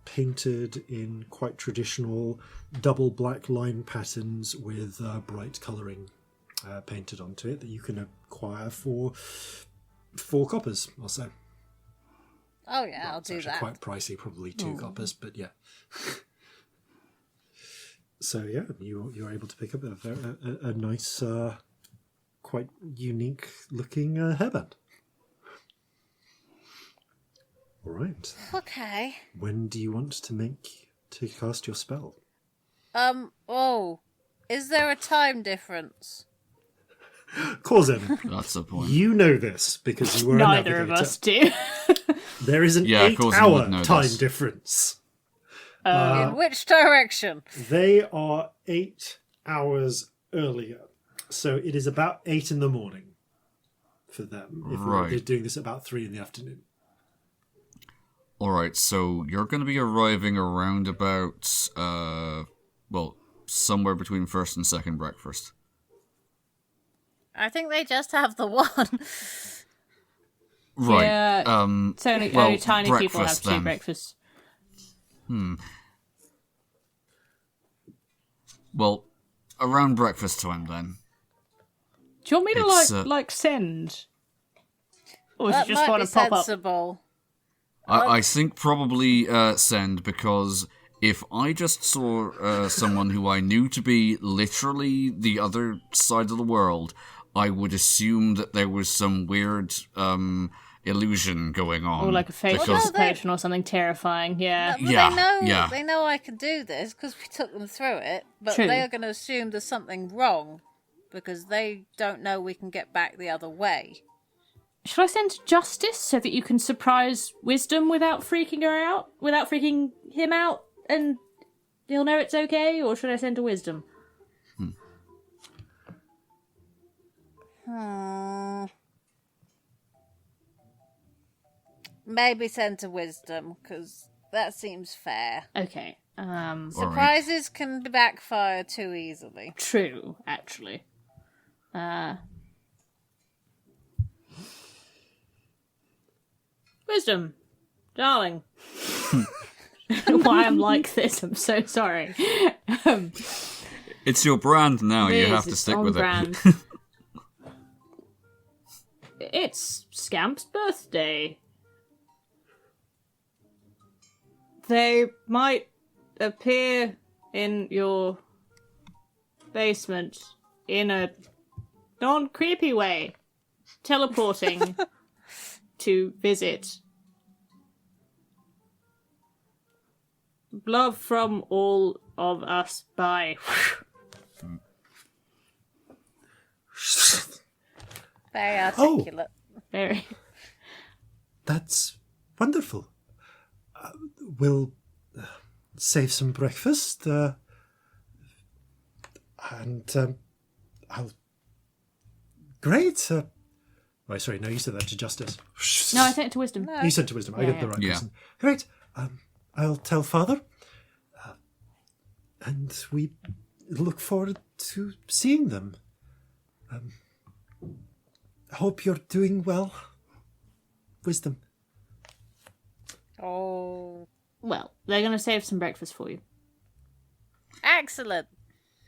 painted in quite traditional double black line patterns with bright colouring painted onto it that you can acquire for 4 coppers or so. Oh yeah, I'll It's do actually that. quite pricey, probably 2 coppers, but yeah. So yeah, you're able to pick up a nice, quite unique looking hairband. All right. Okay. When do you want to cast your spell? Oh, is there a time difference? Corzin, That's the point. you know this because you were Neither a of navigator. us do. There is an Yeah, Corzin would 8-hour know time this. difference. In which direction? They are 8 hours earlier. So it is about 8 in the morning for them. Right. They're doing this at about 3 in the afternoon. Alright, so you're going to be arriving around about, somewhere between first and second breakfast. I think they just have the one. Right. Yeah, it's only tiny people have breakfast, 2 then. breakfasts. Well, around breakfast time then. Do you want me It's, to send? Or do you That just might want be to pop up? sensible. I think probably send, because if I just saw someone who I knew to be literally the other side of the world, I would assume that there was some weird illusion going on. Or like a facial because- dissipation or something terrifying, yeah. Well, Yeah, they know I can do this because we took them through it, but True. they are going to assume there's something wrong because they don't know we can get back the other way. Should I send Justice so that you can surprise Wisdom without freaking her out? Without freaking him out? And he'll know it's okay? Or should I send to Wisdom? Maybe send to Wisdom because that seems fair. Okay. Surprises can backfire too easily. True, actually. Wisdom, darling. Why I'm like this, I'm so sorry. It's your brand now, you It have is, to it's stick on with brand. it. It's Scamp's birthday. They might appear in your basement in a non-creepy way, teleporting to visit. Love from all of us. Bye. Very articulate. Very. That's wonderful. We'll save some breakfast, and I'll... Great. Oh, sorry, no, you said that to Justice. No, I said it to Wisdom. You said to Wisdom. I get the right person. Great. I'll tell Father. And we look forward to seeing them. Hope you're doing well. Wisdom. Oh, Well, they're going to save some breakfast for you. excellent.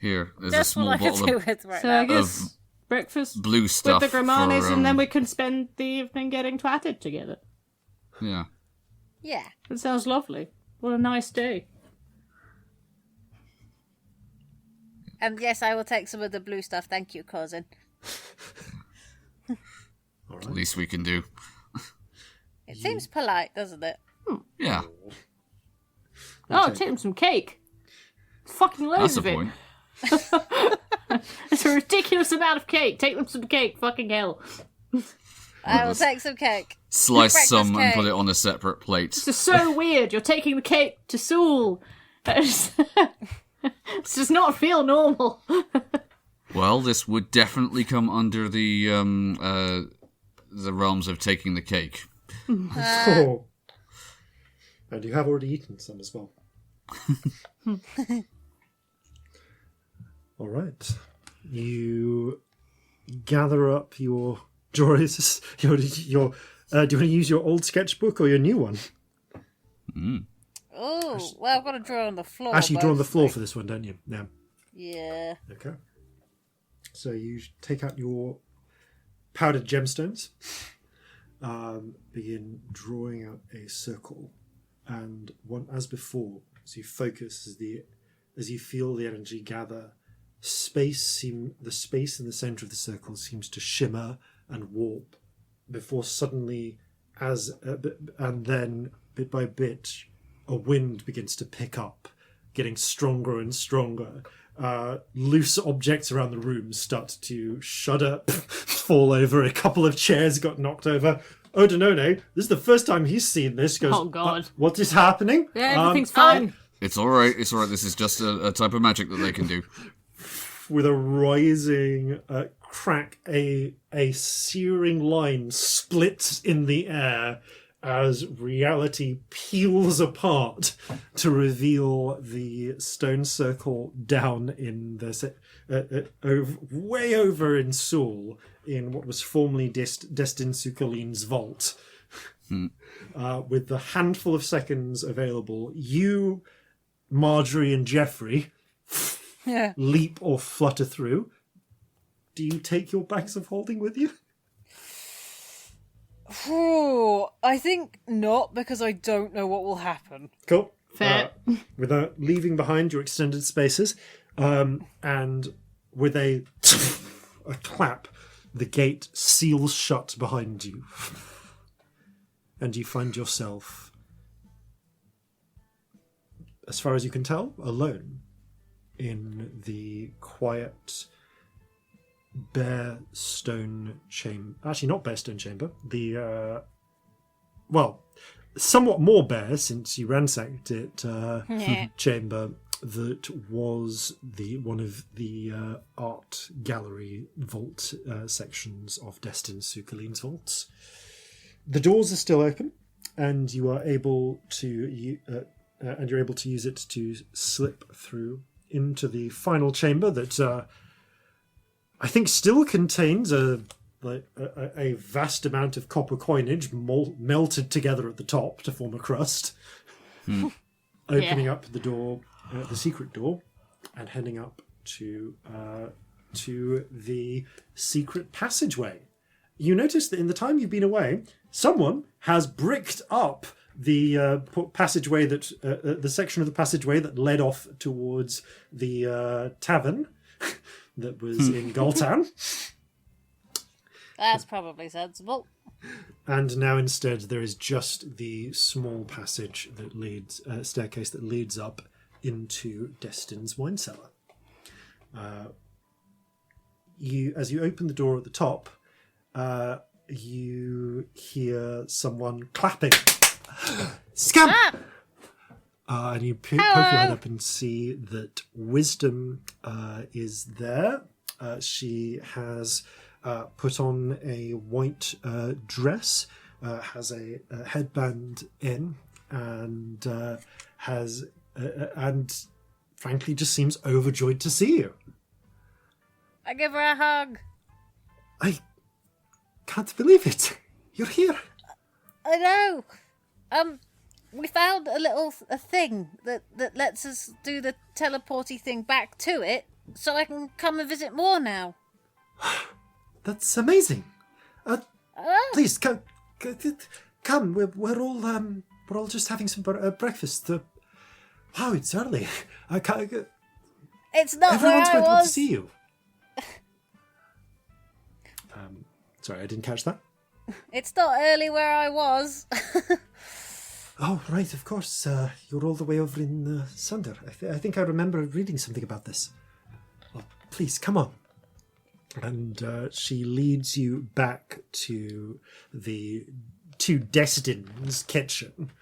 Here, there's That's a small what I could bottle do of with right So now. I guess breakfast blue stuff. with the Gramanes, for, and then we can spend the evening getting twatted together. Yeah. Yeah. It sounds lovely. What a nice day. And yes, I will take some of the blue stuff. Thank you, Corzin. The least we can do. It seems polite, doesn't it? Yeah. Oh, take them some cake. Fucking loads That's the of point. it. It's a ridiculous amount of cake. Take them some cake. Fucking hell. I will take some cake. Slice Breakfast some and cake. put it on a separate plate. This is so weird. You're taking the cake to Seoul. This does not feel normal. Well, this would definitely come under the realms of taking the cake. Oh. And you have already eaten some as well. All right. You gather up your drawings. Do you want to use your old sketchbook or your new one? Oh, well, I've got to draw on the floor. Actually, you draw on the mostly. floor for this one, don't you? Yeah. Yeah. Okay. So you take out your powdered gemstones, begin drawing out a circle, and one as before, as you focus, as you feel the energy gather, the space in the center of the circle seems to shimmer and warp, before suddenly, and then bit by bit, a wind begins to pick up, getting stronger and stronger. Loose objects around the room start to shudder, fall over. A couple of chairs got knocked over. Odenone, this is the first time he's seen this. Goes, Oh, God. What is happening? Yeah, everything's fine. It's alright, This is just a type of magic that they can do. With a rising crack, a searing line splits in the air as reality peels apart to reveal the stone circle down in the way over in Seoul, in what was formerly Destin Sukalin's vault. With the handful of seconds available, you, Marjorie, and Geoffrey leap or flutter through. Do you take your bags of holding with you? Oh, I think not, because I don't know what will happen. Cool. Fair. Without leaving behind your extended spaces, and with a clap, the gate seals shut behind you, and you find yourself, as far as you can tell, alone in the quiet, bare stone chamber. Actually, not bare stone chamber. The somewhat more bare, since you ransacked it, chamber that was one of the art gallery vault sections of Destin Sukalin's vaults. The doors are still open, and you are able to you're able to use it to slip through into the final chamber that I think still contains a vast amount of copper coinage melted together at the top to form a crust. Opening up the door, the secret door, and heading up to the secret passageway. You notice that in the time you've been away, someone has bricked up passageway that the section of the passageway that led off towards the tavern that was in Galtown. That's probably sensible. And now instead there is just the small passage that leads, staircase that leads up into Destin's wine cellar. As you open the door at the top, you hear someone clapping. Scamp! And you poke your head up and see that Wisdom is there. She has put on a white dress, has a headband in, and and frankly just seems overjoyed to see you. I give her a hug. I can't believe it. You're here. I know. We found a thing that lets us do the teleporty thing back to it, so I can come and visit more now. That's amazing. Please come. We're all just having some breakfast. Wow, it's early. I can't. It's not Everyone's where I going to want to was. see you. Sorry, I didn't catch that. It's not early where I was. Oh, right, of course. You're all the way over in Sunder. I think I remember reading something about this. Well, please, come on. And she leads you back to Destin's kitchen.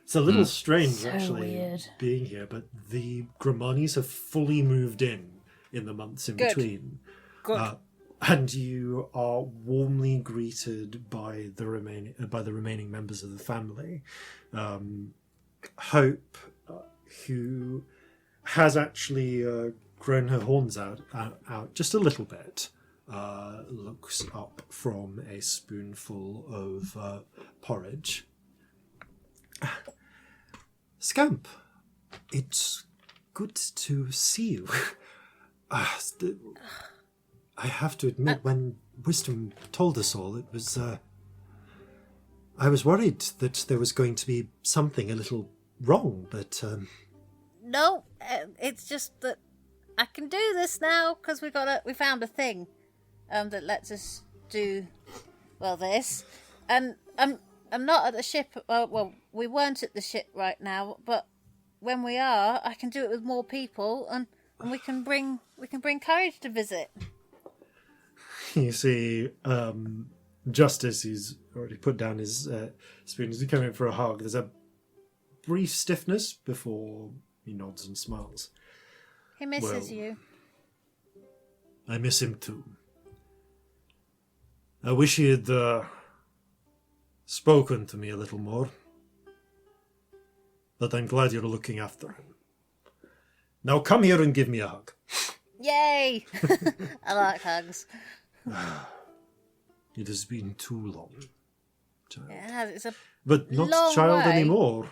It's a little strange, actually, weird. being here, but the Gramanis have fully moved in the months in between. Good. And you are warmly greeted by the remaining members of the family. Hope, who has actually grown her horns out just a little bit, looks up from a spoonful of porridge. Scamp, it's good to see you. I have to admit, when Wisdom told us all, it was... I was worried that there was going to be something a little wrong, but... No, it's just that I can do this now because we found a thing that lets us do this, and I'm not at the ship. Well, we weren't at the ship right now, but when we are, I can do it with more people, and we can bring courage to visit. You see, just as he's already put down his spoon, as he comes in for a hug, there's a brief stiffness before he nods and smiles. He misses you. I miss him too. I wish he had spoken to me a little more. But I'm glad you're looking after him. Now come here and give me a hug. Yay! I like hugs. It has been too long, child. Yeah, it's a But not long child way. anymore.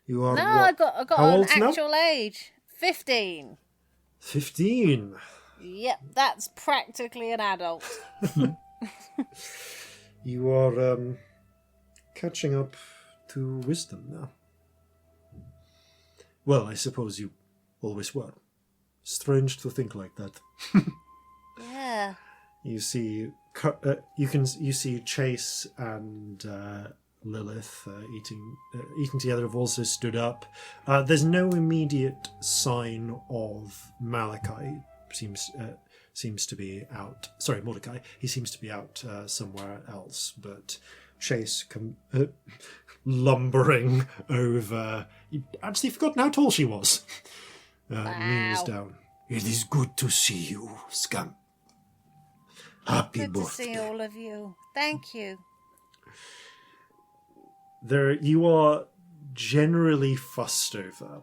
You are No, what? I got How an old now? actual age. 15. 15. Yep, that's practically an adult. You are catching up to Wisdom now. Well, I suppose you always were. Strange to think like that. Yeah. You see, you see Chase and Lilith eating together. Have also stood up. There's no immediate sign of Malachi. Seems to be out. Sorry, Mordecai. He seems to be out somewhere else. But Chase lumbering over. You'd actually forgotten how tall she was. Kneels down. It is good to see you, Scamp. Happy Good to birthday. see all of you. Thank you. You are generally fussed over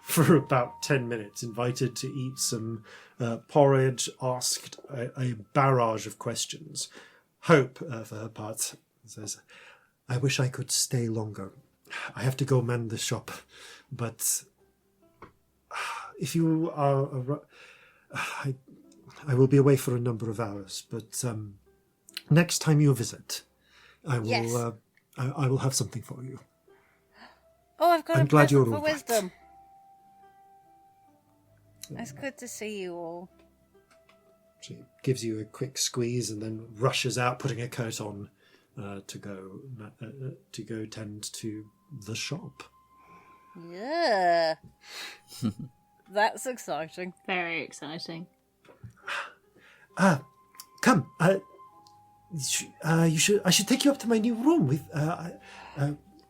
for about 10 minutes, invited to eat some porridge, asked a barrage of questions. Hope, for her part, says, I wish I could stay longer. I have to go mend the shop, but if you are... I will be away for a number of hours, but next time you visit, I will Yes. I will have something for you. Oh, I've got I'm a glad you're present for all right. wisdom. It's good to see you all. She gives you a quick squeeze and then rushes out, putting a coat on to go tend to the shop. Yeah. That's exciting. Very exciting. Come. I should take you up to my new room.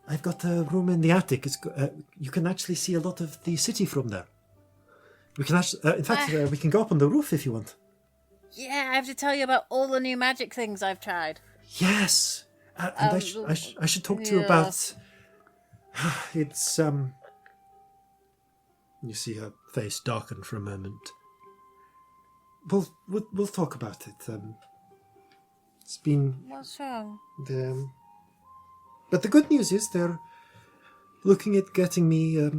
I've got a room in the attic. You can actually see a lot of the city from there. We can actually, in fact, we can go up on the roof if you want. Yeah, I have to tell you about all the new magic things I've tried. Yes, and I should talk to you about. It's You see her face darken for a moment. We'll talk about it. It's been. What's wrong? But the good news is they're looking at getting me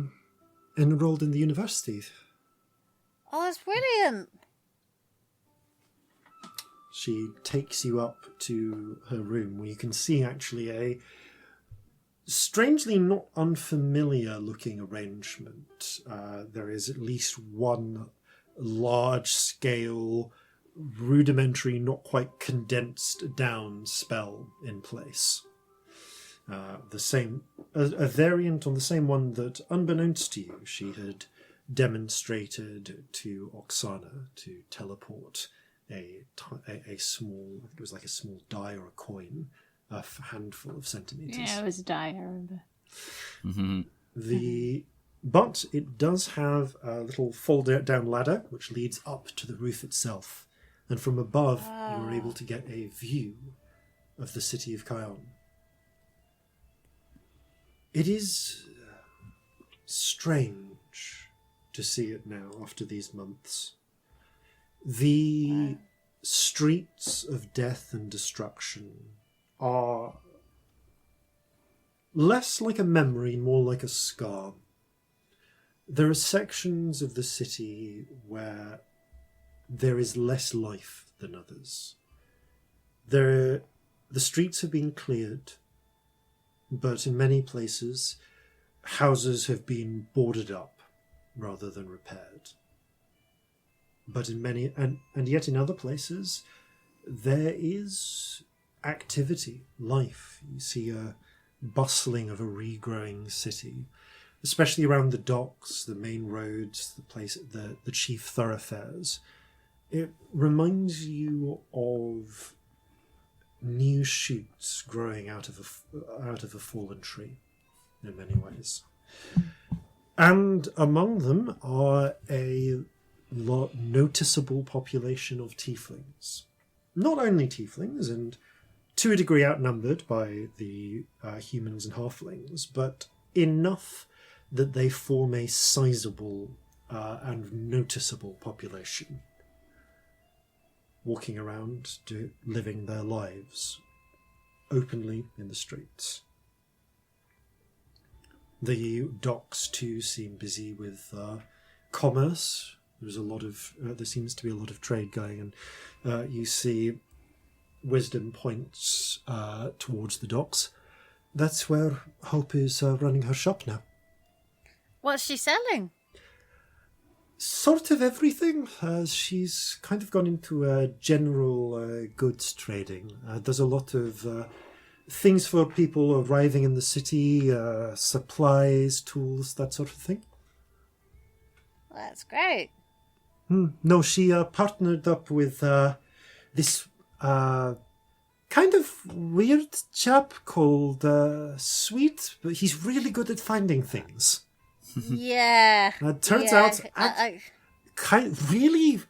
enrolled in the university. Oh, that's brilliant. She takes you up to her room where you can see actually a strangely not unfamiliar looking arrangement. There is at least one large scale, rudimentary, not quite condensed down spell in place. A variant on the same one that, unbeknownst to you, she had demonstrated to Oksana to teleport a small, it was like a small die or a coin, a handful of centimeters. Yeah, it was a die, I remember. Mm-hmm. But it does have a little fold-down ladder which leads up to the roof itself, and from above you are able to get a view of the city of Kion. It is strange to see it now after these months. The streets of death and destruction are less like a memory, more like a scar. There are sections of the city where there is less life than others. The streets have been cleared, but in many places, houses have been boarded up rather than repaired. But in many, and yet in other places, there is activity, life. You see a bustling of a regrowing city, especially around the docks, the main roads, the chief thoroughfares. It reminds you of new shoots growing out of a fallen tree, in many ways. And among them are a noticeable population of tieflings. Not only tieflings, and to a degree outnumbered by the humans and halflings, but enough that they form a sizable and noticeable population, walking around, living their lives openly in the streets. The docks too seem busy with commerce. There seems to be a lot of trade going, and you see Wisdom points towards the docks. That's where Hope is running her shop now. What's she selling? Sort of everything. She's kind of gone into general goods trading. There's a lot of things for people arriving in the city, supplies, tools, that sort of thing. That's great. No, she partnered up with this kind of weird chap called Sweet, but he's really good at finding things. Yeah. Turns out, really,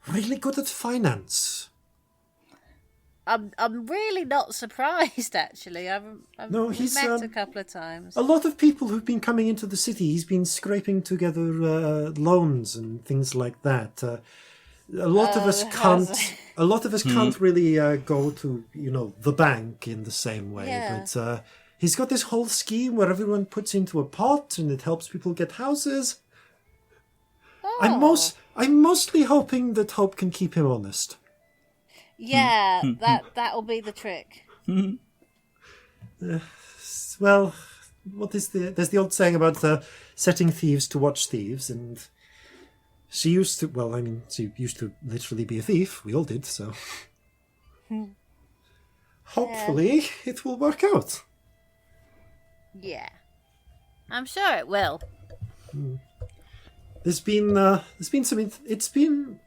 really good at finance. I'm really not surprised, actually. I've He's met a couple of times. A lot of people who've been coming into the city, he's been scraping together loans and things like that. A lot of us can't really go to the bank in the same way. Yeah. But he's got this whole scheme where everyone puts into a pot and it helps people get houses. Oh. I'm mostly hoping that Hope can keep him honest. Yeah, that'll be the trick. Well, there's the old saying about setting thieves to watch thieves, and she used to, she used to literally be a thief. We all did, so. Hopefully, it will work out. Yeah. I'm sure it will. There's been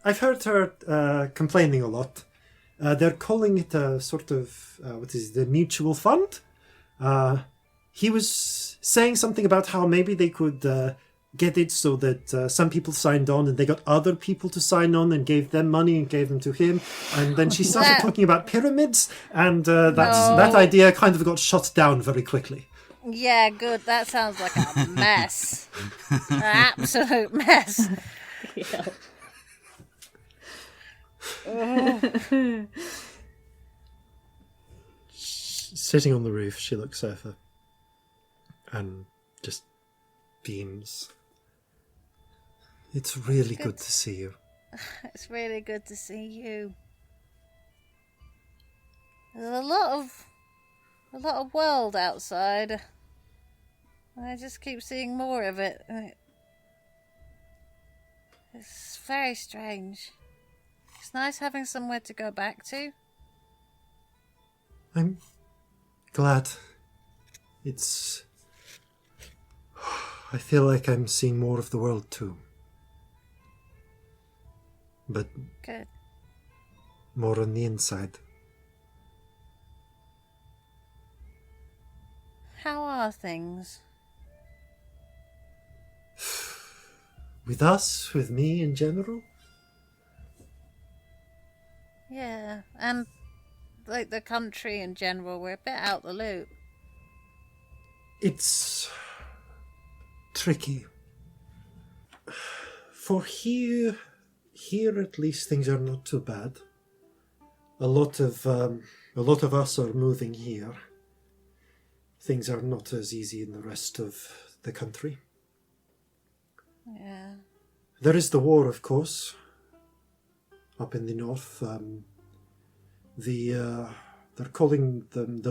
I've heard her complaining a lot. They're calling it a sort of, the mutual fund? He was saying something about how maybe they could get it so that some people signed on and they got other people to sign on and gave them money and gave them to him. And then she started talking about pyramids, and that idea kind of got shut down very quickly. Yeah, good. That sounds like a mess. An absolute mess. Yeah. Sitting on the roof, she looks over and just beams. It's really good to see you. It's really good to see you. There's a lot of world outside. I just keep seeing more of it. It's very strange. It's nice having somewhere to go back to. I'm glad. I feel like I'm seeing more of the world too. But Good. more on the inside. How are things? With us, with me in general? Yeah, and like the country in general, we're a bit out the loop. It's tricky. For here at least things are not too bad. A lot of us are moving here. Things are not as easy in the rest of the country. Yeah. There is the war, of course, up in the north. They're calling them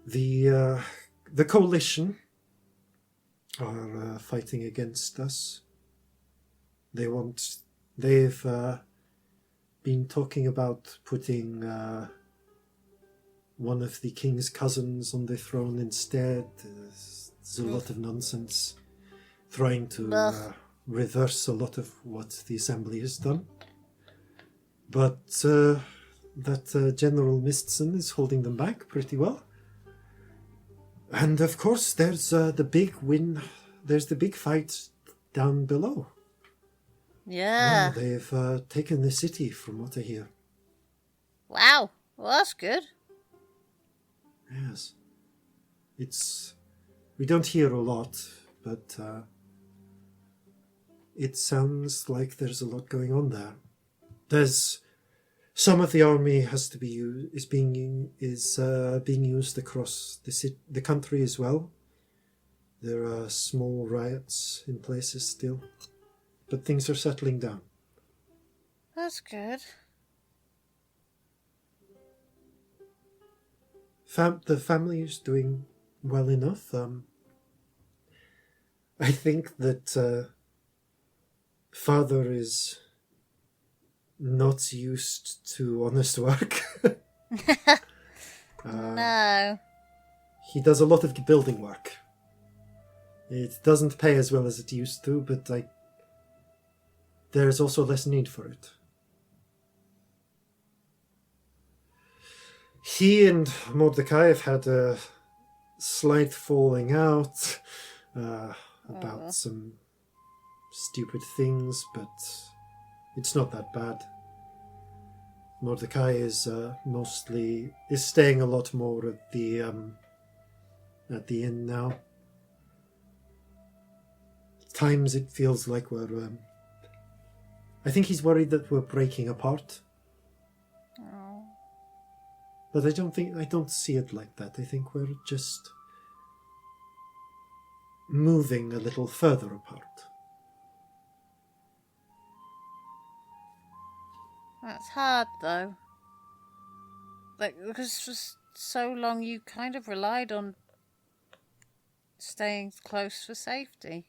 the coalition are fighting against us. They've been talking about putting one of the king's cousins on the throne instead. There's a lot of nonsense trying to reverse a lot of what the assembly has done. But that General Mistson is holding them back pretty well. And of course there's the big win. There's the big fight down below. Yeah. They've taken the city, from what I hear. Wow. Well, that's good. Yes. We don't hear a lot, but it sounds like there's a lot going on there. There's some of the army is being used across the country as well. There are small riots in places still, but things are settling down. That's good. The family is doing well enough. I think that father is not used to honest work. No. He does a lot of building work. It doesn't pay as well as it used to, but there's also less need for it. He and Mordecai have had a slight falling out about some stupid things, but it's not that bad. Mordecai is staying a lot more at the inn now. At times it feels like we're. I think he's worried that we're breaking apart. Oh. But I don't see it like that. I think we're just moving a little further apart. That's hard, though. Like, because for so long you kind of relied on staying close for safety.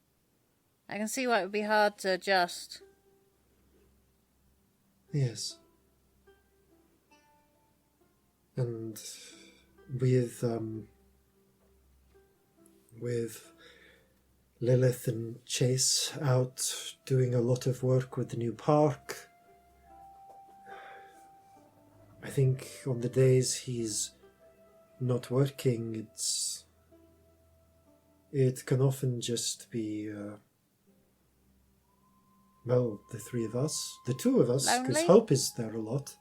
I can see why it would be hard to adjust. Yes. And with Lilith and Chase out doing a lot of work with the new park, I think on the days he's not working, it can often just be, the three of us, the two of us, because Lonely? Hope is there a lot.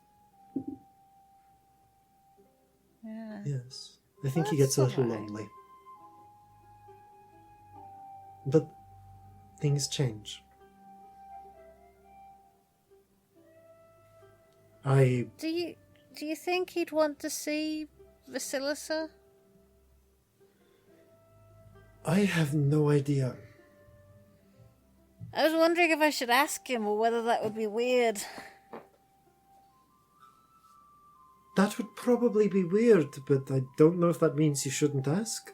Yeah. Yes, I think he That's gets a little alright. lonely. But things change. Do you think he'd want to see Vasilisa? I have no idea. I was wondering if I should ask him or whether that would be weird. That would probably be weird, but I don't know if that means you shouldn't ask.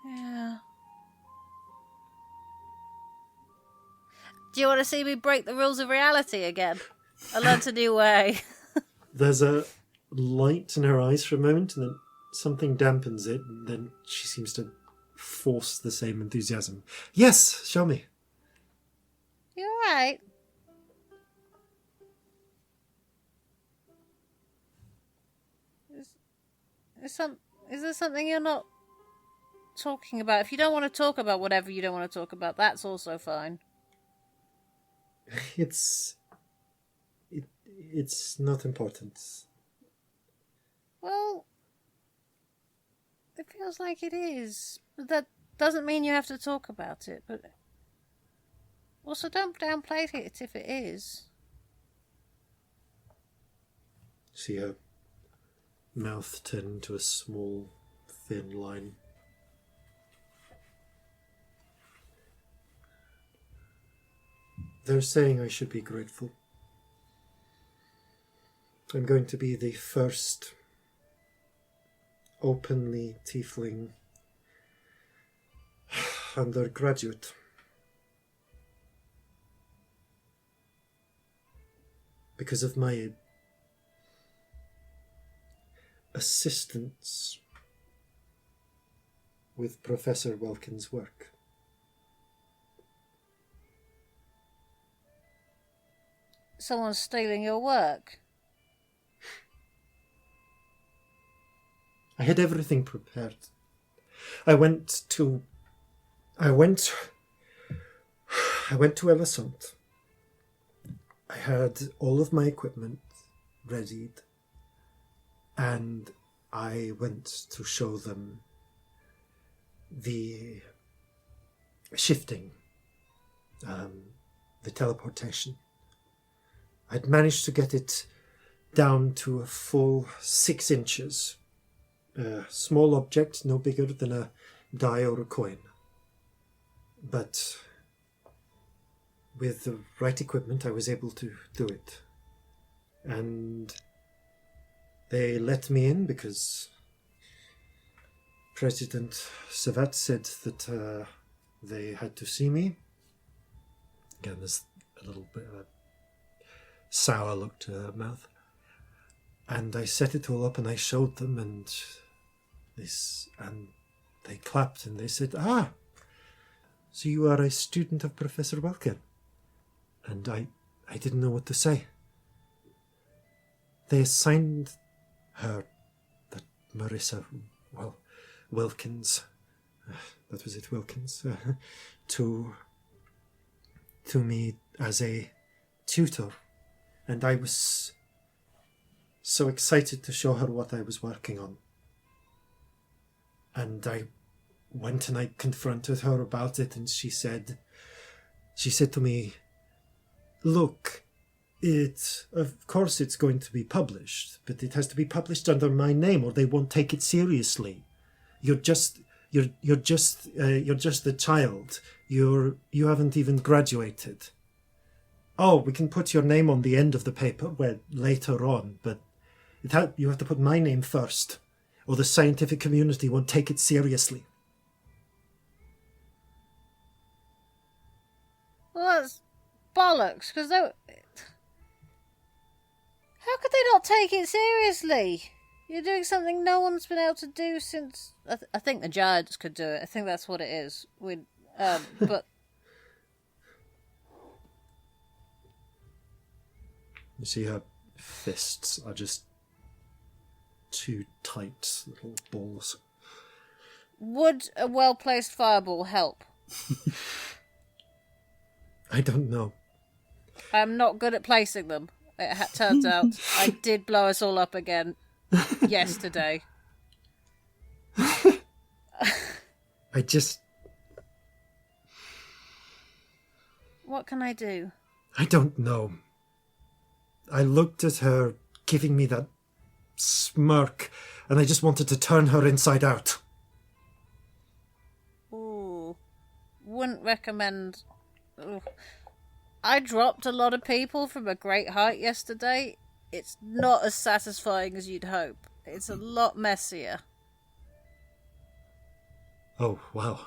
Yeah. Do you want to see me break the rules of reality again? I learnt a new way. There's a light in her eyes for a moment, and then something dampens it, and then she seems to force the same enthusiasm. Yes, show me. You alright? Is there something you're not talking about? If you don't want to talk about whatever you don't want to talk about, that's also fine. It's not important. Well, it feels like it is. But that doesn't mean you have to talk about it. But also, don't downplay it if it is. See her mouth turn into a small, thin line. They're saying I should be grateful. I'm going to be the first openly tiefling undergraduate. Because of my assistance with Professor Welkin's work. Someone's stealing your work. I had everything prepared. I went to Elisant. I had all of my equipment readied, and I went to show them the shifting, the teleportation. I'd managed to get it down to a full 6 inches. A small object, no bigger than a die or a coin. But with the right equipment, I was able to do it. And they let me in because President Savat said that they had to see me. Again, there's a little bit of a sour look to her mouth. And I set it all up and I showed them, and they clapped and they said, "Ah, so you are a student of Professor Welkin." And I didn't know what to say. They assigned her, that Marissa, Wilkins, that was it, Wilkins, to me as a tutor. And I was so excited to show her what I was working on. And I went and I confronted her about it, and she said to me, "Look, of course it's going to be published, but it has to be published under my name or they won't take it seriously. You're just a child. You haven't even graduated. Oh, we can put your name on the end of the paper later on, but You have to put my name first, or the scientific community won't take it seriously. Well, that's bollocks, because how could they not take it seriously? You're doing something no one's been able to do since... I think the Giants could do it. I think that's what it is. But... You see her fists are just two tight little balls. Would a well-placed fireball help? I don't know. I'm not good at placing them. It turns out I did blow us all up again yesterday. I just... What can I do? I don't know. I looked at her giving me that smirk, and I just wanted to turn her inside out. Ooh. Wouldn't recommend... Ooh. I dropped a lot of people from a great height yesterday. It's not as satisfying as you'd hope. It's a lot messier. Oh, wow.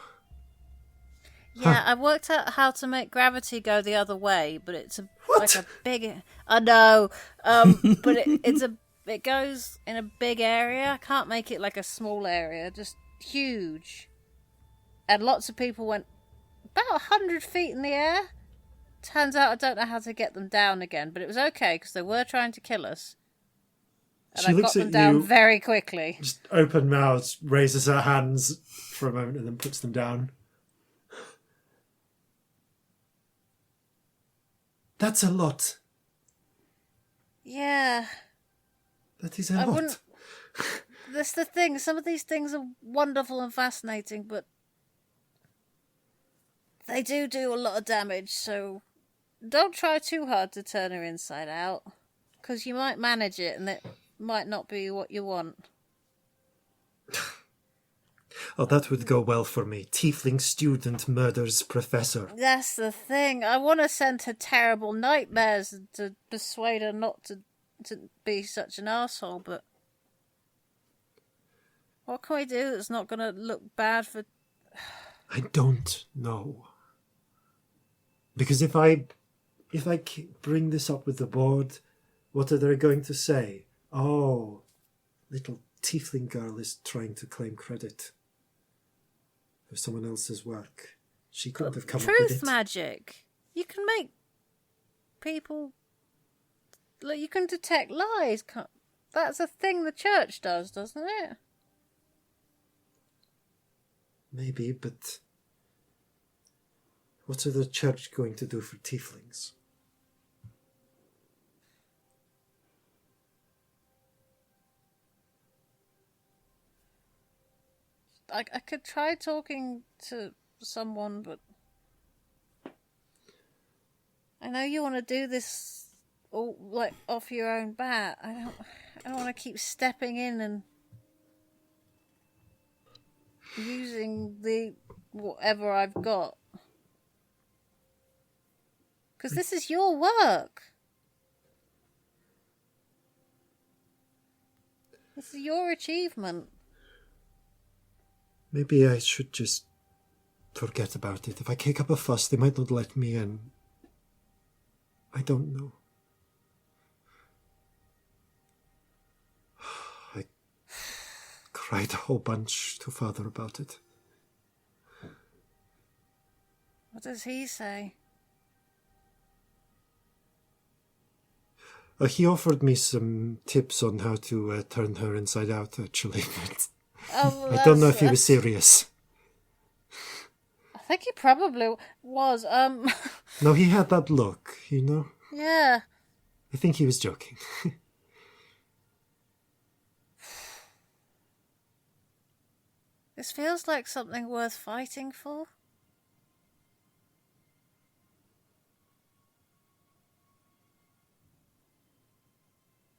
Yeah, I worked out how to make gravity go the other way, but it's like a big... I know, but it goes in a big area. I can't make it like a small area, just huge. And lots of people went about 100 feet in the air. Turns out I don't know how to get them down again, but it was okay because they were trying to kill us. And I got them down very quickly. Just open mouth, raises her hands for a moment and then puts them down. That's a lot. Yeah. That is a lot. That's the thing. Some of these things are wonderful and fascinating, but they do a lot of damage, so don't try too hard to turn her inside out, because you might manage it and it might not be what you want. Oh, that would go well for me. Tiefling student murders professor. That's the thing. I want to send her terrible nightmares to persuade her not to be such an arsehole, but what can we do that's not going to look bad for... I don't know. Because if I bring this up with the board, what are they going to say? Oh, little tiefling girl is trying to claim credit for someone else's work. She couldn't have come up with it. Truth magic. You can make people... Like, you can detect lies. That's a thing the church does, doesn't it? Maybe, but what are the church going to do for tieflings? I could try talking to someone, but I know you want to do this all like off your own bat. I don't want to keep stepping in and using the whatever I've got, because this is your work. This is your achievement. Maybe I should just forget about it. If I kick up a fuss, they might not let me in. I don't know. I cried a whole bunch to Father about it. What does he say? He offered me some tips on how to turn her inside out, actually. But Oh, I don't know if he was serious. I think he probably was. No, he had that look, you know? Yeah. I think he was joking. This feels like something worth fighting for.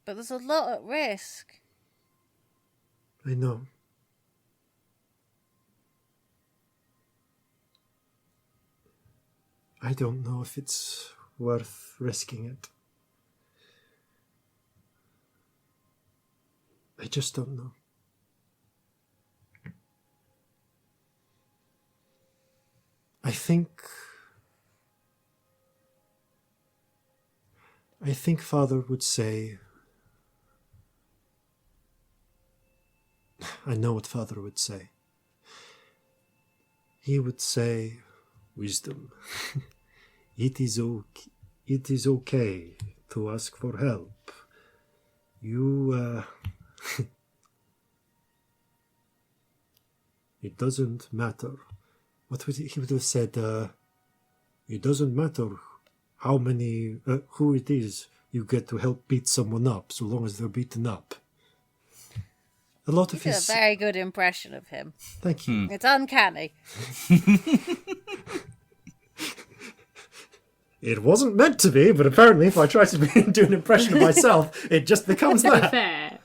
But there's a lot at risk. I know. I don't know if it's worth risking it. I just don't know. I think Father would say, I know what Father would say. He would say, wisdom, it is okay to ask for help. It doesn't matter. What would he would have said? It doesn't matter how many, who it is you get to help beat someone up, so long as they're beaten up. A lot of his... a very good impression of him. Thank you. It's uncanny. It wasn't meant to be, but apparently if I try to do an impression of myself, it just becomes To be that. fair,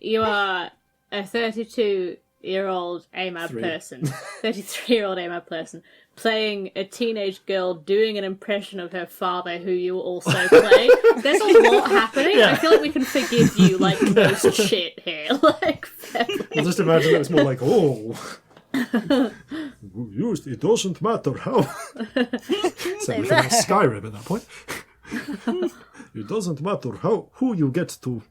you are a 32-year-old AMAB person, 33-year-old AMAB person, playing a teenage girl doing an impression of her father who you also play. There's a lot happening. Yeah. I feel like we can forgive you, like, most shit here. Like, fair play. Well, just imagine it was more like, oh... it doesn't matter how... So we can have Skyrim at that point. It doesn't matter who you get to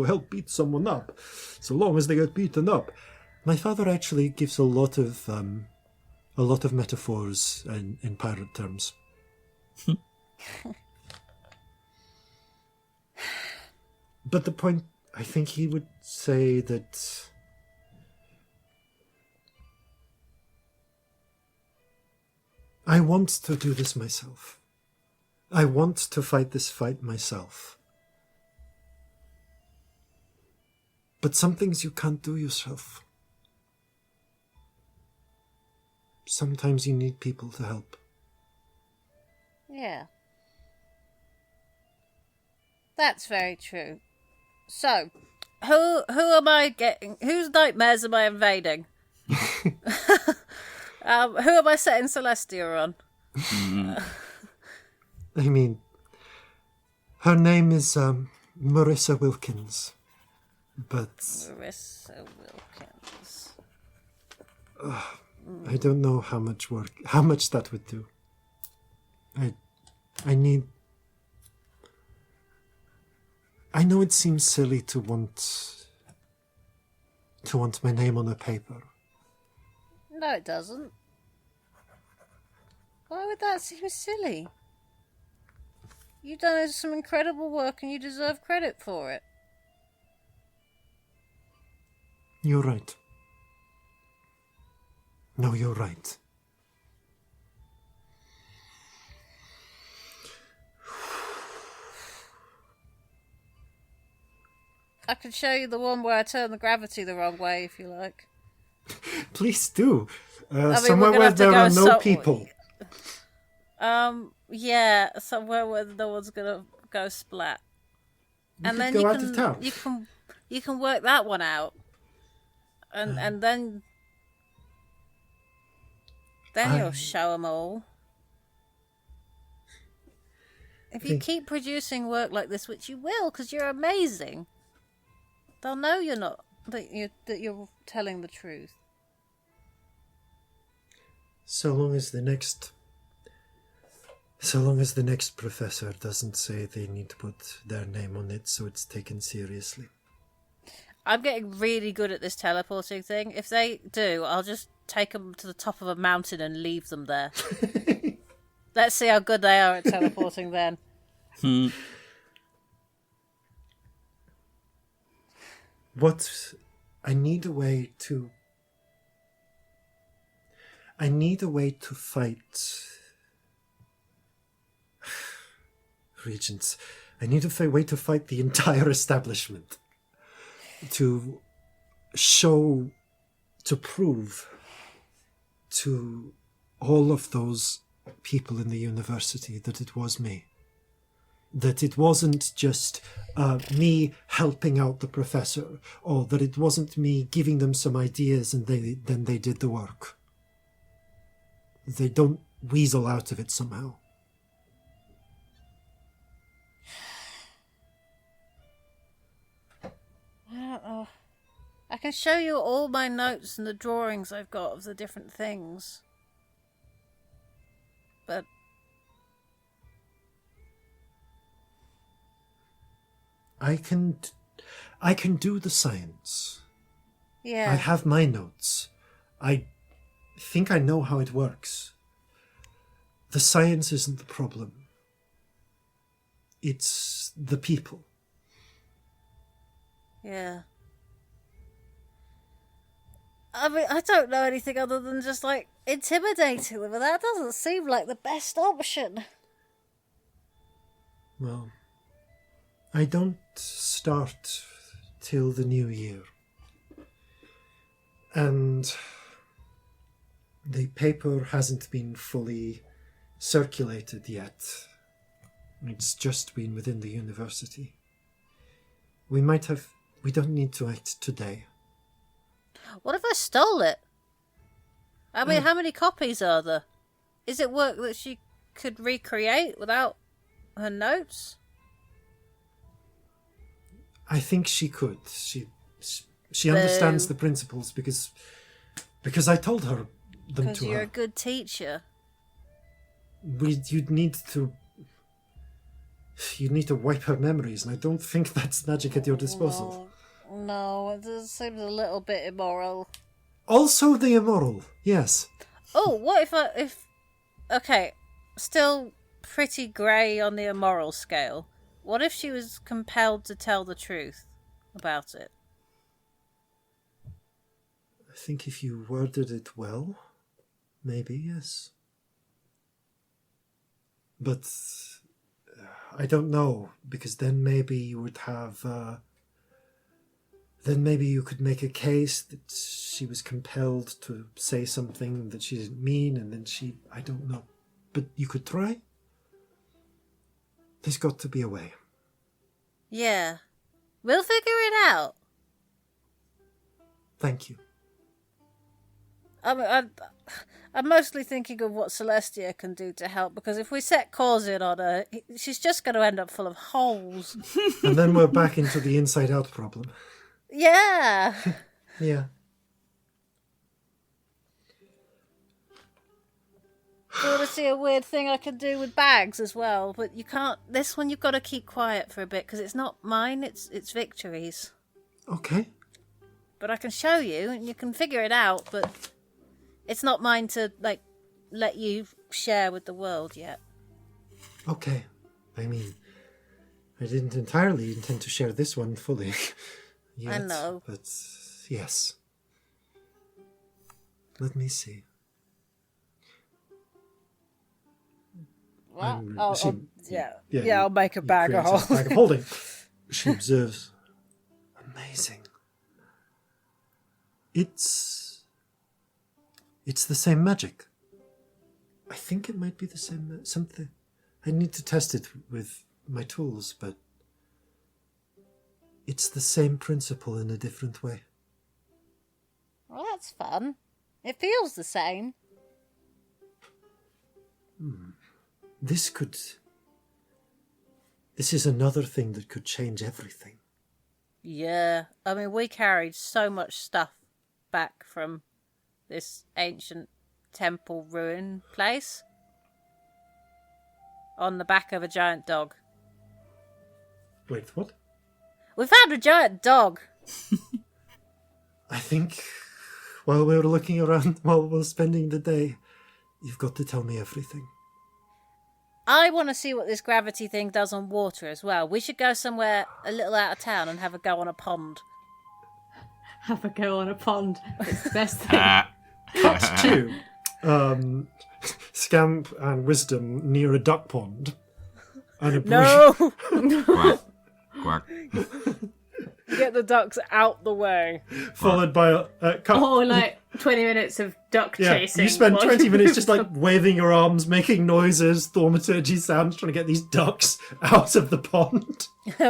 help beat someone up, so long as they get beaten up. My father actually gives a lot of metaphors in pirate terms. But the point, I think he would say that I want to do this myself. I want to fight this fight myself. But some things you can't do yourself. Sometimes you need people to help. Yeah. That's very true. So, who am I getting? Whose nightmares am I invading? Who am I setting Celestia on? I mean, her name is Marissa Wilkins, but Marissa Wilkins. I don't know how much that would do. I know it seems silly to want my name on a paper. No, it doesn't. Why would that seem silly? You've done some incredible work and you deserve credit for it. You're right. No, you're right. I could show you the one where I turn the gravity the wrong way if you like. Please do. we're Somewhere gonna where have to there go are no so- people. Yeah, somewhere where no one's gonna go splat. And could then go you out can of town. you can work that one out. And then you'll show them all. If you keep producing work like this, which you will, because you're amazing, they'll know you're not that you're telling the truth. So long as the next professor doesn't say they need to put their name on it, so it's taken seriously. I'm getting really good at this teleporting thing. If they do, I'll just take them to the top of a mountain and leave them there. Let's see how good they are at teleporting then. I need a way to fight Regents. I need a way to fight the entire establishment. To prove to all of those people in the university that it was me. That it wasn't just me helping out the professor, or that it wasn't me giving them some ideas and then they did the work. They don't weasel out of it somehow. I can show you all my notes and the drawings I've got of the different things. But... I can do the science. yeah. I have my notes. I think I know how it works. The science isn't the problem. It's the people. Yeah. I mean, I don't know anything other than just, like, intimidating them, and that doesn't seem like the best option. Well, I don't start till the new year. And the paper hasn't been fully circulated yet. It's just been within the university. We don't need to act today. What if I stole it? I mean, how many copies are there? Is it work that she could recreate without her notes? I think she could. She understands the principles because I told her them Because to you're her. a good teacher. You'd need to wipe her memories, and I don't think that's magic at your disposal. No, it just seems a little bit immoral. Also the immoral, yes. Oh, what if okay, still pretty grey on the immoral scale. What if she was compelled to tell the truth about it? I think if you worded it well, maybe, yes. But I don't know, because then maybe you would have... then maybe you could make a case that she was compelled to say something that she didn't mean, and then I don't know. But you could try. There's got to be a way. Yeah. We'll figure it out. Thank you. I mean, I'm mostly thinking of what Celestia can do to help, because if we set Corzin on her, she's just going to end up full of holes. And then we're back into the inside-out problem. Yeah. Yeah. Do you want to see a weird thing I can do with bags as well? But you can't. This one you've got to keep quiet for a bit, because it's not mine, it's Victory's. Okay. But I can show you, and you can figure it out, but it's not mine to, like, let you share with the world yet. Okay. I mean, I didn't entirely intend to share this one fully. Yet, I know. But, yes. Let me see. What? Yeah, I'll make a bag of creates a holes. bag of holding. She observes. Amazing. It's the same magic. I think it might be the same something. I need to test it with my tools, but it's the same principle in a different way. Well, that's fun. It feels the same. This is another thing that could change everything. Yeah. I mean, we carried so much stuff back from this ancient temple ruin place on the back of a giant dog. Wait, what? We found a giant dog. I think while we were looking around, while we were spending the day, you've got to tell me everything. I want to see what this gravity thing does on water as well. We should go somewhere a little out of town and have a go on a pond. Have a go on a pond. It's the best thing. Cut to Scamp and Wisdom near a duck pond. And a No! Quack. Quack. Get the ducks out the way. followed by a cut. Or like 20 minutes of duck Yeah, chasing. you spend while 20 you minutes move just like them. waving your arms, making noises, thaumaturgy sounds, trying to get these ducks out of the pond.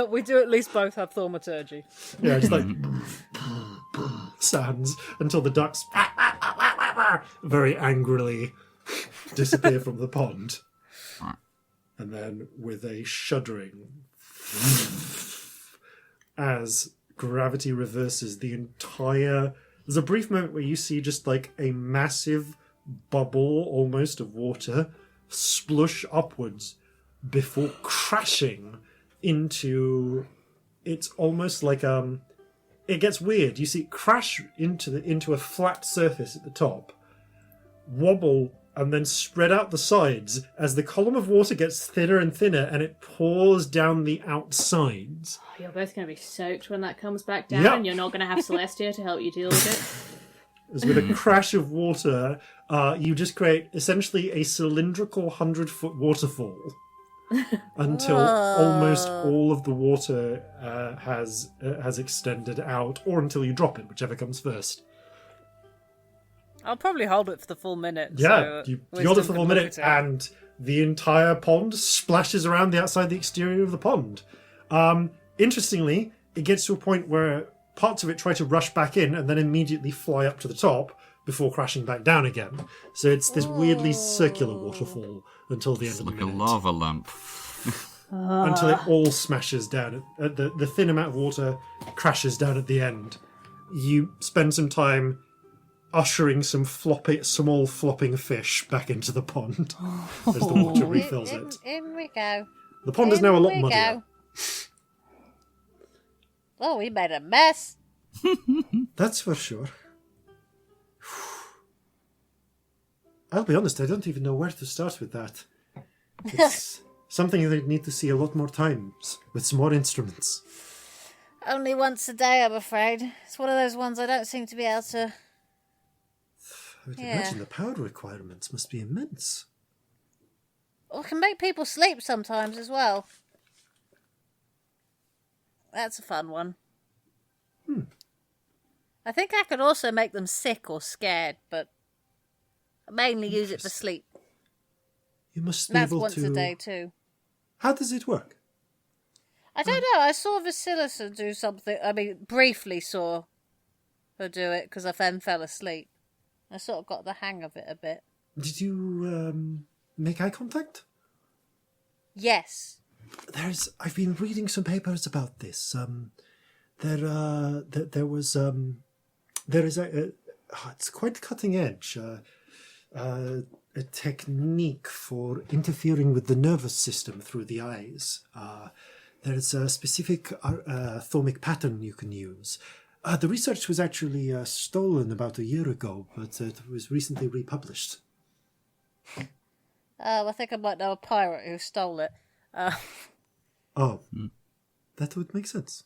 We do at least both have thaumaturgy. Yeah, just like sounds until the ducks very angrily disappear from the pond. And then with a shuddering as gravity reverses, the entire... There's a brief moment where you see just like a massive bubble almost of water splush upwards before crashing into... It's almost like it gets weird. You see it crash into a flat surface at the top, wobble, and then spread out the sides as the column of water gets thinner and thinner, and it pours down the outsides. You're both going to be soaked when that comes back down, Yep. and you're not going to have Celestia to help you deal with it. As with a crash of water, you just create essentially a cylindrical 100-foot waterfall until almost all of the water has extended out, or until you drop it, whichever comes first. I'll probably hold it for the full minute. Yeah, so you Wisdom hold it for the can full look minute, at it. and the entire pond splashes around the outside the exterior of the pond. Interestingly, it gets to a point where parts of it try to rush back in and then immediately fly up to the top before crashing back down again. So it's this weirdly circular waterfall until the end of the Like a minute. lava lamp. Until it all smashes down. The thin amount of water crashes down at the end. You spend some time ushering some small flopping fish back into the pond as the water refills it. In we go. The pond is now a lot In we muddier. go. Oh, we made a mess. That's for sure. I'll be honest, I don't even know where to start with that. It's something that I need to see a lot more times, with some more instruments. Only once a day, I'm afraid. It's one of those ones I don't seem to be able to... I would Yeah. imagine the power requirements must be immense. Well, it can make people sleep sometimes as well. That's a fun one. I think I could also make them sick or scared, but I mainly use it for sleep. You must be That's able once to... a day too. How does it work? I don't know. I saw Vasilisa do something. I mean, briefly saw her do it because I then fell asleep. I sort of got the hang of it a bit. Did you make eye contact? Yes. I've been reading some papers about this. There is it's quite cutting edge. A technique for interfering with the nervous system through the eyes. There's a specific thomic pattern you can use. The research was actually stolen about a year ago, but it was recently republished. I think I might know a pirate who stole it. Oh, that would make sense.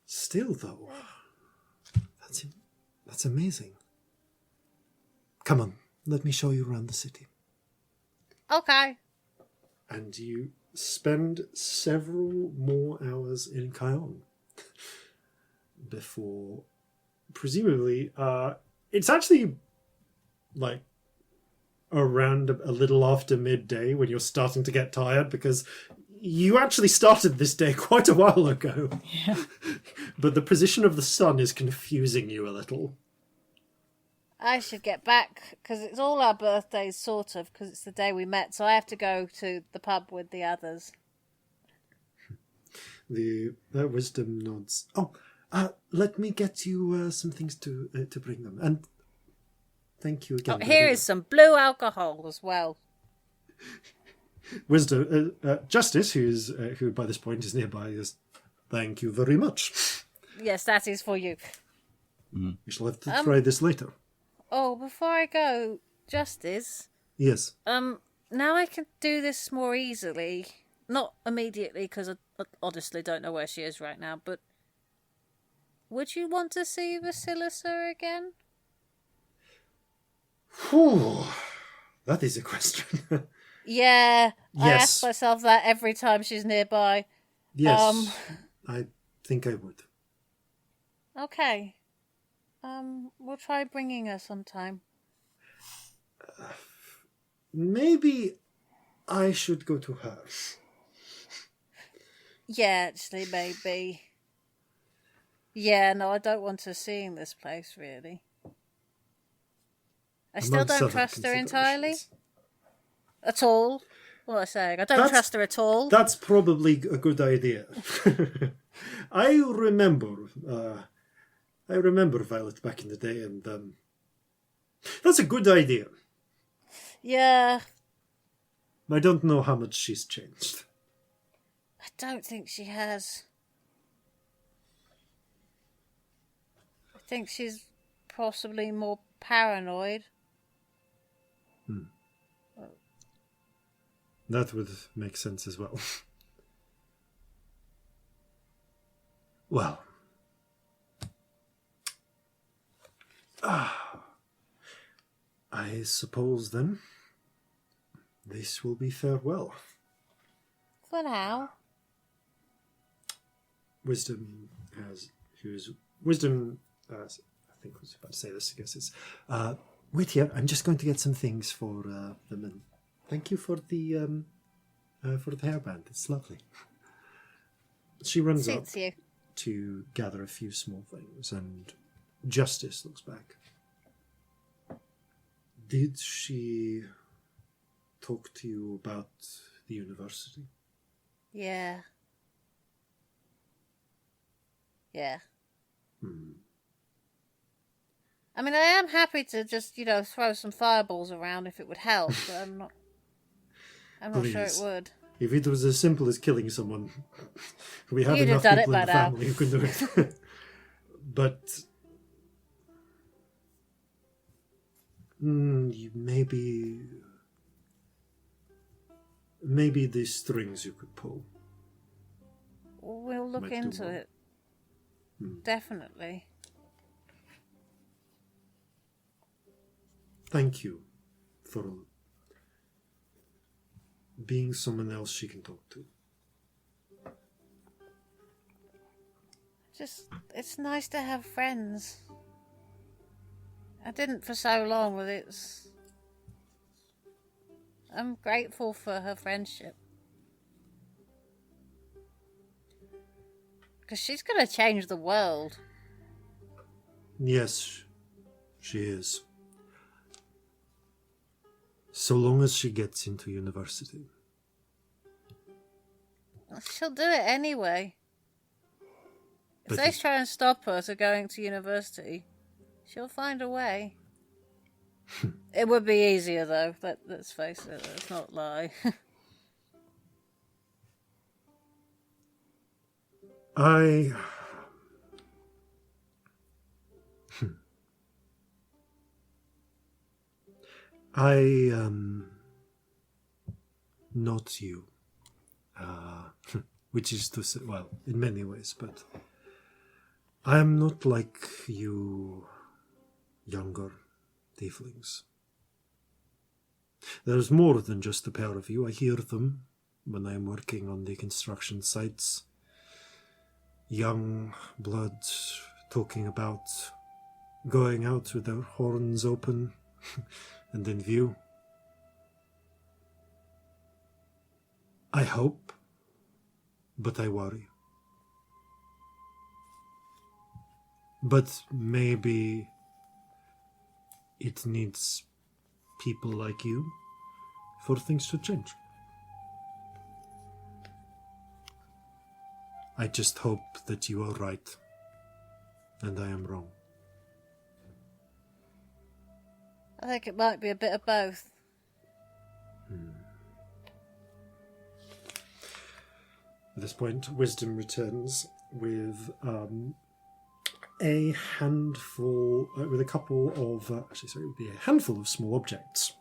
Still, though, that's amazing. Come on, let me show you around the city. Okay. And you spend several more hours in Kion before, presumably, it's actually like around a little after midday when you're starting to get tired, because you actually started this day quite a while ago. Yeah. But the position of the sun is confusing you a little. I should get back, because it's all our birthdays, sort of, because it's the day we met, so I have to go to the pub with the others. The wisdom nods. Oh, let me get you some things to bring them. And thank you again. Oh, here is some blue alcohol as well. Wisdom, Justice, who by this point is nearby, is thank you very much. Yes, that is for you. We shall have to try this later. Oh, before I go, Justice, Yes. now I can do this more easily. Not immediately, because I honestly don't know where she is right now, but would you want to see Vasilisa again? Whew. That is a question. Yeah, I Yes. ask myself that every time she's nearby. Yes. I think I would. Okay. We'll try bringing her sometime. Maybe I should go to her. Yeah, actually, maybe. Yeah, no, I don't want her seeing this place, really. I still Amongst don't other trust her entirely. considerations. At all. what am I saying? I don't trust her at all. That's probably a good idea. I remember Violet back in the day, and that's a good idea. Yeah. I don't know how much she's changed. I don't think she has. I think she's possibly more paranoid. That would make sense as well. Well. I suppose then this will be farewell. For now. Wisdom, I think I was about to say this, I guess it's, wait here, I'm just going to get some things for them, and thank you for the hairband, it's lovely. She runs up Suits you. to gather a few small things, and Justice looks back. Did she talk to you about the university? Yeah. Yeah. I mean, I am happy to just, throw some fireballs around if it would help, but I'm not sure it would. If it was as simple as killing someone, we have You'd enough have done people it in the by now. family who can do it. But maybe these strings you could pull. We'll look Might do into well. it. Definitely. Thank you for being someone else she can talk to. It's nice to have friends. I didn't for so long, but I'm grateful for her friendship. Because she's going to change the world. Yes, she is. So long as she gets into university. She'll do it anyway. If But they try and stop her to going to university, she'll find a way. It would be easier, though. Let's face it. Let's not lie. Not you. Which is to say, well, in many ways, but I am not like you younger tieflings. There's more than just the pair of you. I hear them when I am working on the construction sites. Young blood talking about going out with their horns open and in view. I hope, but I worry. But maybe it needs people like you for things to change. I just hope that you are right and I am wrong. I think it might be a bit of both. At this point, Wisdom returns with a handful, with a couple of, it would be a handful of small objects,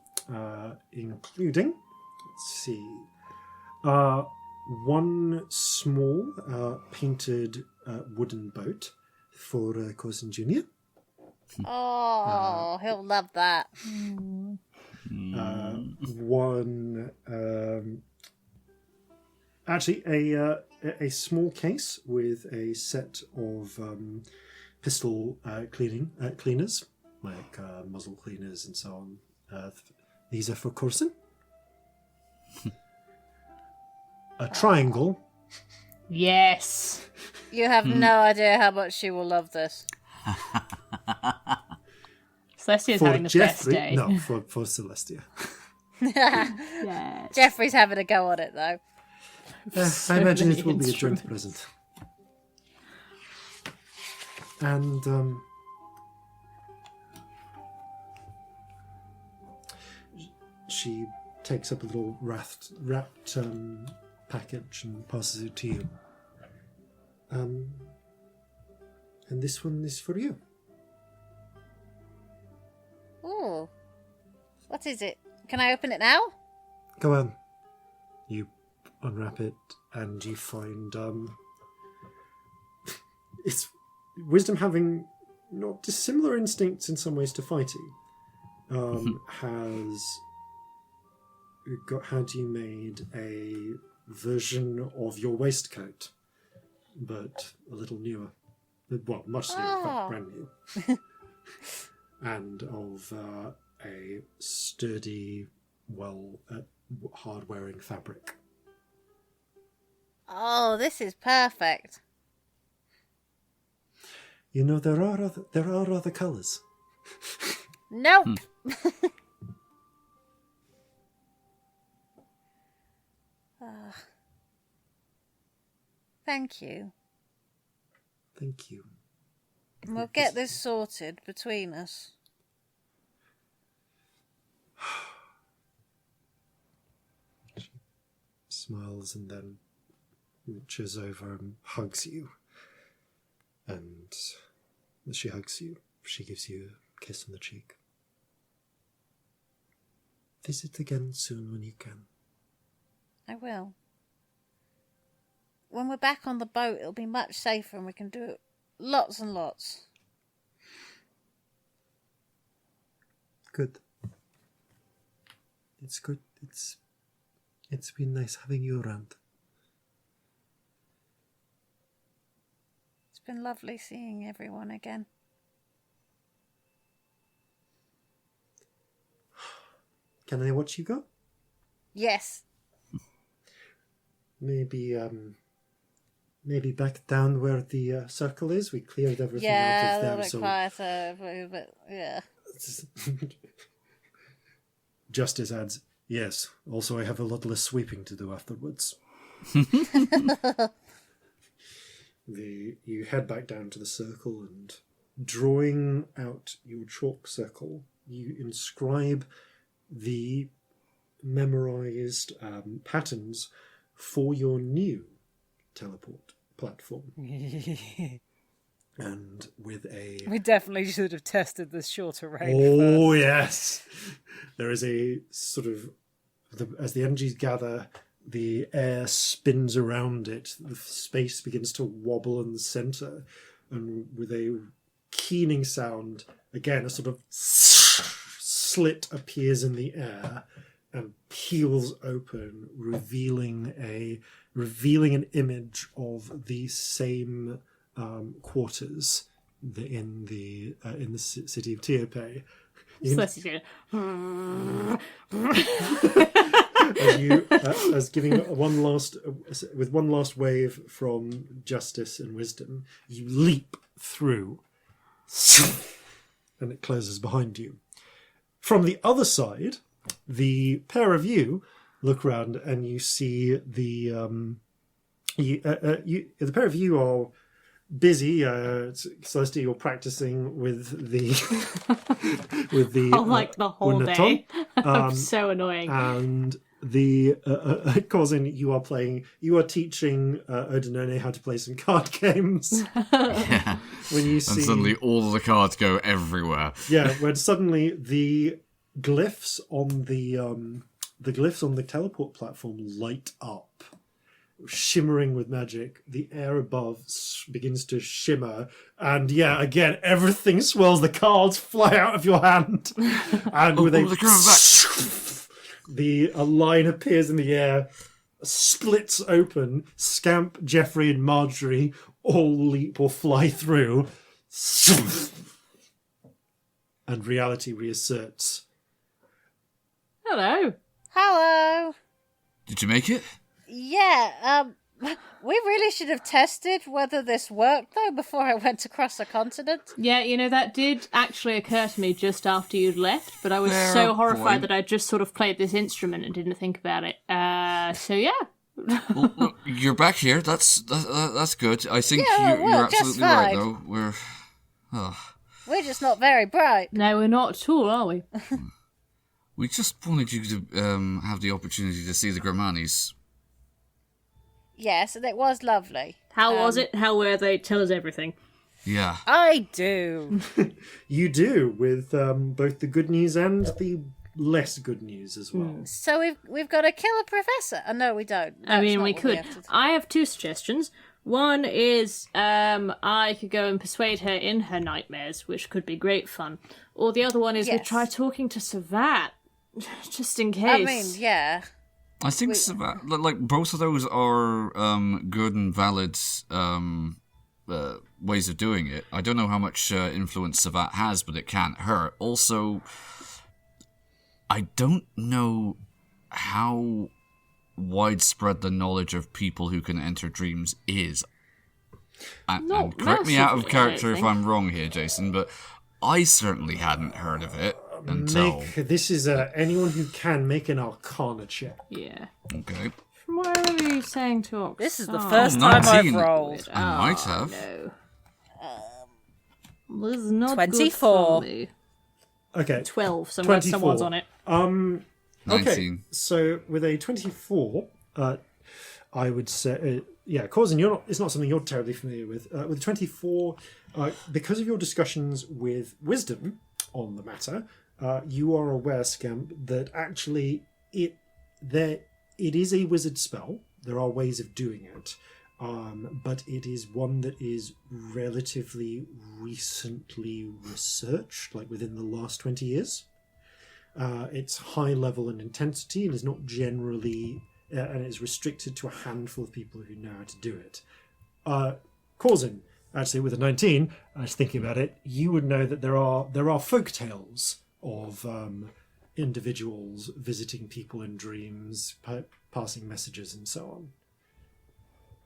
including, let's see, one small painted wooden boat for Corzin Jr. Oh, he'll love that. One, actually, a small case with a set of pistol cleaners, like muzzle cleaners and so on. These are for Corzin. A triangle. Yes. You have no idea how much she will love this. Celestia's For having the best Jeffrey, day. no, for Celestia. Yes. Jeffrey's having a go on it, though. I imagine many it will be a joint instruments. present. And she takes up a little wrapped package and passes it to you. And this one is for you. Ooh. What is it? Can I open it now? Go on. You unwrap it and you find it's wisdom, having not dissimilar instincts in some ways to fighting, has had you made a version of your waistcoat, but a little newer. Well, much newer, in fact, brand new. And of a sturdy, hard-wearing fabric. Oh, this is perfect. You know, there are other colours. Nope. Thank you. Thank you. We'll get this sorted between us. She smiles and then reaches over and hugs you. And as she hugs you, she gives you a kiss on the cheek. Visit again soon when you can. I will. When we're back on the boat, it'll be much safer and we can do it lots and lots. Good. It's good. It's been nice having you around. It's been lovely seeing everyone again. Can I watch you go? Yes. Maybe back down where the circle is. We cleared everything Yeah, out a of little there. bit quieter, but yeah. Justice adds, yes, also I have a lot less sweeping to do afterwards. You head back down to the circle and, drawing out your chalk circle, you inscribe the memorized patterns for your new teleport platform. And with a... We definitely should have tested this shorter range Oh, first. yes! There is a sort of... as the energies gather, the air spins around it. The space begins to wobble in the centre. And with a keening sound, again, a sort of slit appears in the air and peels open, revealing an image of the same quarters in the city of Tiope. Celestia. As giving one last wave from justice and wisdom, you leap through, and it closes behind you. From the other side, the pair of you look round and you see the pair of you are busy. Celestia, you're practicing with the Oh, like the whole Unaton. day. I'm so annoying. And the Corzin, you are teaching Odinone how to play some card games. Yeah. When you And see, suddenly all the cards go everywhere. yeah, when suddenly the glyphs on the teleport platform light up, shimmering with magic. The air above begins to shimmer, and yeah, again, everything swirls. The cards fly out of your hand, and with they're coming back. a line appears in the air, splits open. Scamp, Jeffrey, and Marjorie all leap or fly through, and reality reasserts. Hello. Hello. Did you make it? Yeah, We really should have tested whether this worked, though, before I went across the continent. Yeah, that did actually occur to me just after you'd left, but I was Fair so horrified point. that I just sort of played this instrument and didn't think about it. So yeah. Well, look, you're back here. That's good. I think Yeah, you're well, absolutely just right, fine. though. We're just not very bright. No, we're not at all, are we? We just wanted you to have the opportunity to see the Grimmanis. Yes, and it was lovely. How was it? How were they? Tell us everything. Yeah. I do. You do, with both the good news and the less good news as well. So we've got to kill a professor. No, we don't. I mean, That's we not what could. have to do. I have two suggestions. One is I could go and persuade her in her nightmares, which could be great fun. Or the other one is we Yes. try talking to Savat, just in case. I mean, yeah. I think like both of those are good and valid ways of doing it. I don't know how much influence Savat has, but it can't hurt. Also, I don't know how widespread the knowledge of people who can enter dreams is. And Not correct me out of massively, I don't character if think. I'm wrong here, Jason, but I certainly hadn't heard of it until... This is anyone who can make an Arcana check. Yeah. Okay. From where are you saying to Ox? This is the Oh, first time I've 19. rolled. I might have. No. This is not 24. good for me. Okay. 12, so I'm glad 24. someone's on it. 19. Okay, so with a 24, I would say, Corzin, it's not something you're terribly familiar with. With 24, because of your discussions with Wisdom on the matter, you are aware, Scamp, that actually it is a wizard spell. There are ways of doing it, but it is one that is relatively recently researched, like within the last 20 years. It's high level in intensity and is not generally, and is restricted to a handful of people who know how to do it. Corzin, actually, with a 19, I was thinking about it, you would know that there are folk tales of individuals visiting people in dreams, passing messages, and so on.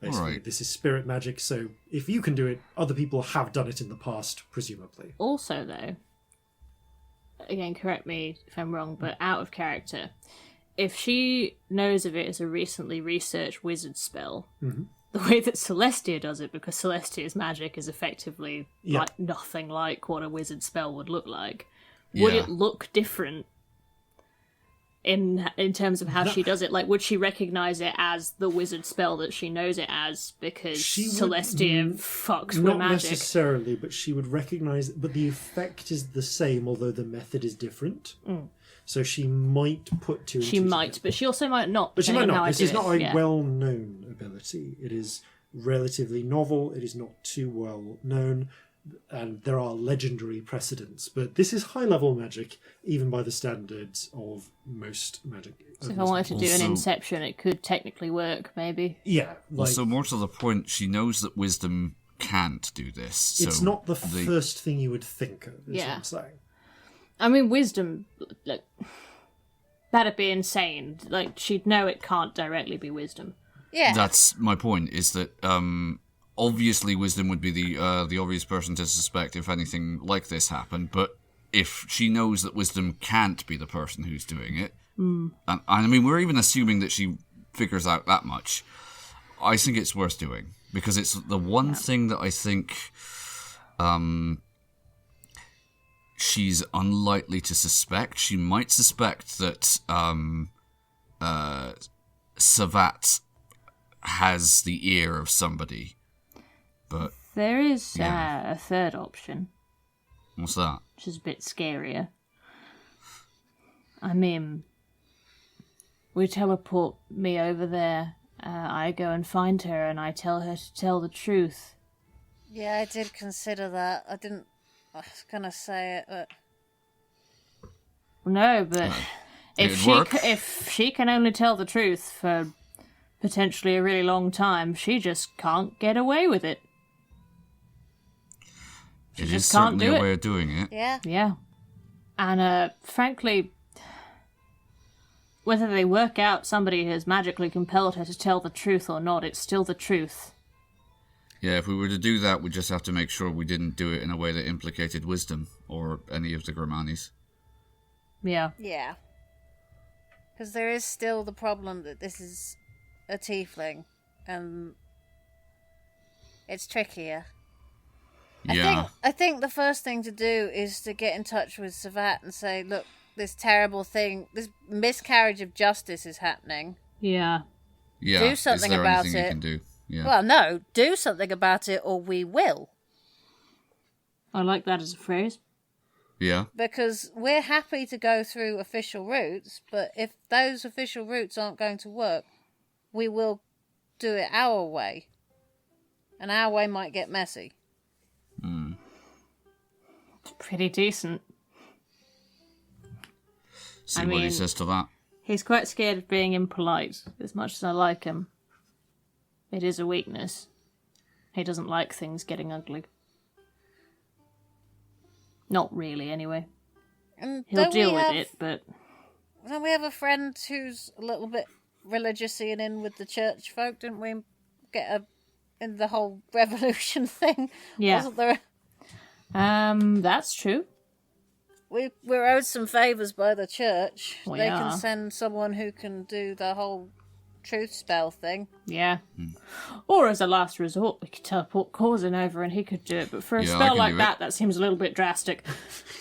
Basically, Right. this is spirit magic, so if you can do it, other people have done it in the past, presumably. Also, though, again, correct me if I'm wrong, but out of character, if she knows of it as a recently researched wizard spell, the way that Celestia does it, because Celestia's magic is effectively like nothing like what a wizard spell would look like, would Yeah. it look different in terms of how she does it? Like, would she recognize it as the wizard spell that she knows it as because She would Celestia fucks with Not magic? necessarily, but she would recognise. But the effect is the same, although the method is different. So she might put two. and She two might, together. but she also might not. But she might depending on how not. I This do is it. not a Yeah. well-known ability. It is relatively novel. It is not too well known, and there are legendary precedents. But this is high-level magic, even by the standards of most magic. So if I wanted to do an Also- Inception, it could technically work, maybe. yeah, like So more to the point, she knows that Wisdom can't do this. So it's not the first thing you would think of. Is Yeah. what I'm saying. I mean, wisdom, like, that'd be insane. Like, she'd know it can't directly be wisdom. Yeah. That's my point. Is that obviously Wisdom would be the obvious person to suspect if anything like this happened. But if she knows that Wisdom can't be the person who's doing it, and I mean we're even assuming that she figures out that much, I think it's worth doing because it's the one thing that I think she's unlikely to suspect. She might suspect that Savat has the ear of somebody. But There is Yeah. a third option, what's that? which is a bit scarier. I mean, we teleport me over there. I go and find her, and I tell her to tell the truth. Yeah, I did consider that. I was gonna say it, but No, but it'd work. if she can only tell the truth for potentially a really long time, she just can't get away with it. It is just can't certainly do a it. way of doing it. yeah. Yeah. And frankly, whether they work out somebody has magically compelled her to tell the truth or not, it's still the truth. Yeah, if we were to do that, we'd just have to make sure we didn't do it in a way that implicated wisdom or any of the Gramanis. Yeah. Yeah. Because there is still the problem that this is a tiefling, and it's trickier. Yeah. I think the first thing to do is to get in touch with Savat and say, look, this terrible thing, this miscarriage of justice is happening. Yeah. Yeah. Do something is there about anything it. You can do? Yeah. Well, no, do something about it or we will. I like that as a phrase. Yeah. Because we're happy to go through official routes, but if those official routes aren't going to work, we will do it our way. And our way might get messy. It's pretty decent. See what he says to that. He's quite scared of being impolite, as much as I like him. It is a weakness. He doesn't like things getting ugly. Not really, anyway. And He'll don't deal we with have- it, but... Don't we have a friend who's a little bit religious-y and in with the church folk? Didn't we get in the whole revolution thing? Yeah. Wasn't there? That's true. We're owed some favours by the church. We They are. can send someone who can do the whole truth spell thing. Yeah. Or as a last resort, we could teleport Corzin over and he could do it, but for a Yeah, I spell can like do that, that seems a little bit drastic.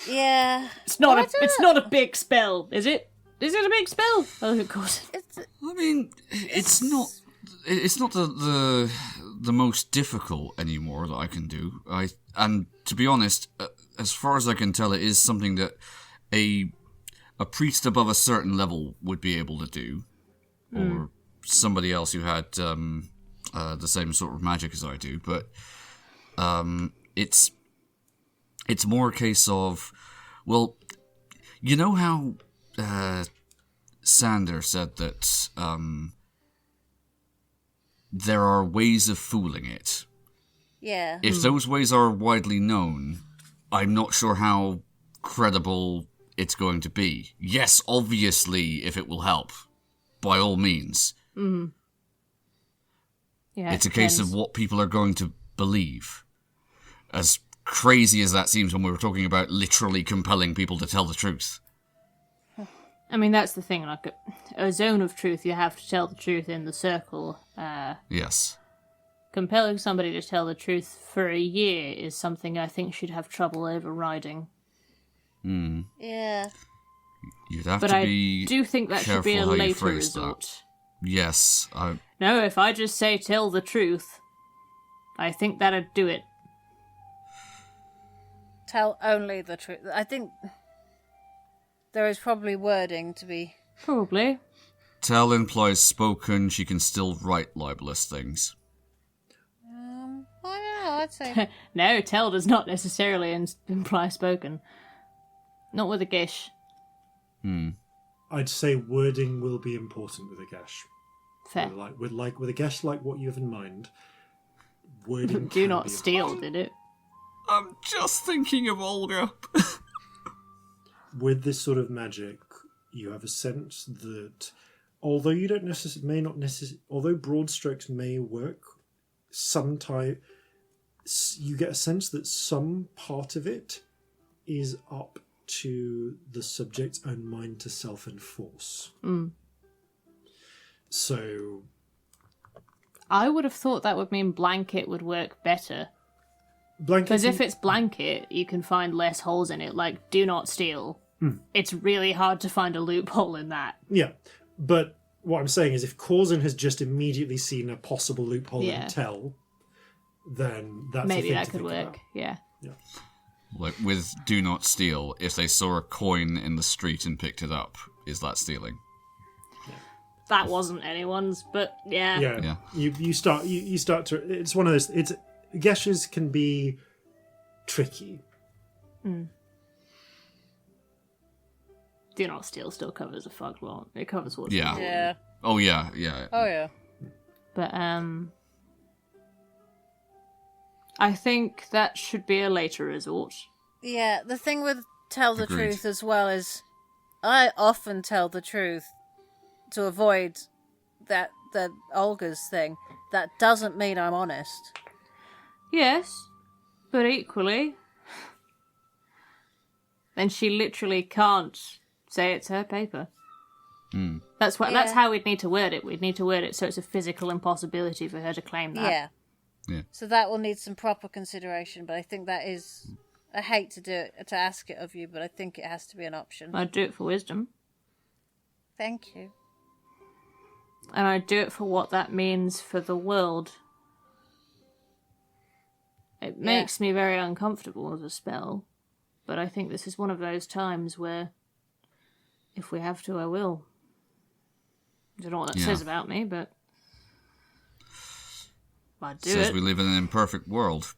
Yeah. It's not Well, it's not a big spell, is it? Is it a big spell? Oh, of course. I mean, it's not the most difficult anymore that I can do. And to be honest, as far as I can tell, it is something that a priest above a certain level would be able to do, or somebody else who had the same sort of magic as I do. But it's more a case of, well, you know how Sander said that there are ways of fooling it. Yeah. If those ways are widely known, I'm not sure how credible it's going to be. Yes, obviously, if it will help, by all means. Yeah, It's a case of what people are going to believe. As crazy as that seems when we were talking about literally compelling people to tell the truth. I mean, that's the thing, like a zone of truth, you have to tell the truth in the circle. Yes. Compelling somebody to tell the truth for a year is something I think she'd have trouble overriding. Yeah. You'd have But to I be do think that should be a careful how you later phrase that. resort. Yes. No, if I just say tell the truth, I think that'd do it. Tell only the truth. I think there is probably wording to be... Probably. Tell implies spoken, she can still write libelous things. I don't know, I'd say... No, tell does not necessarily imply spoken. Not with a gish. I'd say wording will be important with a gash. Fair. With a gash like what you have in mind. Wording Do can not be steal, did it? I'm just thinking of Olga. With this sort of magic, you have a sense that although you don't although broad strokes may work, sometimes you get a sense that some part of it is up to the subject's own mind to self-enforce. So I would have thought that would mean blanket would work better. Because if it's blanket, you can find less holes in it, like do not steal. It's really hard to find a loophole in that. Yeah, but what I'm saying is if Corzin has just immediately seen a possible loophole Yeah. in tell, then that's a Maybe thing that to could think work, about. yeah. Like with do not steal, if they saw a coin in the street and picked it up, is that stealing? That wasn't anyone's, but yeah. Yeah. You start to. It's one of those. It's geshes can be tricky. Do not steal still covers a fuck lot. It covers what's Yeah. important. Yeah. Oh yeah, yeah. Oh, yeah. But I think that should be a later resort. Yeah, the thing with tell the Agreed. truth as well is I often tell the truth to avoid the Olga's thing, that doesn't mean I'm honest. Yes, but equally, then she literally can't say it's her paper. That's how we'd need to word it. We'd need to word it so it's a physical impossibility for her to claim that. Yeah. So that will need some proper consideration, but I think that is... I hate to do it, to ask it of you, but I think it has to be an option. I'd do it for wisdom. Thank you. And I'd do it for what that means for the world. It makes me very uncomfortable as a spell, but I think this is one of those times where if we have to, I will. I don't know what that says about me, but I'd do it. Says we live in an imperfect world.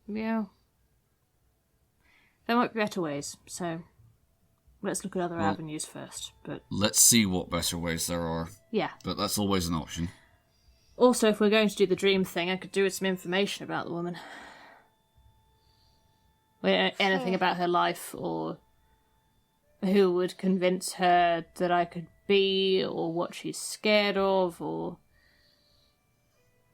Yeah. There might be better ways, so let's look at other avenues first. But let's see what better ways there are. Yeah. But that's always an option. Also, if we're going to do the dream thing, I could do with some information about the woman. Anything about her life, or who would convince her that I could be, or what she's scared of, or...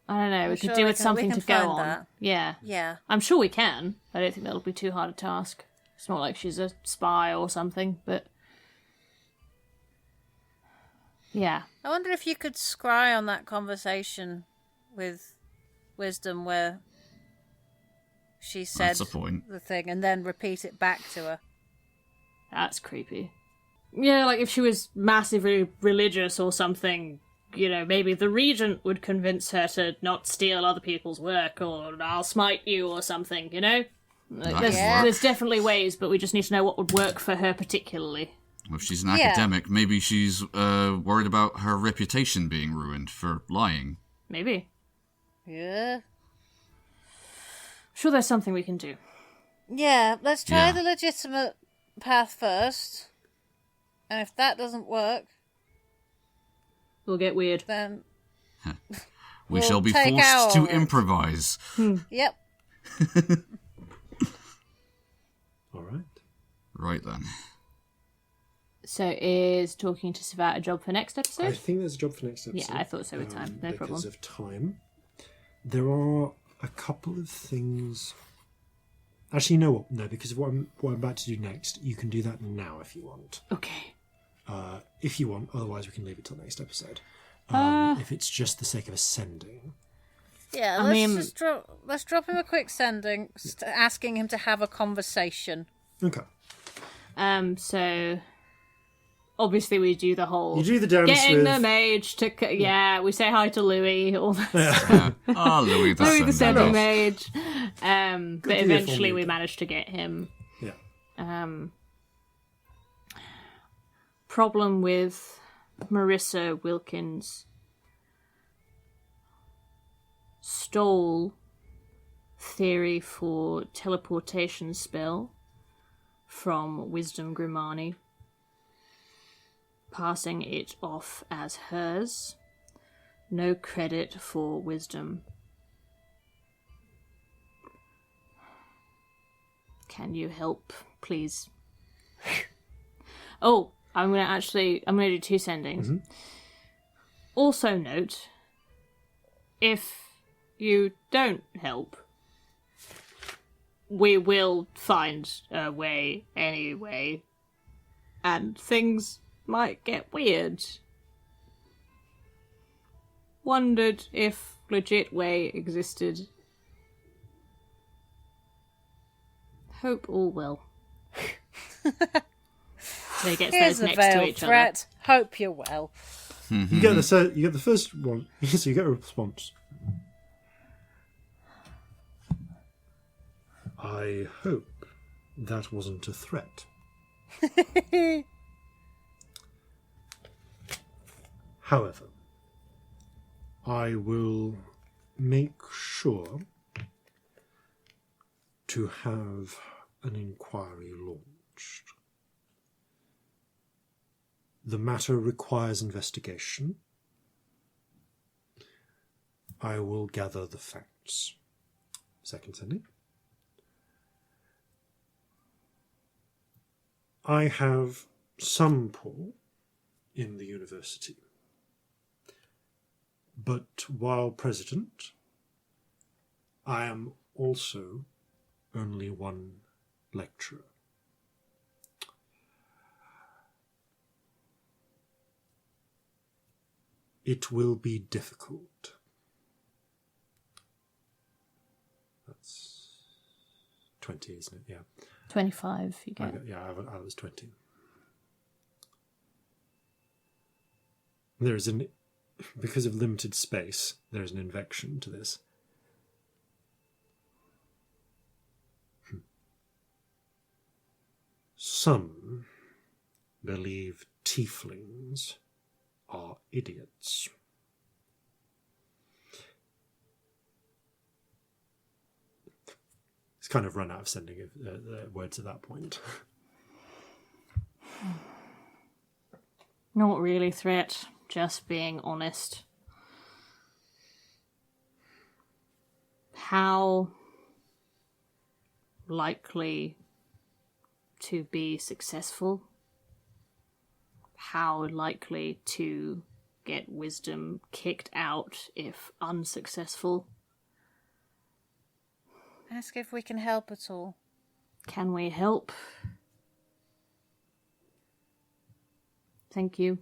I don't know, we could do with something to go on. That. Yeah. Yeah. I'm sure we can. I don't think that'll be too hard a task. It's not like she's a spy or something, but... Yeah. I wonder if you could scry on that conversation with Wisdom where she said the thing and then repeat it back to her. That's creepy. Yeah, like if she was massively religious or something, you know, maybe the regent would convince her to not steal other people's work, or I'll smite you or something, you know? Like, there's definitely ways, but we just need to know what would work for her particularly. If she's an academic, maybe she's worried about her reputation being ruined for lying. Maybe. Yeah. Sure, there's something we can do. Yeah, let's try the legitimate path first. And if that doesn't work... We'll get weird. Then... we shall be forced to improvise. Yep. All right. Right then. So is talking to Savat a job for next episode? I think there's a job for next episode. Yeah, I thought so with time. No problem. Because of time. There are a couple of things... Actually, you know what? No, because of what I'm about to do next, you can do that now if you want. Okay. If you want, otherwise we can leave it till next episode. If it's just the sake of ascending. Yeah, let's drop him a quick sending, asking him to have a conversation. Okay. So... Obviously, we do the whole... You do the dance getting the mage to... Yeah, we say hi to Louis, all that stuff. Louis the Louis the sending Sending. mage. But eventually we managed to get him. Yeah. Problem with Marissa Wilkins stole theory for teleportation spell from Wisdom Grimani, passing it off as hers. No credit for Wisdom. Can you help, please? Oh, I'm gonna do two sendings. Mm-hmm. Also note, if you don't help, we will find a way anyway, and things might get weird. Wondered if legit way existed. Hope all well. So he gets Here's those a next to veiled each threat. Hope you're well. You get the first one. So you get a response. I hope that wasn't a threat. However, I will make sure to have an inquiry launched. The matter requires investigation. I will gather the facts. Second sending. I have some pull in the university. But while president, I am also only one lecturer. It will be difficult. That's 20, isn't it? Yeah. 25, you get. Okay, yeah, I was 20. There is because of limited space, there is an invection to this. Some believe tieflings are idiots. It's kind of run out of sending words at that point. Not really threat, just being honest. How likely to be successful? How likely to get wisdom kicked out if unsuccessful? Ask if we can help at all. Can we help? Thank you.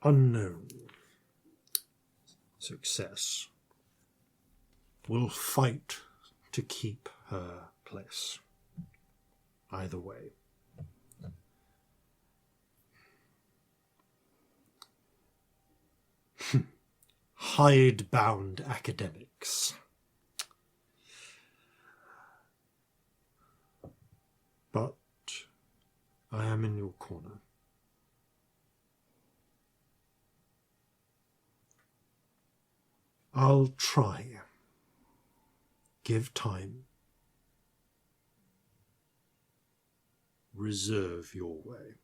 Unknown success will fight to keep her place. Either way. Hidebound academics. But I am in your corner. I'll try. Give time. Reserve your way.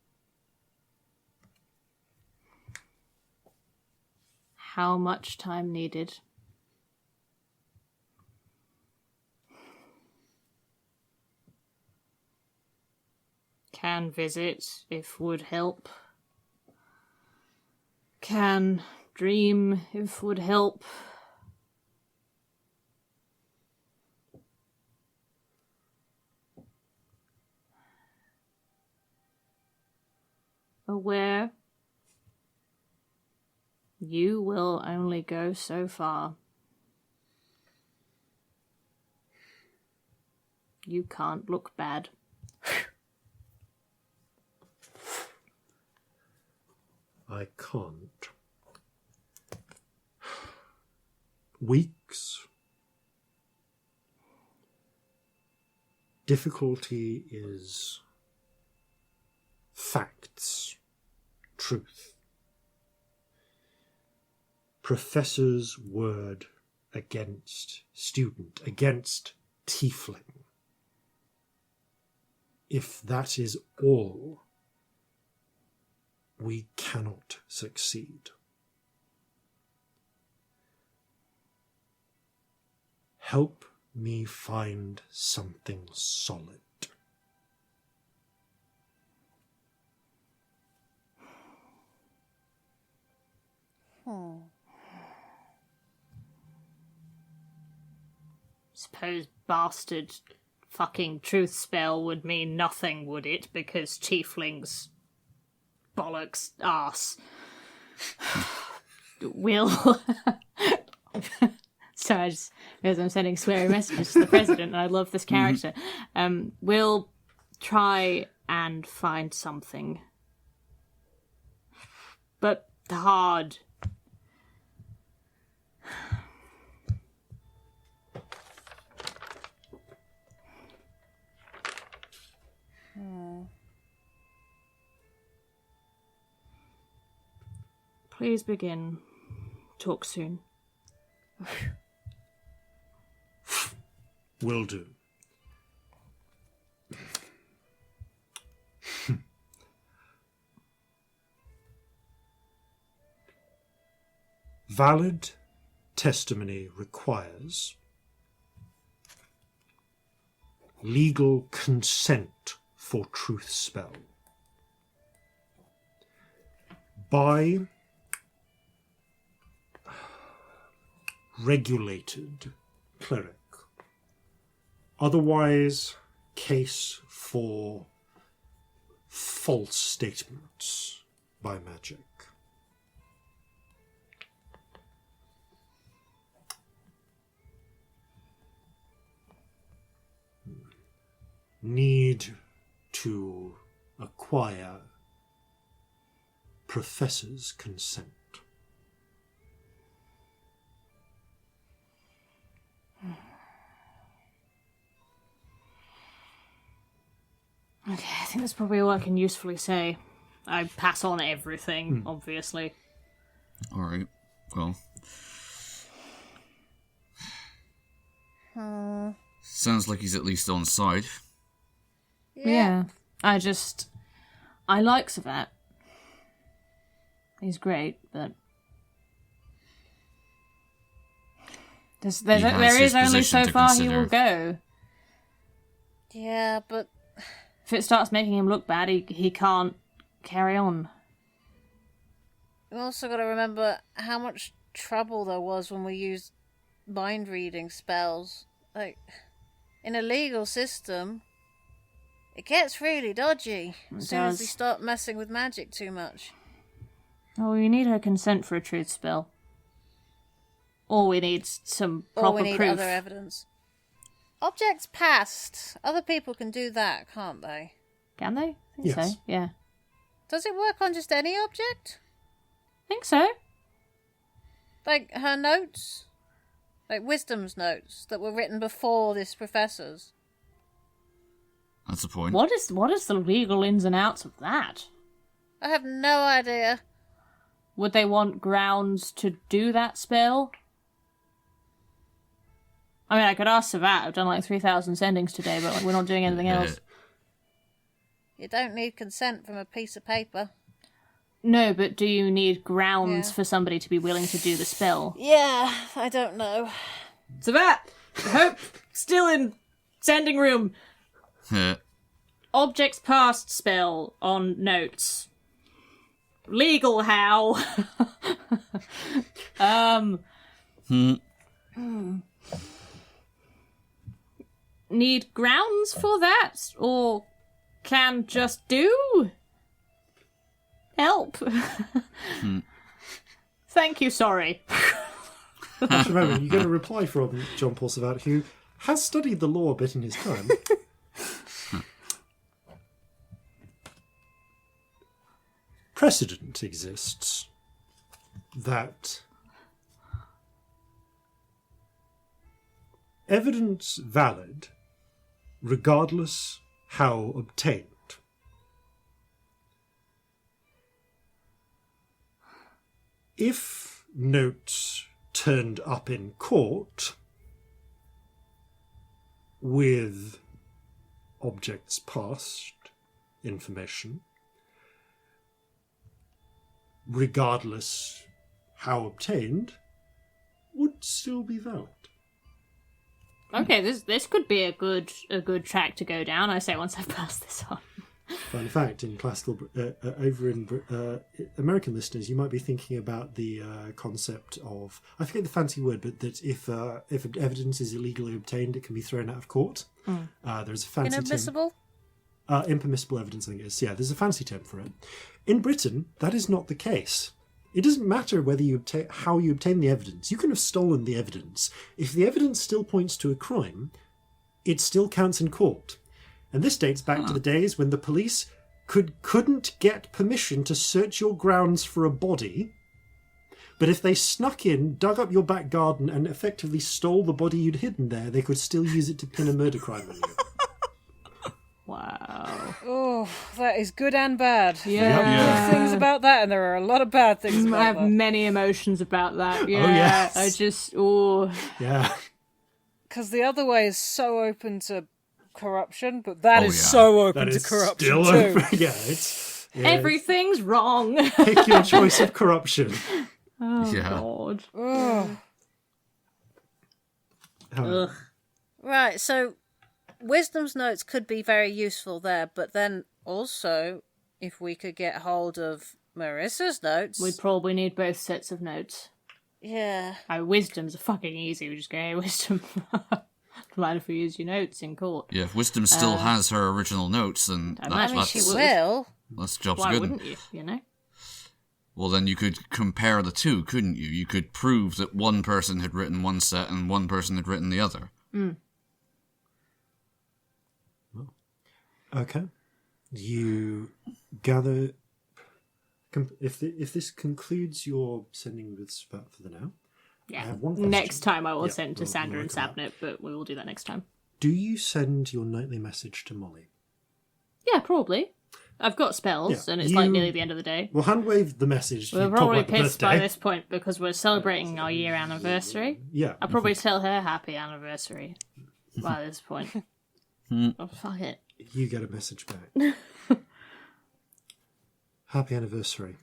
How much time needed? Can visit if would help. Can dream if would help. Aware you will only go so far. You can't look bad. I can't. Weeks. Difficulty is facts, truth. Professor's word against student, against tiefling. If that is all, we cannot succeed. Help me find something solid. Suppose bastard fucking truth spell would mean nothing, would it? Because tieflings bollocks ass. Will. Sorry, because I'm sending sweary messages to the president and I love this character. Will try and find something. But hard. Please begin. Talk soon. Will do. Valid testimony requires legal consent for truth spell. By regulated cleric. Otherwise, case for false statements by magic. Need to acquire professor's consent. Okay, I think that's probably all I can usefully say. I pass on everything, obviously. Alright, well. Sounds like he's at least on side. Yeah. I like Savat. He's great, but there is only so far he will go. Yeah, but If it starts making him look bad, he can't carry on. we've also got to remember how much trouble there was when we used mind reading spells. Like, in a legal system, it gets really dodgy as soon as we start messing with magic too much. Oh, we need her consent for a truth spell. Or we need some proper Or we need proof. other evidence. Objects passed. Other people can do that, can't they? Can they? I think Yes. so, yeah. Does it work on just any object? I think so. Like her notes? Like Wisdom's notes that were written before this professor's? That's the point. What is the legal ins and outs of that? I have no idea. Would they want grounds to do that spell? I mean, I could ask Savat. I've done like 3,000 sendings today, but like, we're not doing anything else. You don't need consent from a piece of paper. No, but do you need grounds Yeah. for somebody to be willing to do the spell? Yeah, I don't know. Savat! Hope still in sending room. Objects past spell on notes. Legal how? Need grounds for that? Or can just do? Help. Thank you, sorry. Just remember, you get a reply from John Paul Savat, who has studied the law a bit in his time. Precedent exists that evidence valid regardless how obtained. If notes turned up in court with objects past information, regardless how obtained, would still be valid. Okay, this could be a good track to go down. I say once I've passed this on. Fun fact: in classical, over in American listeners, you might be thinking about the concept of, I forget the fancy word, but that if evidence is illegally obtained, it can be thrown out of court. There's a fancy Inadmissible? term. Impermissible evidence, I guess. Yeah, there's a fancy term for it. In Britain, that is not the case. It doesn't matter whether how you obtain the evidence. You can have stolen the evidence. If the evidence still points to a crime, it still counts in court. And this dates back to the days when the police couldn't get permission to search your grounds for a body, but if they snuck in, dug up your back garden, and effectively stole the body you'd hidden there, they could still use it to pin a murder crime on you. Wow. Oh, that is good and bad. Yeah. Good things about that, and there are a lot of bad things I about have that. many emotions about that. Yeah. yes. I just, oh. Yeah. Because the other way is so open to corruption, but that Oh, is yeah. so open That to is corruption still too. open. Yeah, it's... Yeah, Everything's wrong. pick your choice of corruption. Oh, Yeah. God. Ugh. How- Ugh. Right, so Wisdom's notes could be very useful there, but then also, if we could get hold of Marissa's notes... We'd probably need both sets of notes. Yeah. Wisdom's fucking easy. We just go, hey, Wisdom. Mind if we use your notes in court? Yeah, if Wisdom still has her original notes, then She will. that's job's Why good. wouldn't you, you know? Well, then you could compare the two, couldn't you? You could prove that one person had written one set and one person had written the other. Okay. You gather... If this concludes your sending with Spat for the now, I Yeah. have one question. Next time I will Yeah, send to we'll Sandra and work on that. Sabnit, but we will do that next time. Do you send your nightly message to Molly? Yeah, probably. I've got spells, Yeah, and it's you- like nearly the end of the day. Well, handwave the message. We're you talk probably about the pissed by birthday. this point because we're celebrating our year anniversary. Yeah. I'll probably tell her happy anniversary by this point. Oh, fuck it. You get a message back. Happy anniversary.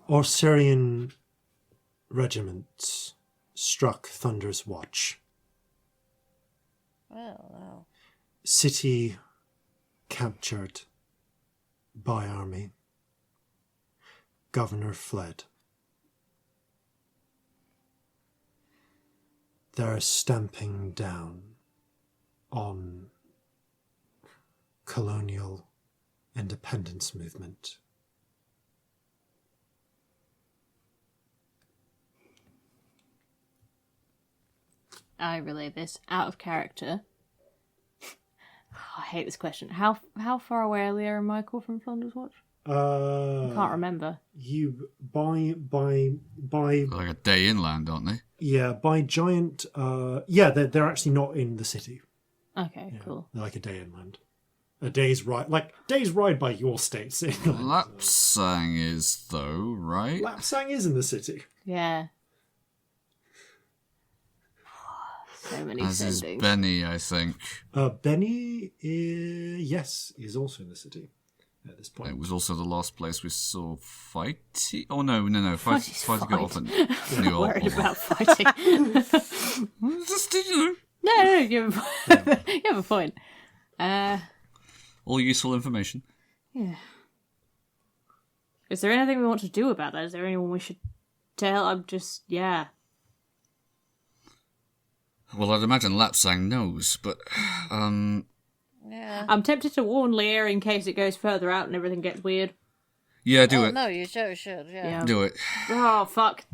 Orsarian regiments struck Thunder's Watch. Well. City captured by army. Governor fled. They're stamping down on colonial independence movement. I relay this out of character. I hate this question. How far away are Leo and Michael from Thunder's Watch? I can't remember. You by Like a day inland, aren't they? yeah, by giant they're actually not in the city. Okay, cool. They're like a day inland. A day's ride, like day's ride by your state's inland. Lapsang is, though, right? Lapsang is in the city. Yeah. So many As is sendings. Benny, I think. Benny is also in the city at this point. It was also the last place we saw Fighty. Oh, no. Fighty's Fighty got off at New Worried York. about fighting. Just, you know, No, you have a point. all useful information. Yeah. Is there anything we want to do about that? Is there anyone we should tell? I'm just, yeah. Well, I'd imagine Lapsang knows, but Yeah. I'm tempted to warn Lear in case it goes further out and everything gets weird. yeah, do it. No, you should, yeah. Yeah. Do it. Oh, fuck.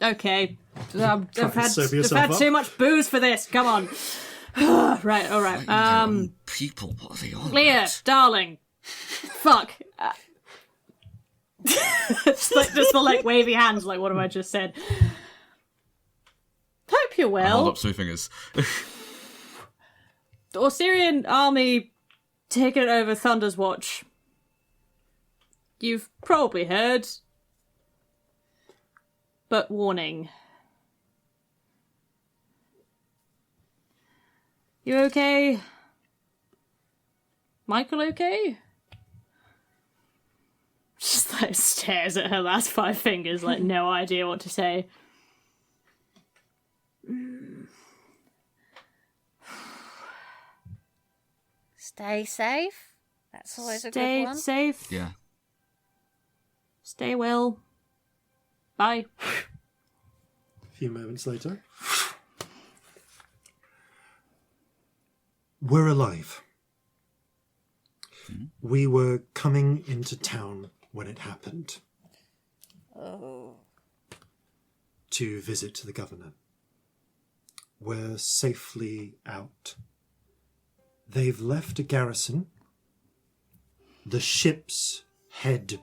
Okay. I've to sober yourself had up. too much booze for this. Come on. Right, alright. Their own people, what are they on Lear, about? darling. Fuck. just the like wavy hands, like what have I just said? Hope you're well. Hold up 2 fingers. The Orsirian army taken over Thunder's Watch. You've probably heard. But warning. You okay? Michael okay? Just like stares at her last 5 fingers, like no idea what to say. Stay safe. That's always a good Stay one. safe. Yeah. Stay well. Bye. A few moments later. We're alive. We were coming into town when it happened. Oh. To visit the governor. We're safely out. They've left a garrison. The ships head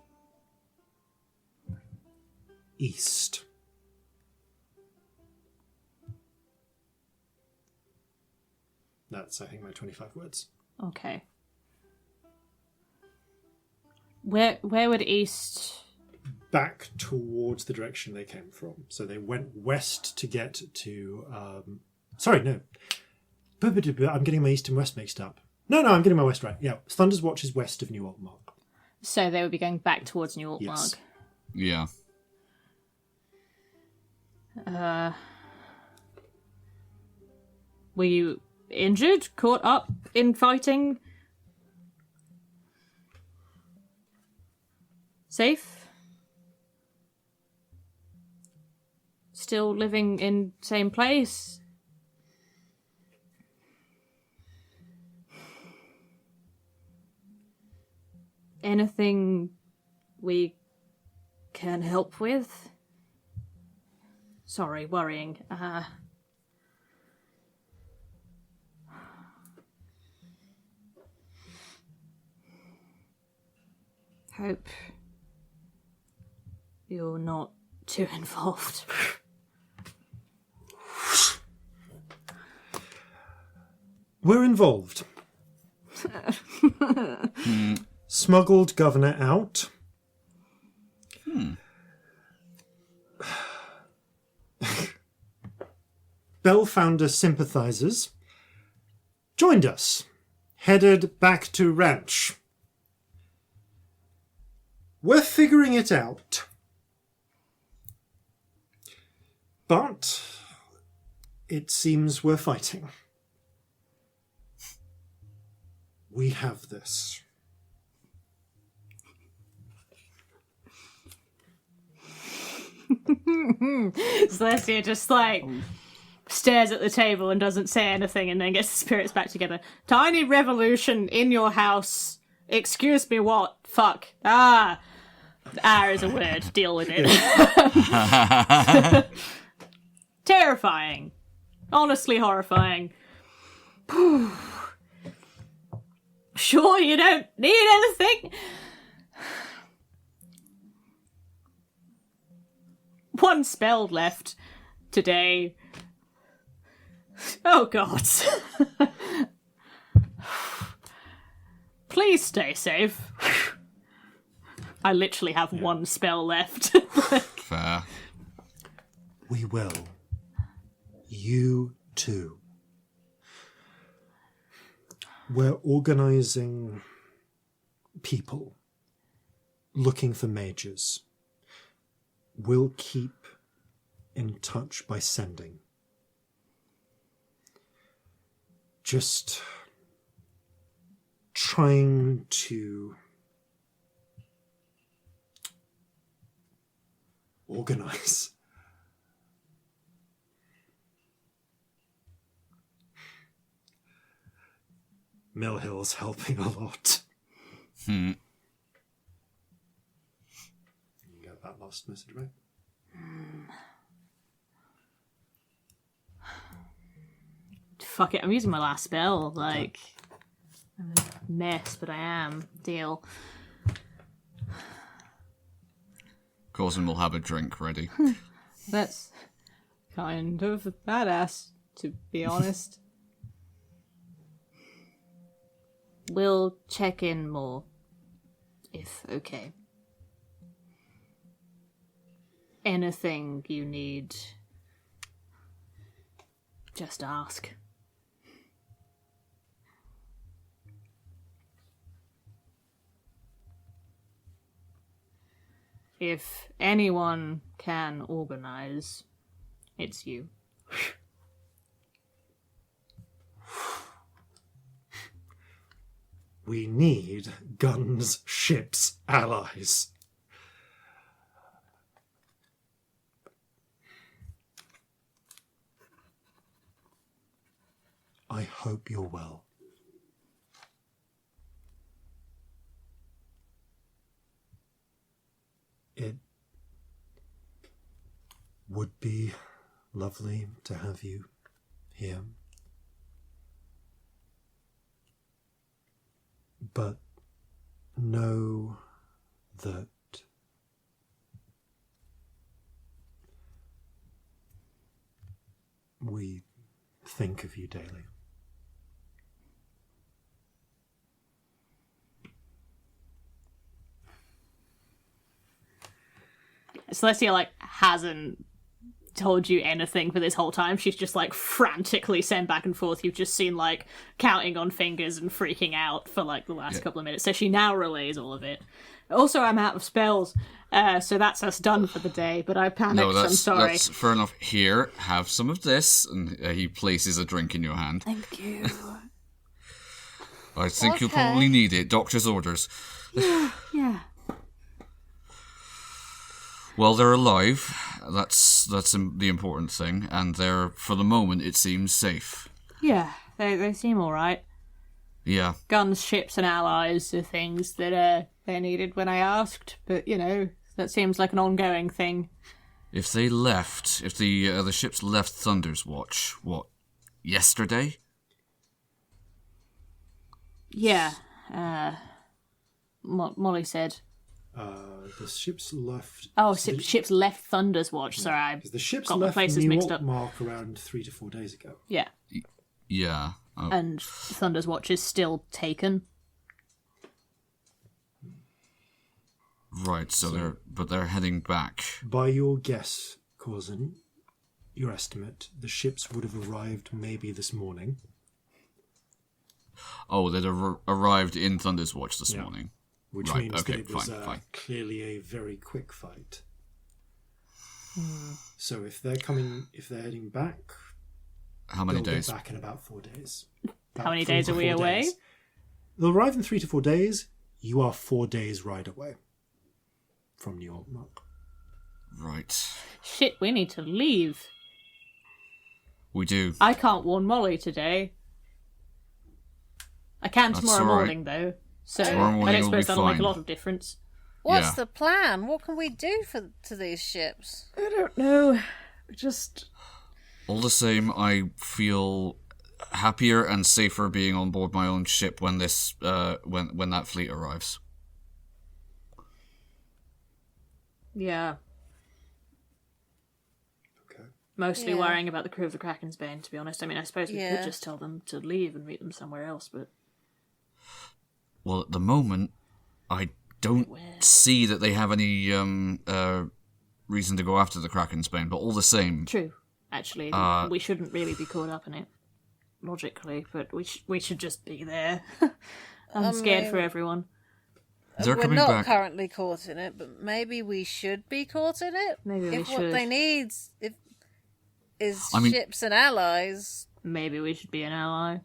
east. That's, I think, my 25 words. Okay. Where would east? Back Towards the direction they came from. So they went west to get to... sorry, no. I'm getting my east and west mixed up. No, I'm getting my west right. Yeah, Thunder's Watch is west of New Altmark. So they would be going back towards New Altmark. Yes. Yeah. Were you injured? Caught up in fighting? Safe? Still living in same place? Anything we can help with? Sorry, worrying. Hope you're not too involved. We're involved. Smuggled governor out. Bell founder sympathizers joined us. Headed back to ranch. We're figuring it out. But it seems we're fighting. We have this. Celestia just stares at the table and doesn't say anything and then gets the spirits back together. Tiny revolution in your house. Excuse me, what? Fuck. Is a word. Deal with it. Terrifying. Honestly horrifying. Sure you don't need anything? One spell left today. Oh, God. Please stay safe. I literally have one spell left. Fair. We will. You too. We're organising people, looking for mages. We'll keep in touch by sending. Just trying to organise. Mill Hill's helping a lot. You got that last message, right? Fuck it, I'm using my last spell. I'm a mess, but I am. Deal. Corzin will have a drink ready. That's kind of badass, to be honest. We'll check in more, if okay. Anything you need, just ask. If anyone can organize, it's you. We need guns, ships, allies. I hope you're well. It would be lovely to have you here. But know that we think of you daily. Celestia hasn't told you anything for this whole time. She's just like frantically sent back and forth. You've just seen like counting on fingers and freaking out for like the last couple of minutes. So she now relays all of it. Also, I'm out of spells, so that's us done for the day. But I panicked. No, I'm sorry. that's fair enough. Here, have some of this, and he places a drink in your hand. Thank you. I think you'll probably need it. Doctor's orders. Yeah. Well, they're alive. That's the important thing, and they're, for the moment, it seems safe. Yeah, they seem all right. Yeah. Guns, ships, and allies are things that they needed when I asked, but you know that seems like an ongoing thing. If they left, if the ships left Thunder's Watch, what, yesterday? Yeah. Molly said. The ships left. Oh, ships left Thunder's Watch. Sorry, I Because the ships got my left places New mixed York up. Mark around 3 to 4 days ago. Yeah, Yeah. Oh, and Thunder's Watch is still taken. right, so they're heading back. By your guess, Corzin, your estimate, the ships would have arrived maybe this morning. Oh, they'd arrived in Thunder's Watch this morning. Which Right, means okay, that it was fine. clearly a very quick fight. So if they're heading back, How many they'll days? get back in about 4 days. How many days are we away? They'll arrive in 3 to 4 days. You are 4 days ride away from New York Mark. Right. Shit, we need to leave. We do. I can't warn Molly today. I can That's tomorrow all right. morning, though. So Tomorrow I morning don't will be suppose that'll make a fine. lot of difference. What's Yeah. the plan? What can we do to these ships? I don't know. Just... All the same, I feel happier and safer being on board my own ship when this when that fleet arrives. Yeah. Okay. Mostly Yeah. worrying about the crew of the Kraken's Bane, to be honest. I mean, I suppose we Yeah. could just tell them to leave and meet them somewhere else, but... Well, at the moment, I don't see that they have any reason to go after the Kraken's Bane, but all the same... True. Actually, we shouldn't really be caught up in it, logically, but we should just be there. I'm scared for everyone. They're We're coming not back. currently caught in it, but maybe we should be caught in it. Maybe we if what should. they need is I mean- ships and allies. Maybe we should be an ally.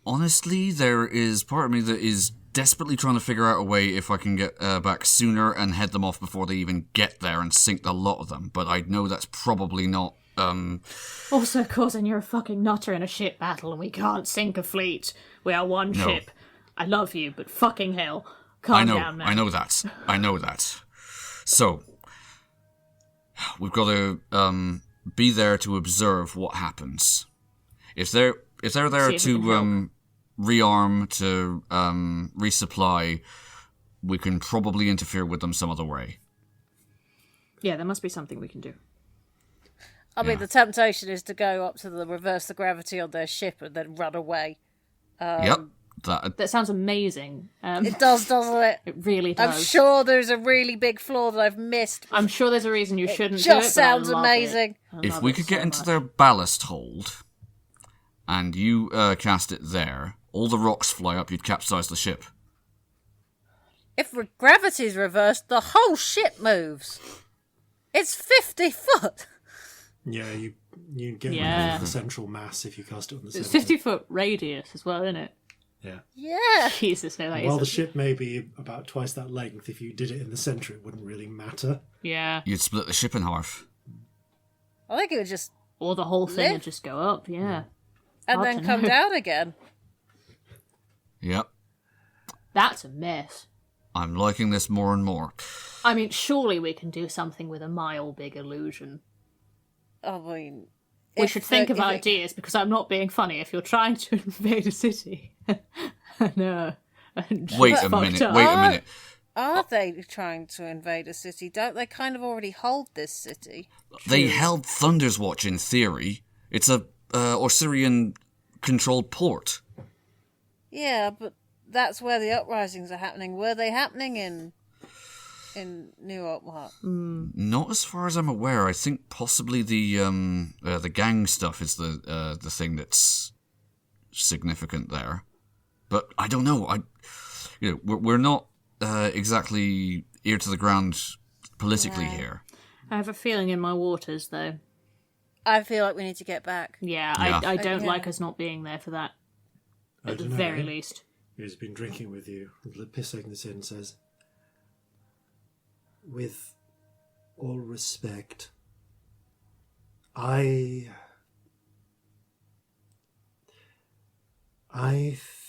Honestly, there is part of me that is desperately trying to figure out a way if I can get back sooner and head them off before they even get there and sink the lot of them, but I know that's probably not... Also, Corzin, you're a fucking nutter in a ship battle, and we can't sink a fleet. We are one No. ship. I love you, but fucking hell. Calm down, man. I know that. So, we've got to be there to observe what happens. If they're there See if we can to rearm, to resupply, we can probably interfere with them some other way. Yeah, there must be something we can do. I mean, the temptation is to go up to reverse the gravity on their ship and then run away. Yep. That That sounds amazing. It does, doesn't it? It really does. I'm sure there's a really big flaw that I've missed. I'm sure there's a reason you shouldn't do it, Just but I sounds love amazing. it. I if love we it could so get into much. their ballast hold, and you cast it there, all the rocks fly up. You'd capsize the ship. If gravity's reversed, the whole ship moves. It's 50 foot. Yeah, you get rid Yeah. of the central mass if you cast it on the It's centre. 50-foot radius as well, isn't it? Yeah. Yeah. Jesus, no, that While the isn't. ship may be about twice that length, if you did it in the centre, it wouldn't really matter. Yeah. You'd split the ship in half. I think it would just... Or the whole thing Lift. would just go up, yeah. and Hard then to come know. down again. Yep. That's a mess. I'm liking this more and more. I mean, surely we can do something with a mile-big illusion. I mean... We if should think the- of if it- ideas, because I'm not being funny. If you're trying to invade a city... no. Wait a Fucked minute. up. Wait a minute. Are they trying to invade a city? Don't they kind of already hold this city? They held Thunder's Watch in theory. It's a Osirian-controlled port. Yeah, but that's where the uprisings are happening. Were they happening in in New York? What? Not as far as I'm aware. I think possibly the gang stuff is the thing that's significant there. But I don't know. We're not exactly ear to the ground politically here. I have a feeling in my waters, though. I feel like we need to get back. Yeah, Yeah. I don't like us not being there for that, I at the don't know, very eh? least. Who's been drinking with you, pissing this in, says, with all respect, I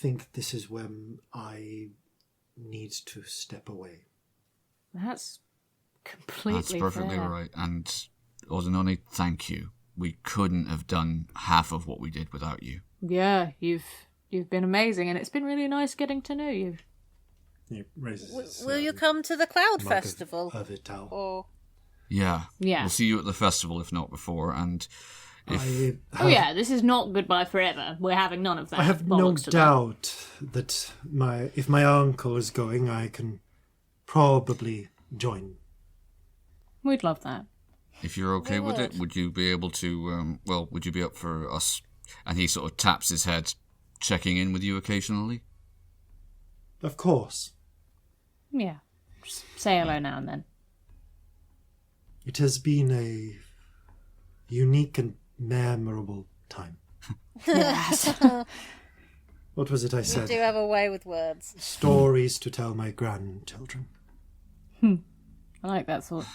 think this is when I need to step away. That's completely That's perfectly fair. right. And Ordinoni, thank you. We couldn't have done half of what we did without you. Yeah, you've been amazing, and it's been really nice getting to know you. He raises his, Will you come to the Cloud mug Festival? of Vital. Or Yeah. Yeah. We'll see you at the festival, if not before. And if Oh yeah, this is not goodbye forever. We're having none of that. I have no bollocks to that. doubt that if my uncle is going, I can probably join. We'd love that. if you're okay with it, would you be able to, would you be up for us? And he sort of taps his head, checking in with you occasionally. Of course. Yeah. Just say hello now and then. It has been a unique and memorable time. What was it I you said? do have a way with words. Stories to tell my grandchildren. I like that thought.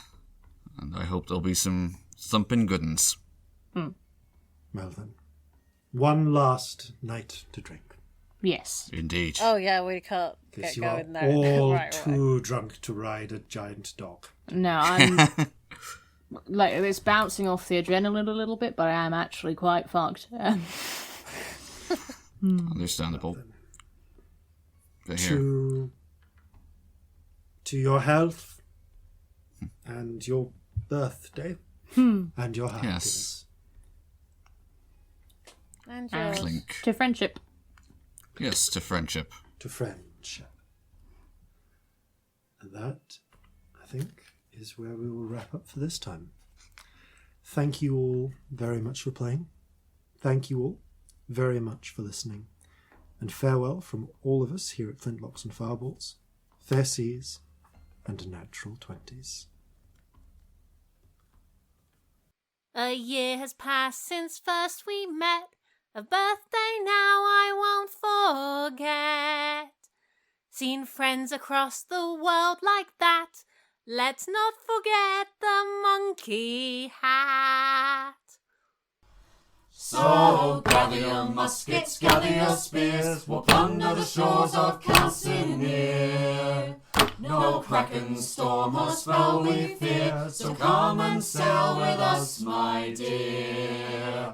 And I hope there'll be some thumping good uns. Well then. One last night to drink. Yes. Indeed. Oh yeah, we can't Because get you are going there. all right. too drunk to ride a giant dog. No, I'm... like, it's bouncing off the adrenaline a little bit, but I am actually quite fucked. Understandable. But here, To your health and your birthday and your happiness. And And yours. clink. to friendship. Yes, to friendship. To friendship. And that, I think, is where we will wrap up for this time. Thank you all very much for playing. Thank you all very much for listening. And farewell from all of us here at Flintlocks and Fireballs. Fair seas and natural 20s. A year has passed since first we met. A birthday now I won't forget. Seen friends across the world like that. Let's not forget the monkey hat. So gather your muskets, gather your spears, we'll plunder the shores of Calcinea. No kraken, storm or spell we fear, so come and sail with us, my dear.